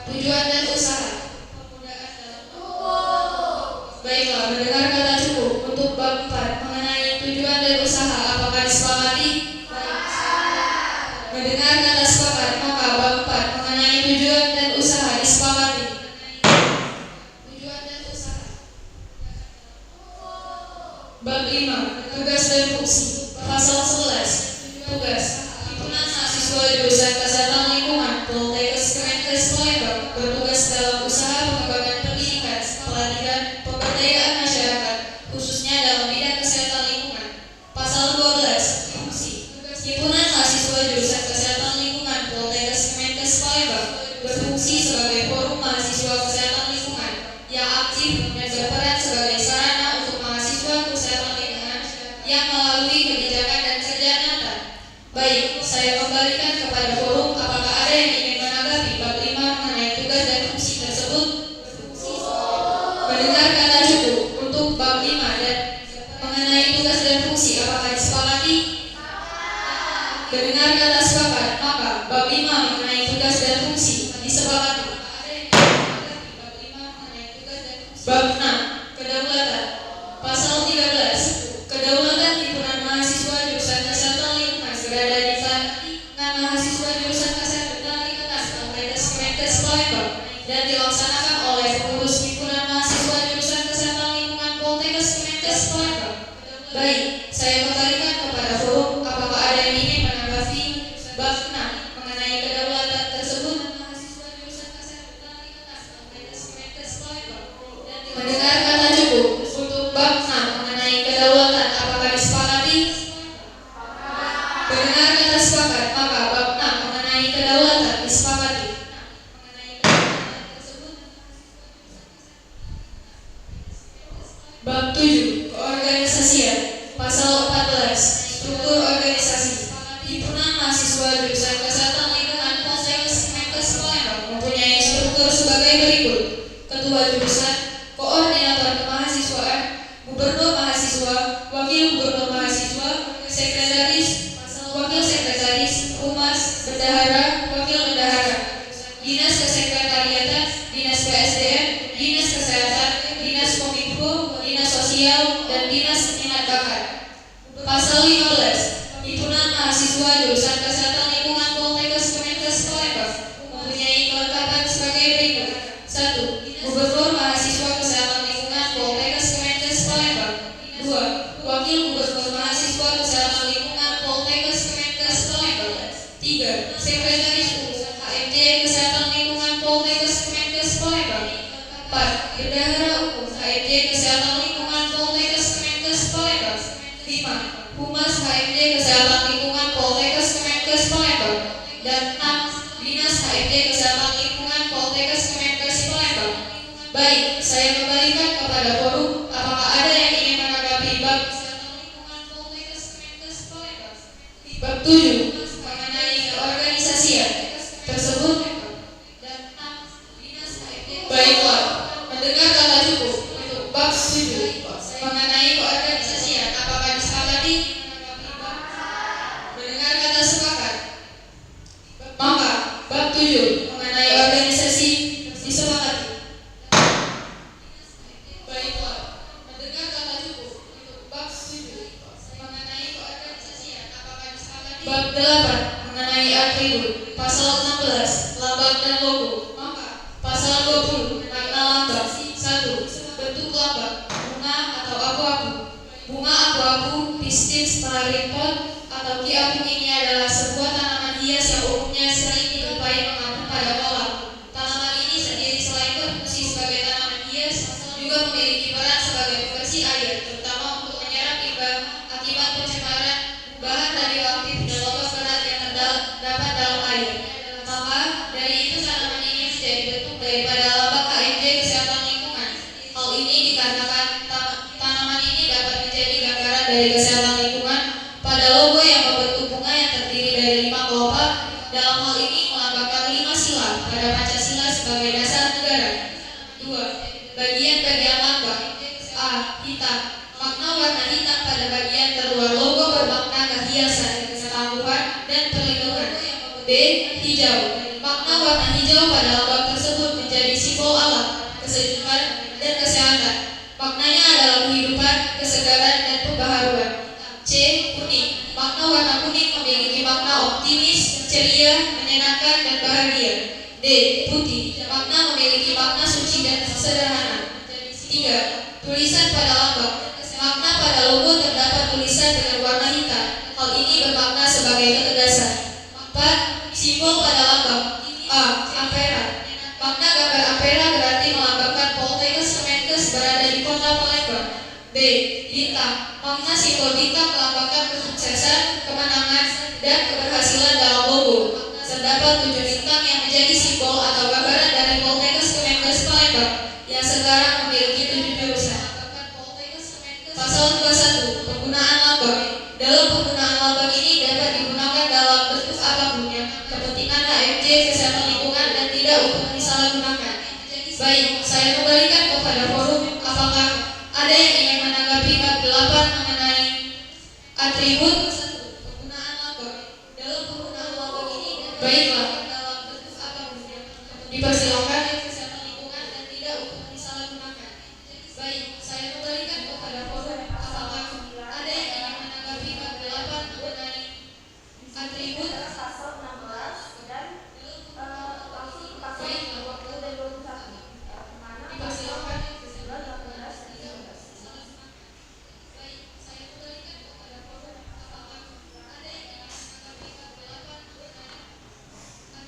S8: tujuan dan usaha? Baiklah, mendengar kata cukup untuk bab 4 mengenai tujuan dan usaha, apakah disepakati? Mendengar kata sepakat, maka bab 4 mengenai tujuan dan usaha disepakati. Tujuan dan usaha. Bab 5, tugas dan fungsi. Pasal 11, tugas, Himpunan Mahasiswa Jurusan Kesehatan Lingkungan Poltekkes Kemenkes Palembang bertugas dalam usaha pengembangan pendidikan, pelatihan, pemberdayaan masyarakat, khususnya dalam bidang kesehatan lingkungan. Pasal 12, fungsi, Himpunan Mahasiswa Jurusan Kesehatan Lingkungan Poltekkes Kemenkes Palembang berfungsi sebagai forum mahasiswa kesehatan lingkungan yang aktif dan berperan sebagai sarana untuk mahasiswa kesehatan lingkungan yang melalui kebijakan dan kerja nyata. Baik, saya kembalikan kepada forum. Apakah ada yang ingin menanggapi bab 5 mengenai tugas dan fungsi tersebut? Mendengar kata cukup untuk bab 5 dan mengenai tugas dan fungsi, apakah disepakati? Mendengar kata Mendengar kata sepakat, maka bab 6 mengenai kedaulatan disepakati. Bab 7 keorganisasian. Pasal 14 struktur organisasi. Himpunan mahasiswa jurusan Kesehatan Lingkungan Poltekkes Kemenkes Palembang mempunyai struktur sebagai berikut: Ketua Jurusan, Koordinator Kemahasiswaan, Gubernur Mahasiswa, Wakil Gubernur Mahasiswa, Sekretaris, Wakil Sekretaris, Humas, Bendahara, Wakil Bendahara, Dinas Kesekretariatan, Dinas PSDM, Dinas Kesehatan, Dinas Kominfo, Dinas Sosial, dan Dinas Minat Bakat. Pasal 15 Himpunan Mahasiswa Jurusan Kesehatan Lingkungan Poltekkes Kemenkes Palembang mempunyai kelengkapan sebagai berikut: 1. Gubernur Mahasiswa Kesehatan Lingkungan Poltekkes Kemenkes Palembang. 2. Wakil Gubernur Mahasiswa Kesehatan Lingkungan Poltekkes Kemenkes Palembang. 3. Sekretaris Umum HMJ Kesehatan Lingkungan Poltekkes Kemenkes Palembang. 4. Bendahara Umum HMJ Kesehatan Lingkungan Poltekkes Kemenkes Palembang. 5. Humas HMJ Kesehatan Lingkungan Poltekkes Kemenkes Palembang. Dan 6. Dinas HMJ Kesehatan Lingkungan Poltekkes Kemenkes Palembang. Baik, saya kembalikan kepada forum. Apakah ada yang ingin menanggapi bab bab 7 mengenai keorganisasian tersebut? Baiklah, mendengar kata cukup untuk bab 7 mengenai keorganisasian, apakah disepakati? Mendengar kata sepakat, maka bab 7 mengenai organisasi disepakati. Baiklah, mendengar kata cukup untuk bab 7 mengenai keorganisasian, apakah disepakati? Bab 8 mengenai atribut. Pasal 16 lambang dan logo. Maka pasal 20 makna lambang. 1. Bentuk lambang: bunga atau abu-abu. Bunga abu-abu, pistis, penari pot, atau ki apung ini adalah sebuah tanaman hias yang umumnya sering dijumpai mengapung pada kolam. Tanaman ini sendiri selain berfungsi sebagai tanaman hias, juga memiliki peran sebagai pembersih air, terutama untuk menyerap limbah akibat pencemaran bahan radioaktif dan logam berat yang terdapat dalam air. Maka dari itu tanaman ini menjadi bentuk daripada lambang HMJ Kesehatan Lingkungan. Hal ini dikarenakan tanaman ini dapat menjadi gambaran dari kesehatan lingkungan pada logo yang membentuk bunga yang terdiri dari 5 kelopak. Dalam hal ini melambangkan 5 sila pada Pancasila sebagai dasar negara. 2. Bagian-bagian lambang. A. Hitam. Makna warna hitam pada bagian terluar logo bermakna kehiasan, ketangguhan, dan perlindungan. B. Hijau. Makna warna hijau pada lambang tersebut menjadi simbol alam, kesejukan, dan kesehatan. Maknanya adalah kehidupan, kesegaran, dan pembaharuan. C. Kuning. Makna warna kuning memiliki makna optimis, ceria, menyenangkan, dan bahagia. D. Putih. Makna memiliki makna suci dan sederhana. 3. Tulisan pada lambang. Makna pada logo terdapat tulisan dengan warna hitam. Hal ini bermakna sebagai ketegasan. 4. Simbol pada lambang. A. Ampera. Makna gambar ampera berarti melambangkan Poltekkes Kemenkes berada di kota Palembang. B. Bintang. Makna simbol bintang melambangkan kesuksesan, kemenangan, dan keberhasilan dalam logo. Terdapat 7 bintang yang menjadi simbol atau gambaran dari Poltekkes Kemenkes Palembang yang sekarang memiliki 7 jurusan. Pasal 21 penggunaan lambang. Dalam penggunaan lambang ini dapat digunakan dalam bentuk apapun yang kepentingan HMJ Kesehatan Lingkungan dan tidak untuk disalahgunakan. Baik, saya kembalikan kepada forum. Apakah ada yang ingin menanggapi bab 8 mengenai atribut penggunaan lambang? Dalam penggunaan lambang ini baiklah dalam bentuk apapun yang dipersilakan kesehatan lingkungan dan tidak untuk disalahgunakan. Baik, saya kembalikan kepada forum. Apakah ada yang ingin menanggapi bab 8 mengenai atribut pasal 16 dan baiklah waktu dan 21 dipersilakan ke 11, 18, 13. Baik, saya kembalikan kepada forum. Apakah ada yang ingin menanggapi bab 8 mengenai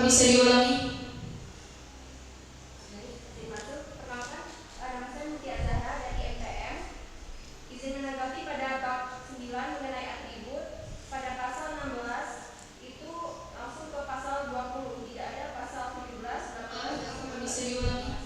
S8: bisa diulangi?
S7: Perkenalkan, nama saya Mutia Zahra dari MTM. Izin menanggapi pada bab 9 mengenai atribut. Pada pasal 16 itu langsung ke pasal 20, tidak ada pasal 17, 18, dan
S8: Bisa diulangi?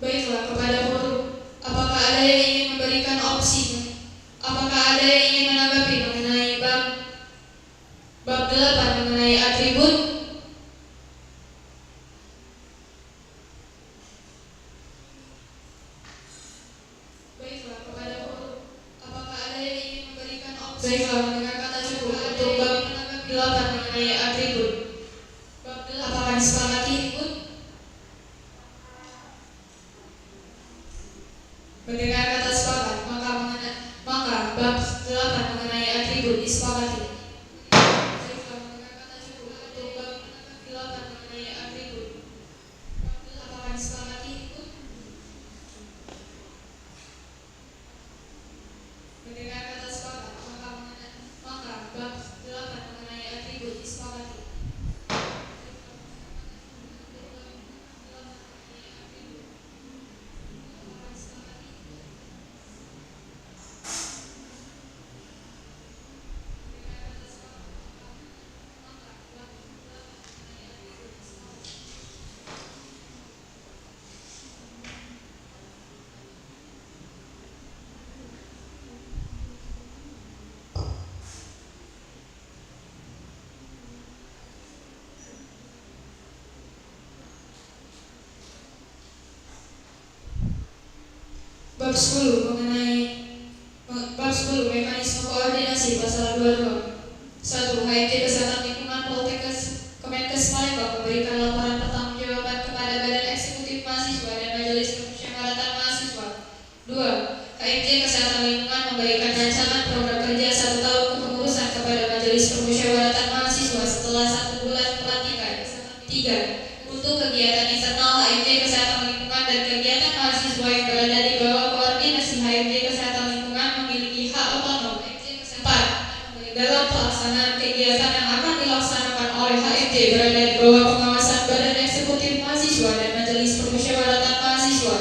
S8: Baiklah, kepada forum, apakah ada yang ingin memberikan opsi? Apakah ada yang ingin menanggapi mengenai bab 8 mengenai atribut? Baiklah, kepada forum, apakah ada yang ingin memberikan opsi? Baiklah, mendengar kata cukup untuk bab 8 mengenai atribut. Apakah disepakati? Mendengar kata sepakat, maka bab 8 mengenai atribut disepakati. Mendengar kata cukup untuk bab 8 mengenai atribut. Apakah disepakati? Mendengar kata sepakat, maka bab 8 mengenai atribut disepakati. Bab 10 mekanisme koordinasi pasal 22. 1. HMJ Kesehatan Lingkungan Poltekkes Kemenkes Palembang memberikan laporan pertanggungjawaban kepada Badan Eksekutif Mahasiswa dan Majelis Permusyawaratan Mahasiswa. 2. HMJ Kesehatan Lingkungan memberikan rancangan program kerja 1 tahun kepengurusan kepada Majelis Permusyawaratan Mahasiswa setelah 1 bulan pelantikan. 3. Untuk kegiatan internal HMJ Kesehatan Lingkungan dan kegiatan mahasiswa yang berada di bawah koordinasi HMJ Kesehatan Lingkungan memiliki hak otonom. 4. Dalam pelaksanaan kegiatan yang akan dilaksanakan oleh HMJ berada di bawah pengawasan Badan Eksekutif Mahasiswa dan Majelis Permusyawaratan Mahasiswa.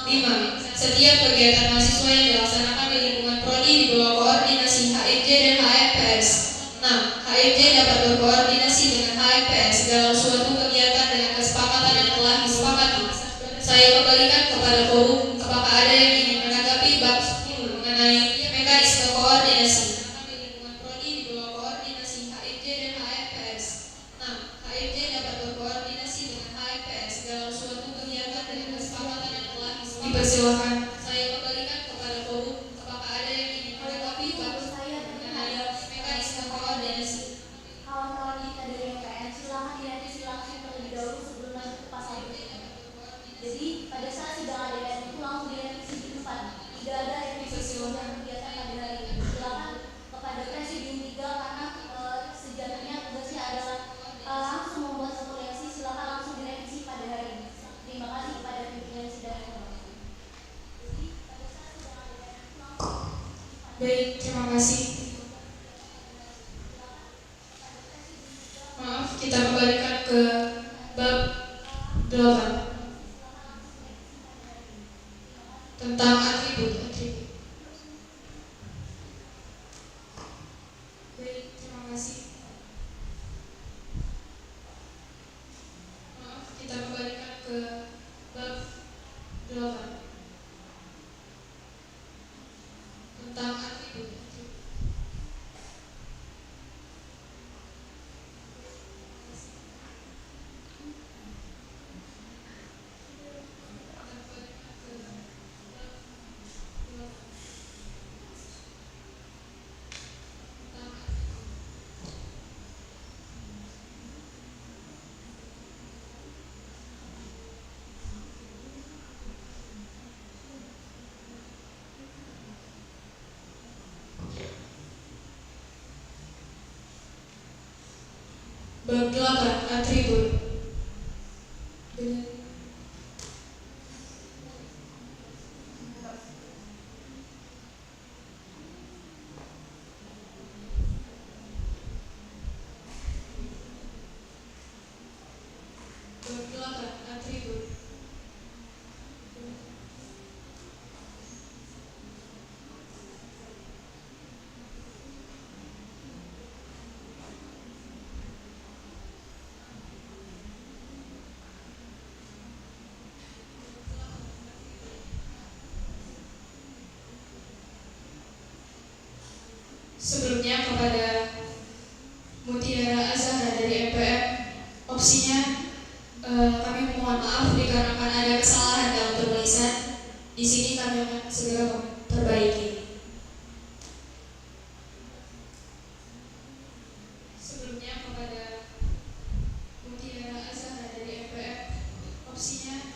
S8: 5. Setiap kegiatan mahasiswa yang dilaksanakan di lingkungan prodi di bawah koordinasi HMJ dan HMPS. 6. HMJ dapat berkoordinasi dengan HMPS dalam suatu kegiatan dengan kesepakatan yang telah disepakati. Saya kembalikan kepada forum, apakah ada yang ingin menanggapi bab 10 mengenai mekanisme koordinasi? Prodi di bawah koordinasi HMJ dan HMPS. 6. HMJ dapat berkoordinasi dengan HMPS dalam suatu kegiatan dengan kesepakatan yang telah disepakati. Dipersilakan. Saya kembalikan kepada forum, apakah ada yang ingin menanggapi bab mengenai mekanisme koordinasi?
S4: Kawan-kawan kita dari MPN, silakan diantisipasi terlebih dahulu sebelum lanjut ke pasal berikutnya. Jadi pada saat sidang ADN itu langsung direvisi di depan. Tidak ada revisi program kegiatan pada hari ini. Silakan kepada presiden
S8: Baik, terima kasih. Maaf, kita kembalikan ke bab 8 tentang atribut. Baik, terima kasih. Maaf, kita kembalikan ke bab 8 tentang atribut. Bab 8 atribut. Bab 8 atribut. Sebelumnya kepada Mutiara Azhara dari MPM, opsinya kami mohon maaf dikarenakan ada kesalahan dalam penulisan. Di sini kami akan segera perbaiki. Sebelumnya kepada Mutiara Azhara dari MPM, opsinya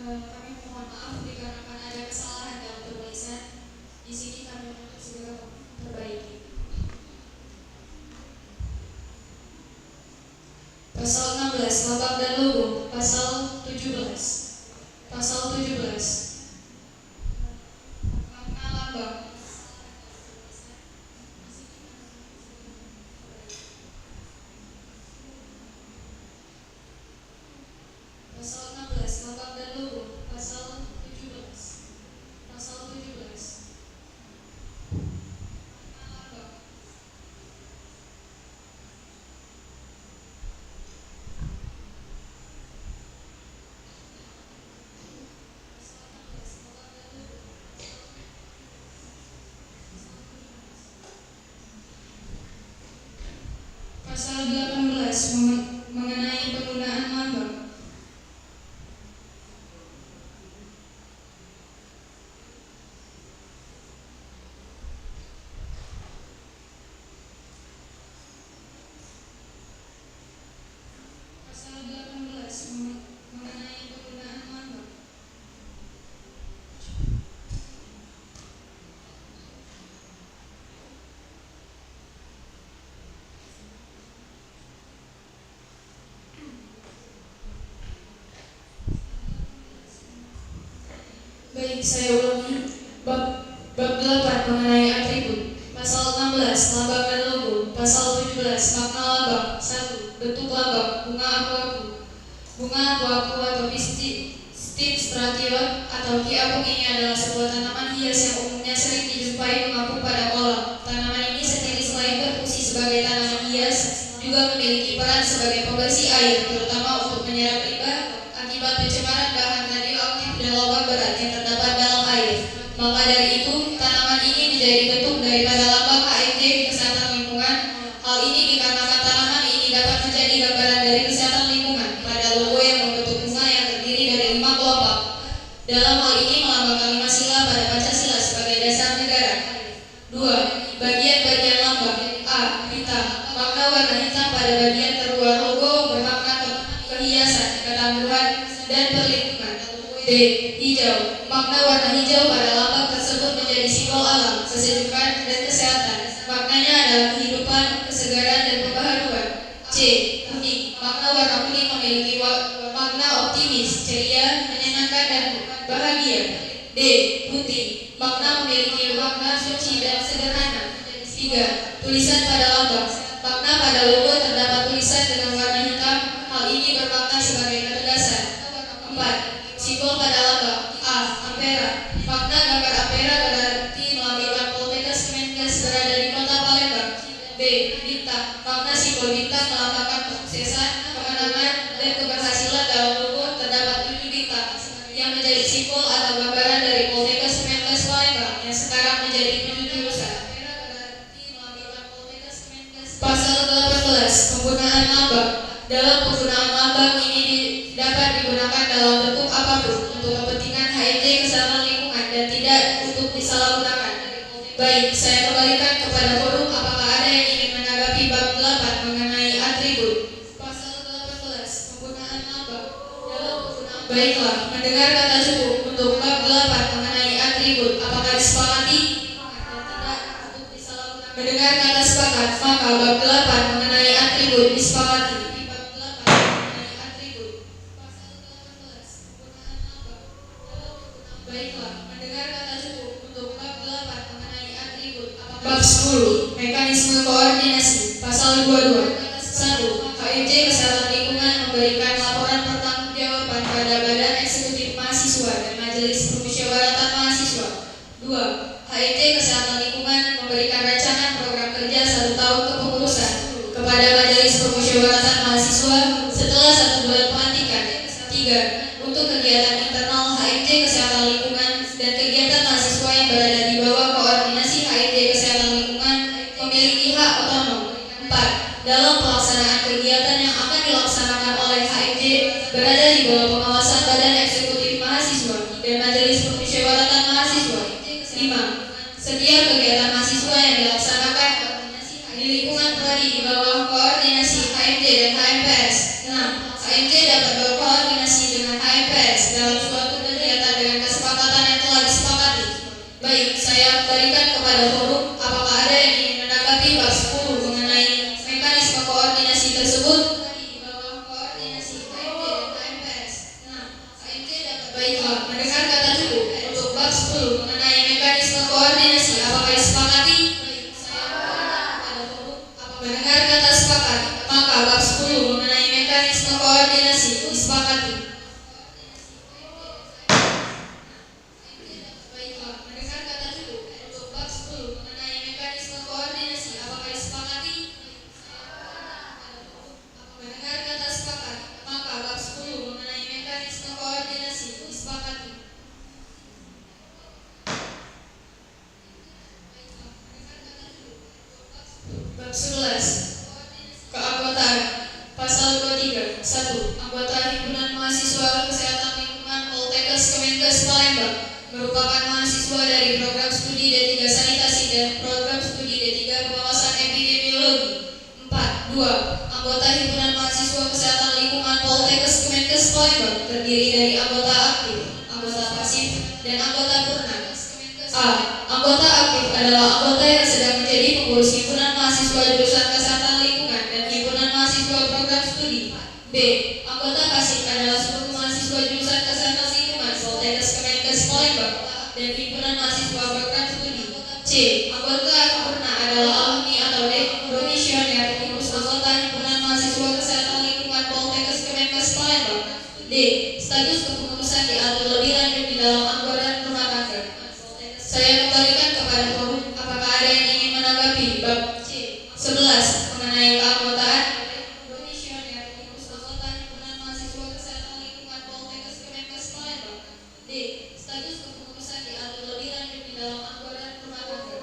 S8: kami mohon maaf dikarenakan ada kesalahan dalam penulisan. Di sini kami akan segera perbaiki. Pasal 16, lambang dan logo. Pasal 17. Pasal 17. Makna lambang. Pasal 16, lambang dan logo. Pasal 17. Pasal 17. Pasal 18 mengenai penggunaan lambang. Pasal 18 mengenai penggunaan lambang. Baik, saya ulangi. Bab 8 mengenai atribut. Pasal 16, lambang dan logo. Pasal 17, makna lambang. 1. Bentuk lambang, bunga abu-abu. Bunga abu-abu atau pistil stration atau ki apung ini adalah sebuah tanaman hias yang umumnya sering dijumpai mengapung pada kolam. Tanaman ini sendiri selain berfungsi sebagai tanaman hias, juga memiliki peran sebagai pembersih air, terutama untuk menyerap limbah akibat pencemaran bahan radioaktif dan logam berat yang terdapat dalam air. Maka dari itu, tanaman ini menjadi bentuk daripada lambang HMD kesehatan lingkungan. Hal ini dikarenakan tanaman ini dapat menjadi gambaran dari kesehatan lingkungan pada logo yang membentuk bunga yang terdiri dari 5 kelompok. Dalam hal ini melambangkan 5 sila pada Pancasila sebagai dasar negara. 2. Bagian-bagian lambang. A. Hitam. Makna warna hitam pada bagian terluar logo bermakna kehiasan, ketangguhan, dan perlindungan. B. Hijau. Makna warna hijau pada lambang tersebut menjadi simbol alam, kesejukan, dan kesehatan. Maknanya adalah kehidupan, kesegaran, dan pembaharuan. C. Kuning. Makna warna kuning memiliki makna optimis, ceria, menyenangkan, dan bahagia. D. Putih. Makna memiliki makna suci dan sederhana. 3. Tulisan pada lambang. Makna pada logo terdapat tulisan dengan warna hitam. Hal ini bermakna sebagai ketegasan. 4. Simbol pada lambang. A. Ampera. Makna gambar ampera berarti melambangkan Poltekkes Kemenkes berada di kota Palembang. B. Bintang. Makna simbol bintang melambangkan kesuksesan, kemenangan, dan keberhasilan. Dalam logo terdapat 7 bintang yang menjadi simbol atau gambaran dari Poltekkes Kemenkes Palembang yang sekarang menjadi 7 jurusan. Pasal 18. Penggunaan lambang. Dalam penggunaan lambang ini dapat digunakan dalam bentuk apapun untuk kepentingan HMJ kesehatan lingkungan dan tidak untuk disalahgunakan. Baik, saya kembalikan kepada forum. Apakah ada yang ingin menanggapi bab 8 mengenai atribut? Pasal 18. Penggunaan lambang. Dalam penggunaan. Baiklah, mendengar kata cukup untuk bab 8 mengenai atribut. Apakah disepakati? Mendengar kata sepakat, maka bab 8 mengenai atribut disepakati. Baiklah, mendengar kata cukup untuk bab 8 mengenai atribut. Bab 10, mekanisme koordinasi. Pasal 22. 1. HMJ Kesehatan Lingkungan memberikan laporan pertanggungjawaban pada Badan Eksekutif Mahasiswa dan Majelis Permusyawaratan Mahasiswa. 2. HMJ Kesehatan Lingkungan memberikan rancangan program kerja 1 tahun kepengurusan kepada Majelis Permusyawaratan Mahasiswa setelah 1 bulan pelantikan. 3. Untuk kegiatan internal HMJ Kesehatan Lingkungan dan kegiatan mahasiswa yang berada di bawah koordinasi HMJ Kesehatan Lingkungan memiliki hak otonom. 4. Dalam pelaksanaan kegiatan yang akan dilaksanakan oleh HMJ berada di bawah pengawasan Badan Eksekutif Mahasiswa dan Majelis Permusyawaratan Mahasiswa. 5. Setiap kegiatan mahasiswa yang dilaksanakan di lingkungan prodi di bawah koordinasi HMJ dan HMPS. 6. HMJ dapat berkoordinasi dengan HMPS dalam suatu kegiatan dengan kesepakatan yang telah disepakati. Baik, saya berikan kepada forum. Apakah ada yang ingin menanggapi bab 10 mengenai mekanisme koordinasi tersebut? Baiklah, mendengar kata cukup untuk bab 10 mengenai mekanisme koordinasi. Apakah disepakati? Mendengar kata sepakat, maka bab 10 mengenai mekanisme koordinasi disepakati. Baiklah, mendengar kata cukup untuk bab 10 mengenai mekanisme koordinasi. Apakah disepakati? Mendengar kata sepakat, maka bab 10 mengenai mekanisme koordinasi disepakati. Bab 11. Keanggotaan. Pasal 23. 1. Anggota Himpunan Mahasiswa Kesehatan Lingkungan Poltekkes Kemenkes Palembang merupakan mahasiswa dari program studi D3 Sanitasi dan program studi D3 Pengawasan Epidemiologi. 4. 2. Anggota Himpunan Mahasiswa Kesehatan Lingkungan Poltekkes Kemenkes Palembang terdiri dari anggota aktif, anggota pasif, dan anggota purna. A. Anggota aktif adalah anggota yang sedang menjadi pengurus himpunan mahasiswa jurusan kesehatan lingkungan dan himpunan mahasiswa program studi. B. Anggota pasif adalah seluruh mahasiswa jurusan kesehatan lingkungan Poltekkes Kemenkes Palembang dan himpunan mahasiswa program studi. C. Anggota purna adalah alumni atau demisioner pengurus anggota himpunan mahasiswa kesehatan lingkungan Poltekkes Kemenkes Palembang. D. Status kepengurusan diatur lebih lanjut di dalam anggaran rumah tangga. Saya kembalikan kepada forum. Apakah ada yang ingin menanggapi bab C 11 mengenai keanggotaan? Demisioner pengurus anggota himpunan mahasiswa kesehatan lingkungan Poltekkes Kemenkes Palembang. D. Status kepengurusan diatur lebih lanjut di dalam anggaran rumah tangga.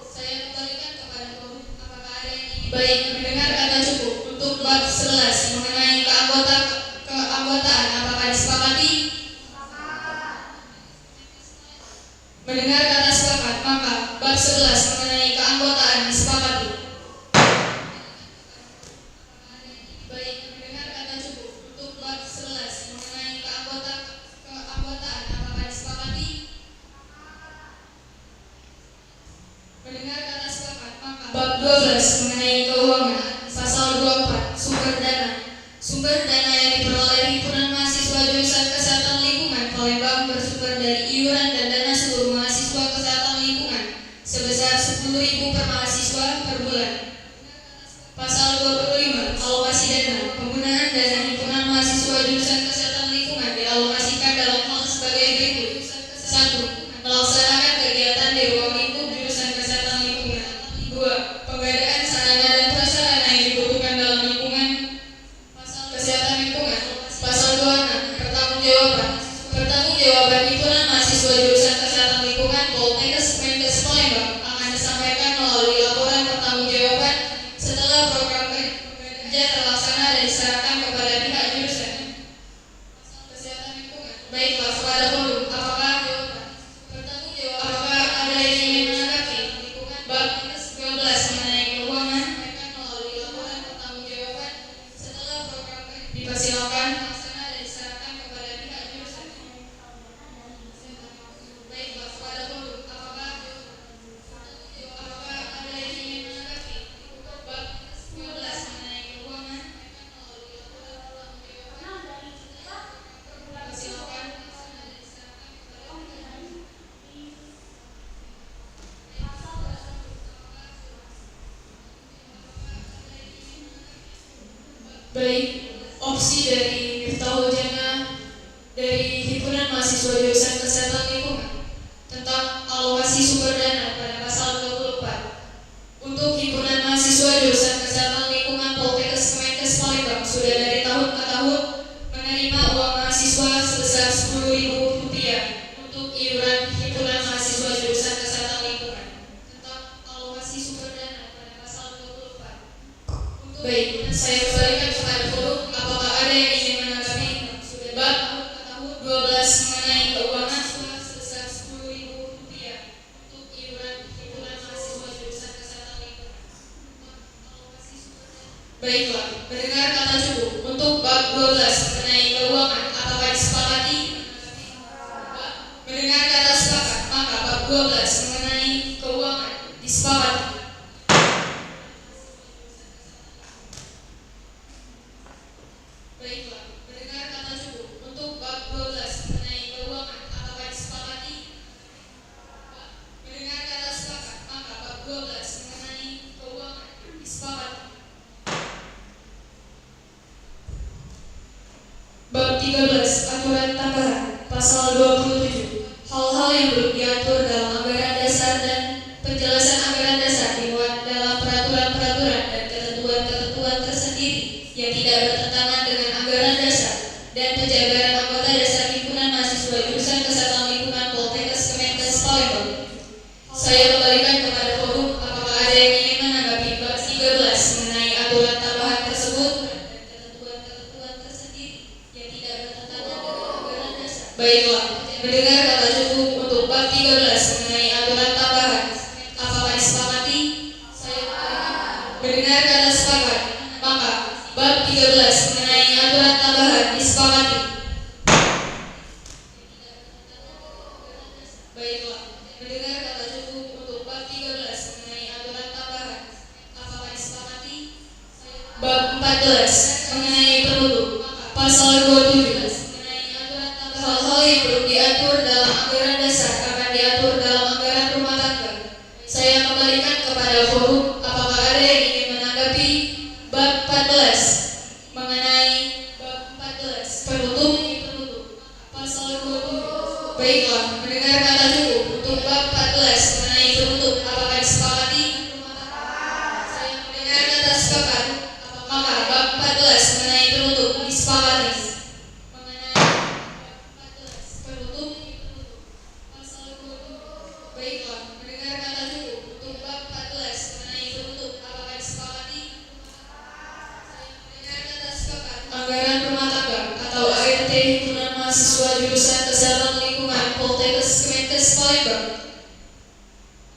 S8: Saya kembalikan kepada forum. Apakah ada yang ingin? Baik, mendengar kata cukup untuk bab 11 mengenai keanggotaan. Apakah disepakati? Mendengar kata sepakat, maka bab 11 mengenai keanggotaan disepakati. Baik, mendengar kata cukup untuk bab 11 mengenai keanggotaan. Apakah disepakati? Mendengar kata sepakat, maka bab 12 mengenai keuangan. Pasal 24. Sumber dana. Sumber dana yang diperoleh himpunan mahasiswa jurusan kesehatan lingkungan Palembang bersumber dari iuran dan dana seluruh mahasiswa Pertanggungjawaban himpunan mahasiswa jurusan Kesehatan Lingkungan Poltekkes Kemenkes Palembang akan disampaikan melalui laporan pertanggungjawaban setelah program kerja terlaksana dan diserahkan kepada pihak jurusan. Kesehatan Lingkungan. Baiklah, kepada forum, apakah ada yang ingin menanggapi bab 12 mengenai keuangan melalui laporan pertanggungjawaban setelah program kerja dipersilakan. Baik, opsi dari Miftahul Jannah dari Himpunan Mahasiswa Jurusan Kesehatan Lingkungan tentang alokasi sumber dana pada pasal 24. Untuk Himpunan Mahasiswa Jurusan Kesehatan Lingkungan Poltekkes Kemenkes Palembang sudah dari tahun ke tahun menerima uang mahasiswa sebesar Rp10.000 untuk iuran Himpunan Mahasiswa Jurusan Kesehatan Lingkungan tentang alokasi sumber dana pada pasal 24. Baik, saya kembalikan kepada forum, apakah ada yang ingin menanggapi bab 12 mengenai keuangan sebesar Rp10.000 untuk iuran himpunan mahasiswa jurusan kesehatan lingkungan. Baiklah, mendengar kata cukup untuk bab 12 mengenai keuangan, apakah disepakati? Mendengar kata sepakat, maka bab 12 mengenai keuangan disepakati. Baiklah, mendengar kata cukup untuk bab 12 mengenai keuangan, apakah disepakati? Mendengar kata sepakat, maka bab 12 mengenai keuangan disepakati. Bab 13, aturan tambahan, pasal 27. Hal-hal yang belum diatur dalam anggaran dasar dan penjelasan anggaran dasar dimuat dalam peraturan-peraturan dan ketentuan-ketentuan tersendiri yang tidak bertentangan dengan anggaran dasar dan penjabaran anggota dasar himpunan mahasiswa jurusan kesehatan lingkungan Poltekkes Kemenkes Palembang. Saya kembalikan kepada forum, apakah ada yang ingin menanggapi bab 13 mengenai aturan tambahan tersebut dan ketentuan-ketentuan tersendiri yang tidak bertentangan dengan anggaran dasar. Baiklah, mendengar kata cukup untuk bab 13 mengenai aturan tambahan, apakah disepakati? Saya mendengar kata sepakat, maka bab 13 mengenai aturan tambahan disepakati. Baiklah, mendengar kata cukup untuk bab 13 mengenai aturan tambahan, apakah disepakati? Bab 14 mengenai penutup, pasal 27. Hal-hal yang belum diatur dalam anggaran dasar akan diatur dalam anggaran rumah tangga. Saya kembalikan kepada forum, apakah ada yang ingin menanggapi bab 14 mengenai bab 14 penutup pasal 27. Baiklah, mendengar kata cukup untuk bab 14 mengenai penutup, apakah disepakati? Saya mendengar kata sepakat, maka bab 14 mengenai penutup disepakati. Baiklah, mendengar kata cukup untuk bab 14 mengenai penutup, apakah disepakati? Mendengar kata sepakat, anggaran rumah tangga atau ART himpunan mahasiswa jurusan kesehatan lingkungan Poltekkes Kemenkes Palembang.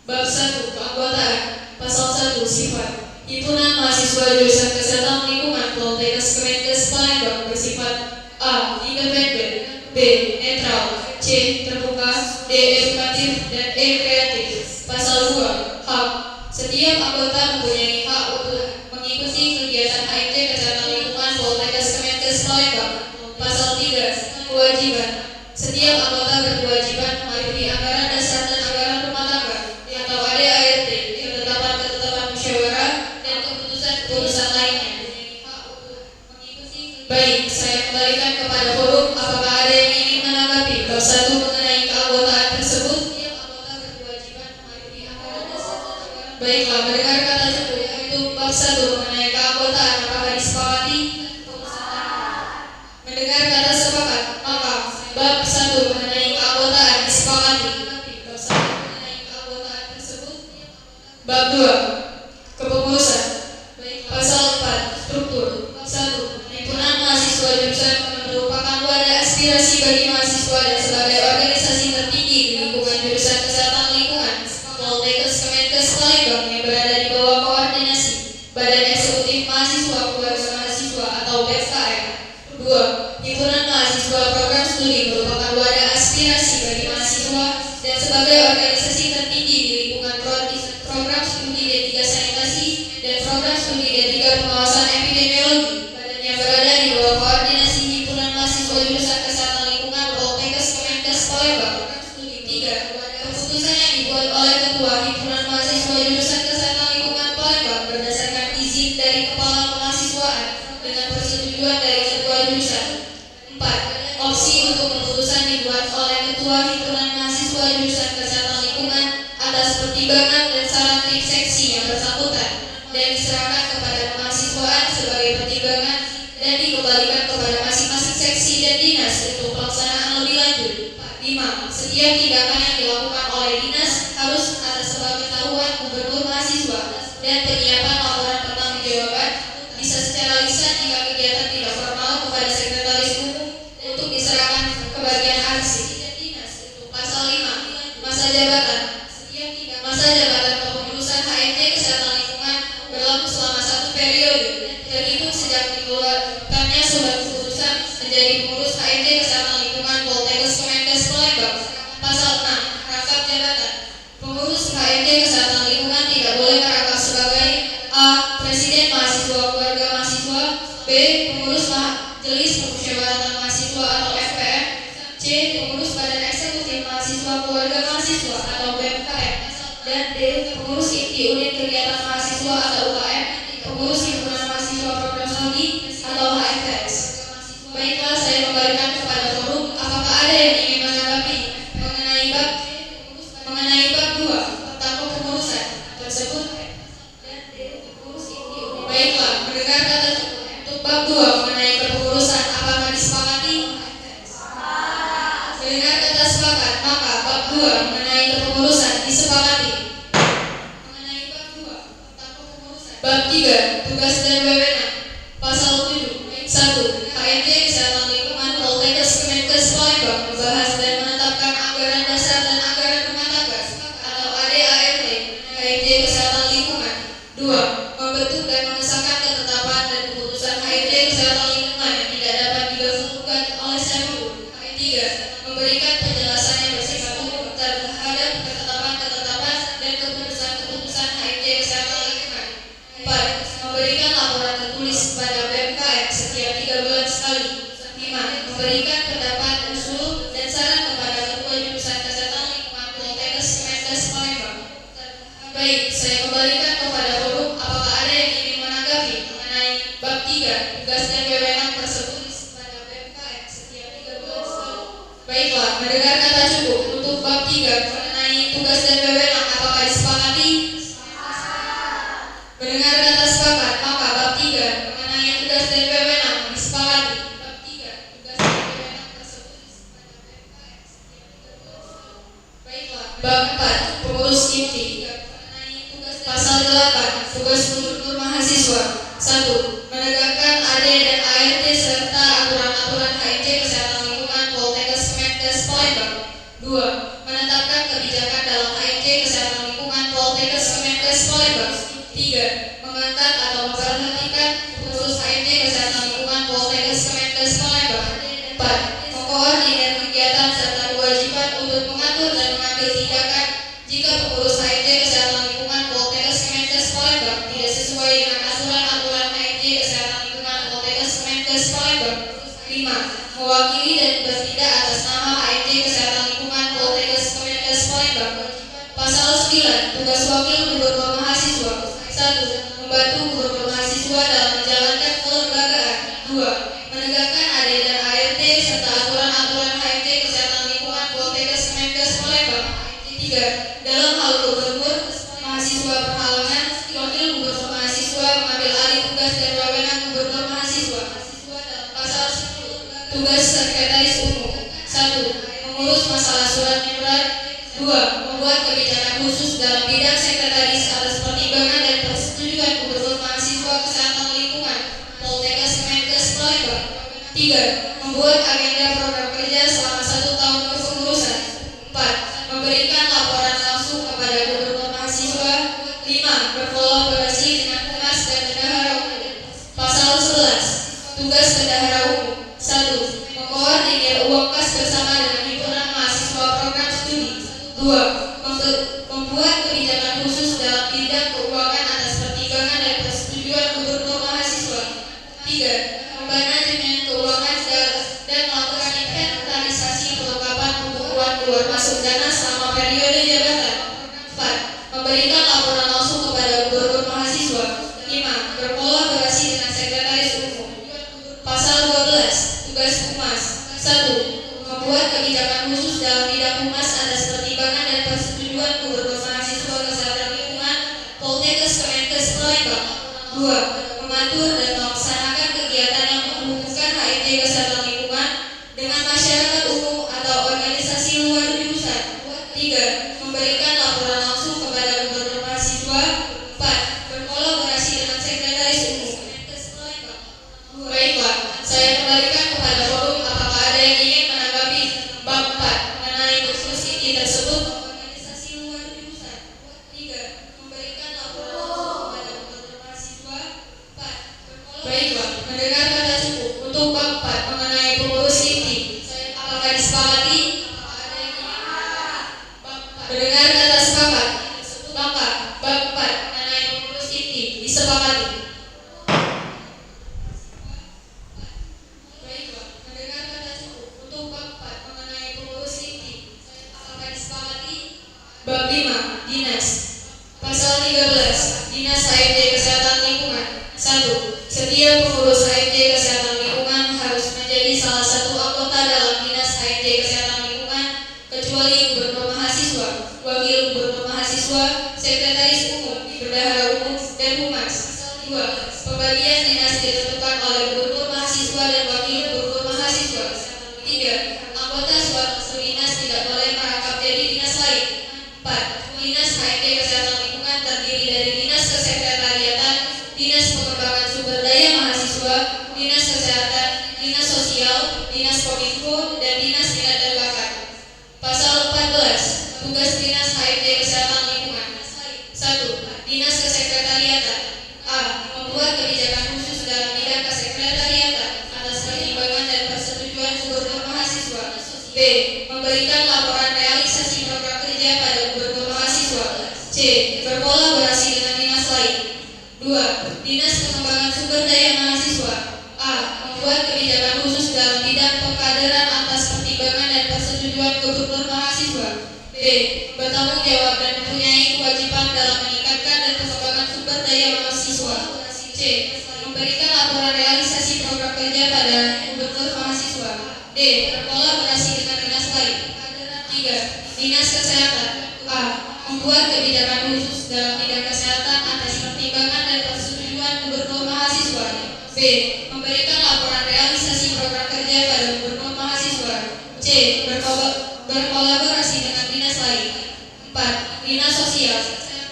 S8: Bab 1, keanggotaan, pasal 1, sifat. Himpunan mahasiswa jurusan kesehatan lingkungan Poltekkes Kemenkes Palembang bersifat A. Independen, B. Netral, C. Terbuka, D. Edukatif, dan E. Kreatif. Pasal 2, hak. Setiap anggota mempunyai hak untuk mengikuti kegiatan HMT kesehatan lingkungan Poltekkes Kemenkes Palembang. Pasal 3, kewajiban. Setiap anggota berkewajiban mematuhi anggaran dasar dan anggaran rumah tangga atau ADART, ketetapan-ketetapan musyawarah, dan keputusan-keputusan lainnya. Baik, saya kembalikan kepada forum, apakah ada yang ingin menanggapi bab 1 mengenai keanggotaan tersebut? Baiklah, mendengar kata cukup untuk bab 1 mengenai keanggotaan, apakah disepakati? Mendengar kata sepakat, maka bab 1 1. Mengenai keanggotaan disepakati. Bab 1 mengenai keanggotaan tersebut. Bab 2 kepengurusan. Pasal 4 struktur. 1. Himpunan mahasiswa jurusan merupakan wadah aspirasi bagi mahasiswa dan sebagai organisasi tertinggi di lingkungan jurusan kesehatan lingkungan Poltekkes Kemenkes Palembang yang berada di bawah koordinasi Badan Eksekutif Mahasiswa Keluarga Mahasiswa atau BEKKM. 2. Himpunan mahasiswa program studi merupakan wadah aspirasi bagi mahasiswa dan sebagai organisasi tertinggi di lingkungan program studi D3 sanitasi dan program studi D3 pengawasan epidemiologi yang berada di bawah koordinasi himpunan mahasiswa jurusan kesehatan lingkungan Poltekkes Kemenkes Palembang. 3. Keputusan yang dibuat oleh ketua himpunan mahasiswa jurusan kesehatan lingkungan Palembang berdasarkan izin dari kepala kemahasiswaan dengan persetujuan dari ketua jurusan. 4. Opsi untuk keputusan dibuat oleh ketua himpunan mahasiswa jurusan kesehatan lingkungan atas pertimbangan dan saran tim seksi yang bersangkutan dan diserahkan kepada kemahasiswaan sebagai pertimbangan dan dikembalikan kepada masing-masing seksi dan dinas untuk pelaksanaan lebih lanjut. 5. Setiap tindakan yang dilakukan oleh dinas harus atas sepengetahuan gubernur mahasiswa dan penyiapan laporan pertanggungjawaban bisa secara lisan jika kegiatan tidak formal kepada sekretaris umum untuk diserahkan ke bagian arsip. Pasal 5. Masa jabatan. Masa jabatan kepengurusan HMT Kesehatan Lingkungan berlaku selama 1 periode terhitung sejak dikeluarkannya surat keputusan menjadi pengurus HMT Kesehatan Lingkungan Poltekkes Kemenkes Palembang. Pasal 6. Rangkap jabatan. Pengurus HMT Kesehatan Lingkungan tidak boleh merangkap sebagai A. Presiden Mahasiswa Keluarga Mahasiswa, B. Pengurus Majelis Permusyawaratan Mahasiswa atau FPM, C. Pengurus Badan Eksekutif Mahasiswa Keluarga Mahasiswa atau BMKM, dan D. Pengurus inti unit kegiatan mahasiswa atau UKM, pengurus himpunan mahasiswa program studi atau HMTS. Baiklah, saya kembalikan kepada forum. Apakah ada yang ingin menanggapi mengenai bab 2 tentang kepengurusan tersebut? Baiklah, mendengar kata untuk bab 2 mengenai kepengurusan, apakah disepakati? Mendengar kata sepakat, maka bab 2 mengenai kepengurusan disepakati. Mengenai bab 2 tentang kepengurusan. Bab 3 tugas dan wewenang. Pasal 7. 1. HMT Kesehatan Lingkungan Poltekkes Kemenkes Palembang membahas dan menetapkan anggaran dasar dan anggaran rumah tangga atau ADART HMT Kesehatan Lingkungan. 2. Membentuk dan mengesahkan ketetapan dan keputusan HMT Kesehatan Lingkungan yang tidak dapat diganggu-gugat oleh siapapun. 3. Memberikan penjelasan yang bersifat umum terhadap ketetapan-ketetapan dan keputusan-keputusan HMT Kesehatan Lingkungan. 4. Memberikan laporan tertulis kepada BMKM setiap 3 bulan sekali. 5. Memberikan pendapat, usul, dan saran kepada ketua jurusan kesehatan lingkungan Poltekkes Kemenkes Palembang. Baik, saya kembalikan kepada forum. Apakah ada yang ingin menanggapi mengenai bab 3 tugas dan wewenang tersebut kepada BMKM setiap 3 bulan sekali? Baiklah, mendengar kata cukup untuk bab 3 mengenai tugas dan wewenang, apakah disepakati? Mendengar kata sepakat, maka bab 3 mengenai tugas dan wewenang disepakati. Bab 3 tugas dan wewenang tersebut kepada BMKM setiap 3 bulan sekali. Baiklah, bab 4 pengurus inti. Pasal 8 tugas gubernur mahasiswa. 1. Menegakkan AD dan ART serta aturan-aturan HMT Kesehatan Lingkungan Poltekkes Kemenkes Palembang. 2. Menetapkan kebijakan dalam HMT Kesehatan Lingkungan Poltekkes Kemenkes Palembang. 3. Mengangkat atau memperhentikan pengurus HMT Kesehatan Lingkungan Poltekkes Kemenkes Palembang. 4. Mengkoordinir kegiatan serta kewajiban untuk mengatur dan mengambil tindakan jika pengurus HMT Kesehatan Lingkungan Poltekkes Kemenkes Palembang tidak sesuai dengan aturan-aturan HMT Kesehatan Lingkungan Poltekkes Kemenkes Palembang. 5. Mewakili dan bertindak atas nama HMT Kesehatan Lingkungan Poltekkes Kemenkes mengurus masalah surat menyurat. 2. Membuat kebijakan khusus dalam bidang sekretaris atas pertimbangan dan persetujuan Gubernur Mahasiswa Kesehatan Lingkungan Poltekkes Kemenkes Palembang. 3. Membuat agenda program kerja selama 1 tahun kepengurusan. 4. Memberikan laporan langsung kepada Gubernur Mahasiswa. 5. Berkolaborasi dengan Humas dan Bendahara Umum. Pasal 11. Tugas Bendahara Umum. 1. Mengkoordinir uang kas bersama dengan himpunan mahasiswa program studi. 2. Membuat kebijakan khusus dalam bidang keuangan atas pertimbangan dan persetujuan Gubernur Mahasiswa. 3. Memanajemen keuangan dan melakukan inventarisasi kelengkapan pembukuan keluar masuk dana selama periode jabatan. 4. Memberikan laporan langsung kepada Gubernur Mahasiswa. 5. Berkolaborasi dengan Sekretaris Umum. Pasal 12. Tugas Humas. 1. Membuat kebijakan khusus dalam bidang humas atas pertimbangan dan persetujuan Gubernur Mahasiswa Kesehatan Lingkungan Poltekkes Kemenkes Palembang. 2. Mengatur dan melaksanakan kegiatan yang menghubungkan HMJ Kesehatan Lingkungan dengan masyarakat umum atau organisasi luar jurusan. 3. Memberikan laporan langsung kepada Gubernur Mahasiswa. 4. Berkolaborasi dengan Sekretaris Umum. Baiklah, saya kembalikan kepada forum. Apakah ada yang ingin menanggapi bab 4 mengenai diskusi tersebut? Organisasi luar jurusan. 3. Memberikan laporan langsung kepada Gubernur Mahasiswa. 4. Baiklah, mendengar kata cukup untuk bab 4 mengenai pengurus inti. Apakah disepakati? Mendengar kata sepakat, maka bab 4 mengenai pengurus inti disepakati. Baiklah, mendengar kata cukup untuk bab 4 mengenai pengurus inti. Apakah disepakati? Bab 5, Dinas. Pasal 13, Dinas HMJ Kesehatan Lingkungan. 1. Setiap pengurus HMJ Kesehatan Lingkungan harus menjadi salah satu anggota dalam Dinas HMJ Kesehatan Lingkungan kecuali Gubernur Mahasiswa, Wakil Gubernur Mahasiswa, Sekretaris Umum, Bendahara Umum, dan Humas. 2. Pembagian dinas ditentukan oleh Gubernur Mahasiswa dan Wakil Gubernur Mahasiswa. 3. Anggota suatu dinas tidak boleh merangkap jadi dinas lain. 4. Dinas HMJ Kesehatan Lingkungan terdiri dari Dinas Kesekretariatan, Dinas Pengembangan Sumber Daya Mahasiswa, Dinas Kesehatan, Dinas Sosial, Dinas Kominfo, dan Dinas Minat dan Bakat. Pasal 14. Tugas Dinas HMJ Kesehatan Lingkungan. 1. Dinas Kesekretariatan. A. Membuat kebijakan khusus dalam bidang kesekretariatan atas pertimbangan dan persetujuan Gubernur Mahasiswa. B. Memberikan laporan realisasi program kerja pada Gubernur Mahasiswa. C. Berkolaborasi dengan dinas lain. 2. Dinas Pengembangan Sumber Daya Mahasiswa. A. Membuat kebijakan khusus dalam bidang pengkaderan atas pertimbangan dan persetujuan Gubernur Mahasiswa. B. Bertanggung jawab dan mempunyai kewajiban dalam meningkatkan dan pengembangan sumber daya mahasiswa. C. Memberikan laporan realisasi program kerja pada Gubernur Mahasiswa. D. Berkolaborasi dengan dinas lain. 3. Dinas Kesehatan. A. Membuat kebijakan khusus dalam bidang kesehatan atas pertimbangan dan persetujuan Gubernur Mahasiswa. B. Memberikan laporan realisasi program kerja pada Gubernur Mahasiswa. C. Berkolaborasi dengan dinas lain. 4. Dinas Sosial.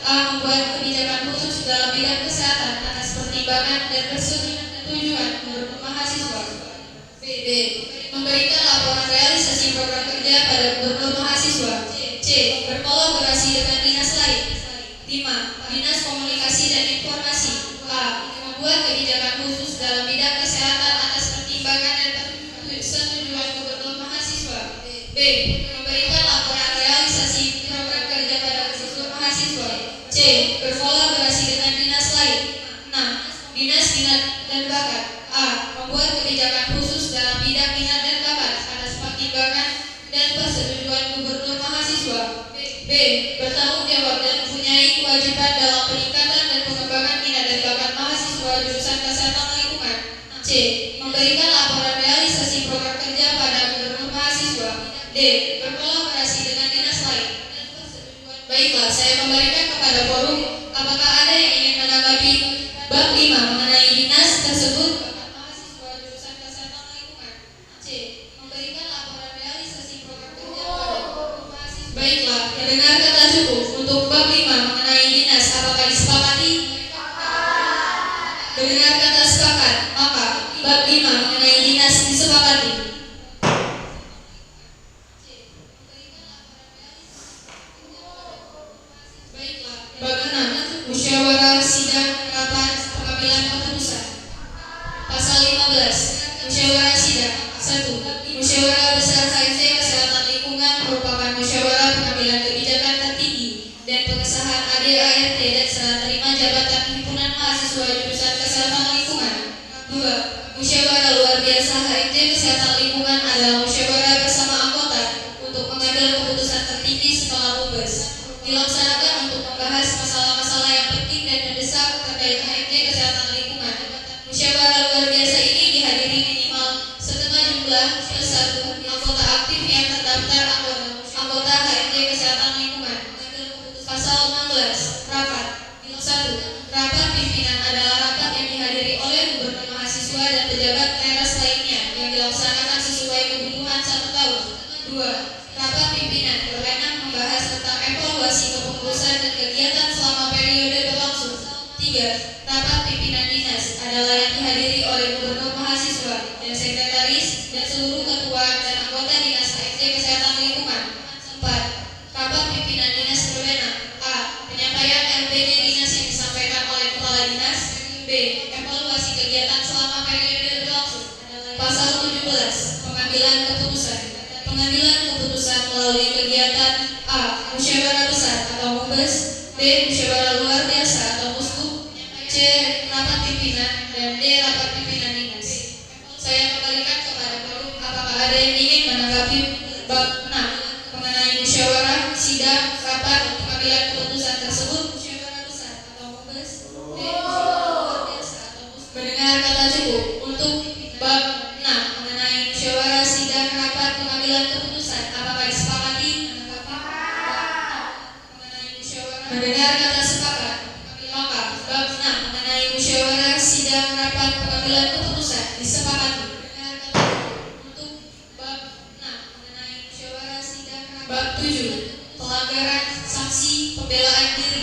S8: A. Membuat kebijakan khusus dalam bidang kesehatan atas pertimbangan dan persetujuan Gubernur Mahasiswa. B. Memberikan laporan realisasi program kerja pada Gubernur Mahasiswa. C. Berkolaborasi dengan dinas lain. 5. Dinas Komunikasi dan Informasi. A. Membuat kebijakan khusus dalam bidang kesehatan atas pertimbangan dan persetujuan Gubernur Mahasiswa. B. Memberikan laporan realisasi program kerja pada Gubernur Mahasiswa. C. Berkolaborasi dengan dinas lain. 6. Dinas Minat dan Bakat. A. Membuat kebijakan khusus dalam bidang minat dan bakat atas pertimbangan dan persetujuan Gubernur Mahasiswa. B. Bertanggung jawab dan mempunyai kewajiban dalam peningkatan dan pengembangan minat dan bakat mahasiswa jurusan Kesehatan Lingkungan. C. Memberikan laporan realisasi program kerja pada Gubernur Mahasiswa. D. Berkolaborasi dengan dinas lain. Baiklah, saya kembalikan kepada forum. Apakah ada yang ingin menanggapi bab 5 mengenai dinas tersebut? Mahasiswa jurusan Kesehatan Lingkungan. C. Memberikan laporan realisasi program kerja Bab 6. Musyawarah sidang rapat pengambilan keputusan. Pasal 15. Musyawarah sidang. 1. Musyawarah besar HMC Kesehatan Lingkungan merupakan musyawarah pengambilan kebijakan tertinggi dan pengesahan ADART dan serah terima jabatan himpunan mahasiswa jurusan Kesehatan Lingkungan. 2. Musyawarah luar biasa HMC Kesehatan Lingkungan adalah musyawarah bersama anggota untuk mengambil keputusan tertinggi setelah Mubes. Dilaksanakan untuk membahas masalah-masalah yang penting dan mendesak terkait HMC Kesehatan Lingkungan. Musyawarah luar biasa ini dihadiri minimal setengah jumlah plus 1 anggota aktif yang terdaftar anggota HMC Kesehatan Lingkungan. Pasal 16. Rapat. 1. Rapat pimpinan adalah rapat yang dihadiri oleh gubernur mahasiswa dan pejabat teras lainnya yang dilaksanakan sesuai kebutuhan 1 tahun. 2. Rapat pimpinan berwenang membahas tentang evaluasi kepengurusan dan kegiatan selama periode berlangsung. 3. Rapat pimpinan dinas adalah yang dihadiri oleh gubernur mahasiswa dan sekretaris dan seluruh ketua dan anggota dinas HMC Kesehatan Lingkungan. 4. Rapat pimpinan dinas berwenang. A. Penyampaian RPJ dinas yang disampaikan oleh kepala dinas. B. Evaluasi kegiatan selama periode berlangsung. Pasal 17. Pengambilan keputusan. Pengambilan keputusan melalui kegiatan A. Musyawarah besar atau Mubes. B. Musyawarah luar biasa atau Musku. C. Rapat pimpinan. Dan D. Rapat pimpinan dinas. Saya kembalikan kepada forum. Apakah ada yang ingin menanggapi bab 6 mengenai musyawarah sidang rapat pengambilan keputusan tersebut? Musyawarah besar atau Mubes. D. Musyawarah luar biasa atau Musku. Mendengar kata cukup untuk bab 6 mengenai musyawarah sidang rapat pengambilan keputusan. Apakah disepakati? Mendengar kata sepakat, maka bab 6 mengenai musyawarah sidang rapat pengambilan keputusan disepakati. Untuk bab 6 mengenai musyawarah sidang rapat. Bab 7. Pelanggaran sanksi pembelaan diri.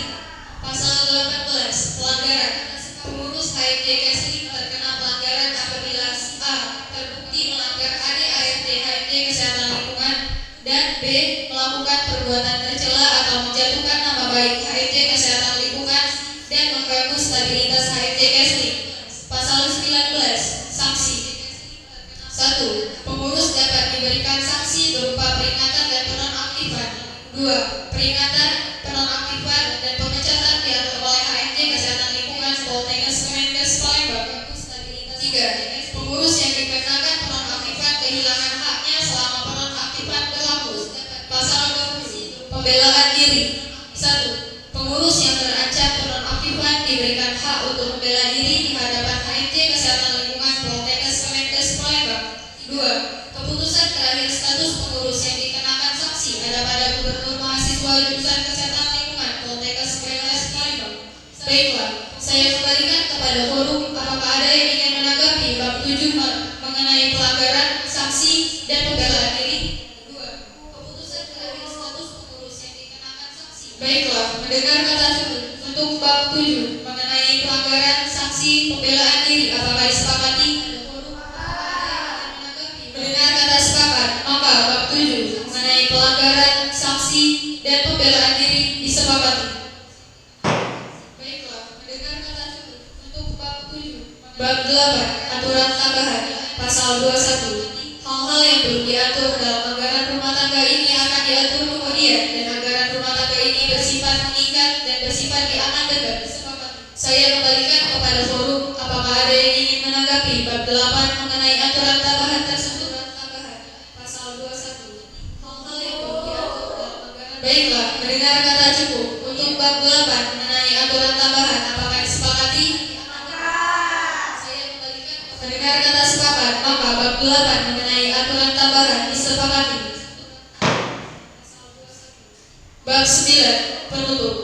S8: Pasal 18. Pelanggaran. Pengurus HMC Kesli terkena pelanggaran apabila A. Terbukti melanggar ADART HMC Kesehatan Lingkungan dan B. Melakukan perbuatan tercela atau menjatuhkan nama baik HMC Kesehatan Lingkungan dan mengganggu stabilitas HMC Kesli. Pasal 19. Sanksi. 1. Pengurus dapat diberikan sanksi berupa peringatan dan penonaktifan. 2. Peringatan, penonaktifan dan pemecatan diatur oleh HMC Kesehatan Lingkungan Poltekkes Kemenkes Palembang. 3. Pengurus yang dikenakan penonaktifan kehilangan haknya selama penonaktifan berlaku. Pasal 20. Pembelaan diri. 1. Pengurus yang terancam penonaktifan diberikan hak untuk membela diri di hadapan HMC Kesehatan Lingkungan Poltekkes Kemenkes Palembang. 2. Keputusan terakhir status pengurus yang dikenakan sanksi ada pada gubernur mahasiswa jurusan Kesehatan Lingkungan Poltekkes Kemenkes Palembang. Baiklah, saya kembalikan kepada forum. Apakah ada yang ingin menanggapi bab 7 mengenai pelanggaran, sanksi, dan pembelaan diri? 2. Keputusan terakhir status pengurus yang dikenakan sanksi. Baiklah, mendengar kata cukup untuk bab 7 mengenai pelanggaran, sanksi, pembelaan diri. Apakah disepakati? Mendengar kata sepakat, maka bab 7 mengenai pelanggaran, sanksi, dan pembelaan diri disepakati. Baiklah, mendengar kata cukup untuk bab 7. Bab 8. Aturan tambahan. Pasal 21. Hal-hal yang belum diatur dalam anggaran rumah tangga ini akan diatur kemudian dan anggaran rumah tangga ini bersifat mengikat dan bersifat diamandemen. Saya kembalikan kepada forum. Apakah ada yang ingin menanggapi bab 8 mengenai aturan tambahan tersebut? Pasal 21. Hal-hal yang belum diatur dalam anggaran. Baiklah, mendengar kata cukup untuk bab 8 mengenai aturan tambahan. Apakah disepakati? Saya kembalikan mendengar kata sepakat, maka bab 8 mengenai aturan tambahan disepakati. Bab 9. Penutup.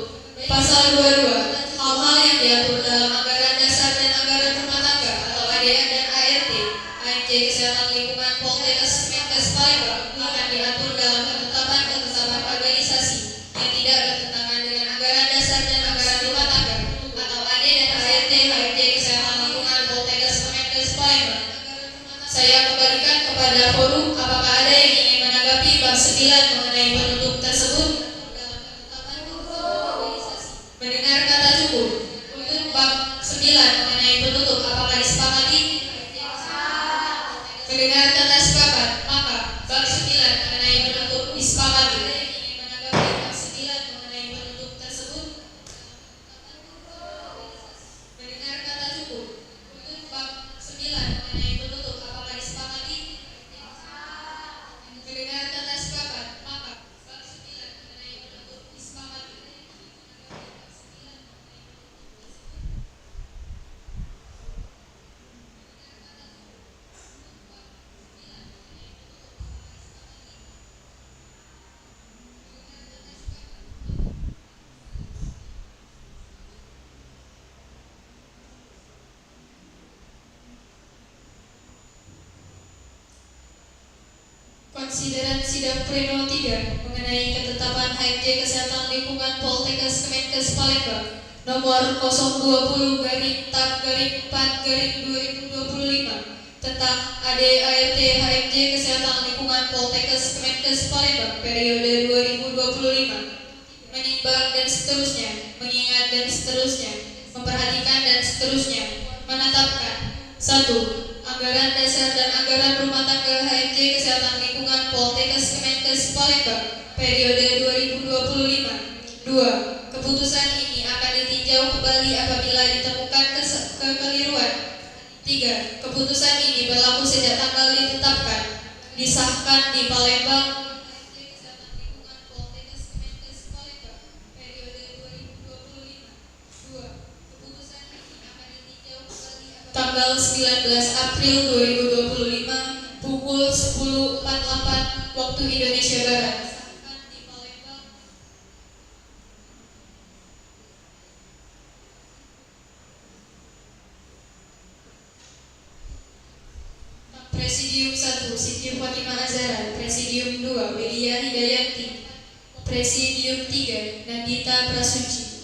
S8: Pasal 22. Hal-hal yang diatur dalam anggaran dasar dan anggaran rumah tangga atau ADN dan ART HMC Kesehatan Lingkungan Poltekkes Kemenkes Palembang akan diatur dalam ketetapan organisasi yang tidak bertentangan dengan anggaran dasar dan anggaran rumah tangga atau AD dan ART HMC Kesehatan Lingkungan Poltekkes Kemenkes Palembang. Saya kembalikan kepada forum. Apakah ada yang ingin menanggapi bab 9 mengenai penutup tersebut? mengenai penutup, apakah disepakati? Mendengar kata sepakat, maka bab 9 mengenai penutup disepakati. Menanggapi bab 9 mengenai penutup tersebut? Mendengar kata cukup untuk bab 9 mengenai penutup, apakah disepakati? Mendengar kata sepakat, maka bab 9 mengenai penutup disepakati. Konsideran sidang pleno 3 mengenai ketetapan HMJ Kesehatan Lingkungan Poltekkes Kemenkes Palembang nomor 020-4-4-2025 tentang ADART HMJ Kesehatan Lingkungan Poltekkes Kemenkes Palembang periode 2025, menimbang dan seterusnya, mengingat dan seterusnya, memperhatikan dan seterusnya, menetapkan 1. Anggaran dasar dan anggaran rumah tangga HMJ Kesehatan Lingkungan Poltekkes Kemenkes Palembang periode 2025. 2. Keputusan ini akan ditinjau kembali apabila ditemukan kekeliruan. 3. Keputusan ini berlaku sejak tanggal ditetapkan, disahkan di Palembang. Tanggal 19 April 2025 pukul 10.48 waktu Indonesia Barat. Presidium 1 Siti Fatimah Azhara, Presidium 2 Belia Hidayanti, Presidium 3 Nandita Prasuci.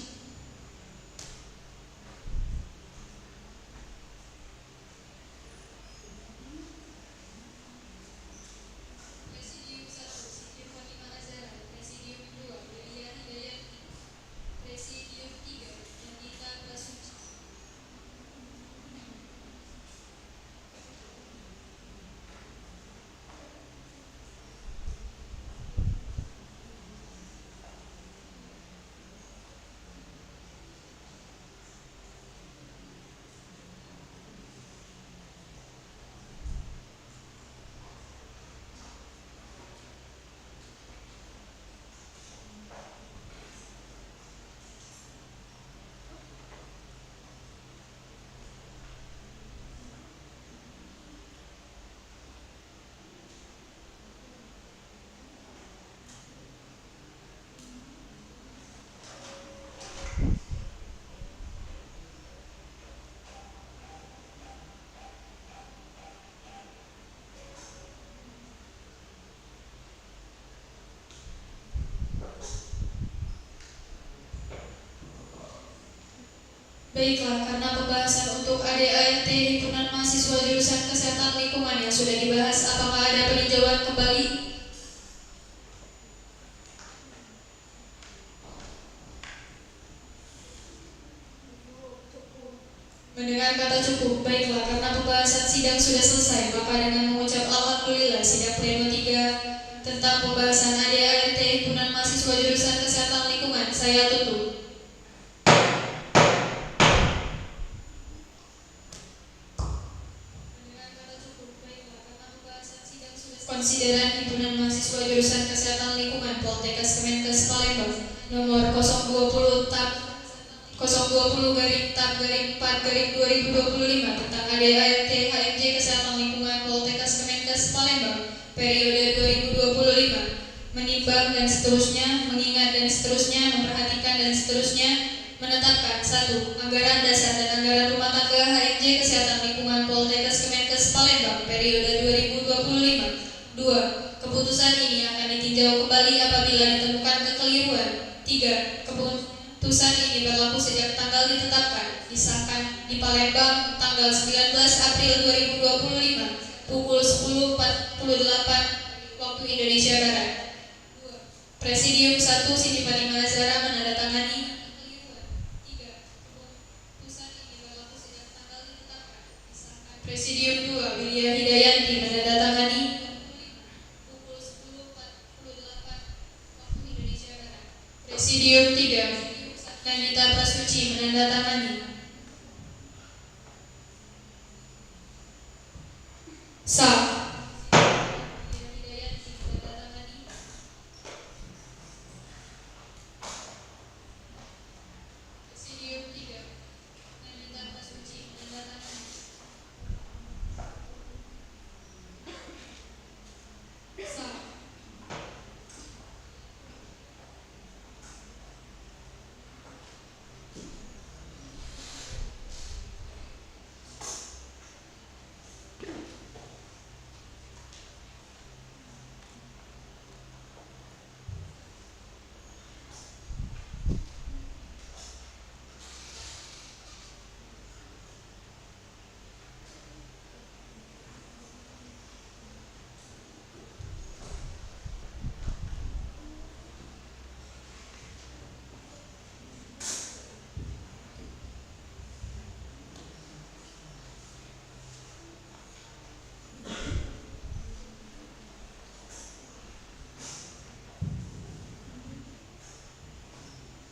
S8: Baiklah, karena pembahasan untuk ADART Himpunan Mahasiswa Jurusan Kesehatan Lingkungan yang sudah dibahas, apakah ada peninjauan kembali? Mendengar kata cukup, baiklah, karena pembahasan sidang sudah selesai, maka dengan mengucap Alhamdulillah, sidang pleno 3 tentang pembahasan ADART Himpunan Mahasiswa Jurusan Kesehatan Lingkungan saya tutup. Konsideran Himpunan Mahasiswa Jurusan Kesehatan Lingkungan Poltekkes Kemenkes Palembang nomor 020-4-4-2025 tentang ADART HMJ Kesehatan Lingkungan Poltekkes Kemenkes Palembang periode 2025, menimbang dan seterusnya, mengingat dan seterusnya, memperhatikan dan seterusnya, menetapkan 1. Anggaran dasar dan anggaran rumah tangga HMJ Kesehatan Lingkungan Poltekkes Kemenkes Palembang periode 2025. 2. Keputusan ini akan ditinjau kembali apabila ditemukan kekeliruan. 3. Keputusan ini berlaku sejak tanggal ditetapkan, disahkan di Palembang tanggal 19 April 2025 pukul 10.48 waktu Indonesia Barat. Presidium 1 Siti Fatimah Azhara menandatangani. 3. Keputusan ini berlaku Presidium 2, Widya Hidayanti menandatangani pukul 10.48 waktu Indonesia Barat. Presidium 3, Nandita Prasuci menandatangani. Sah.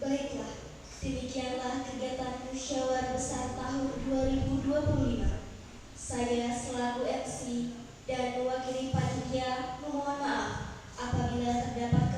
S4: Baiklah, demikianlah kegiatan musyawarah besar tahun 2025. Saya selaku MC dan mewakili panitia memohon maaf apabila terdapat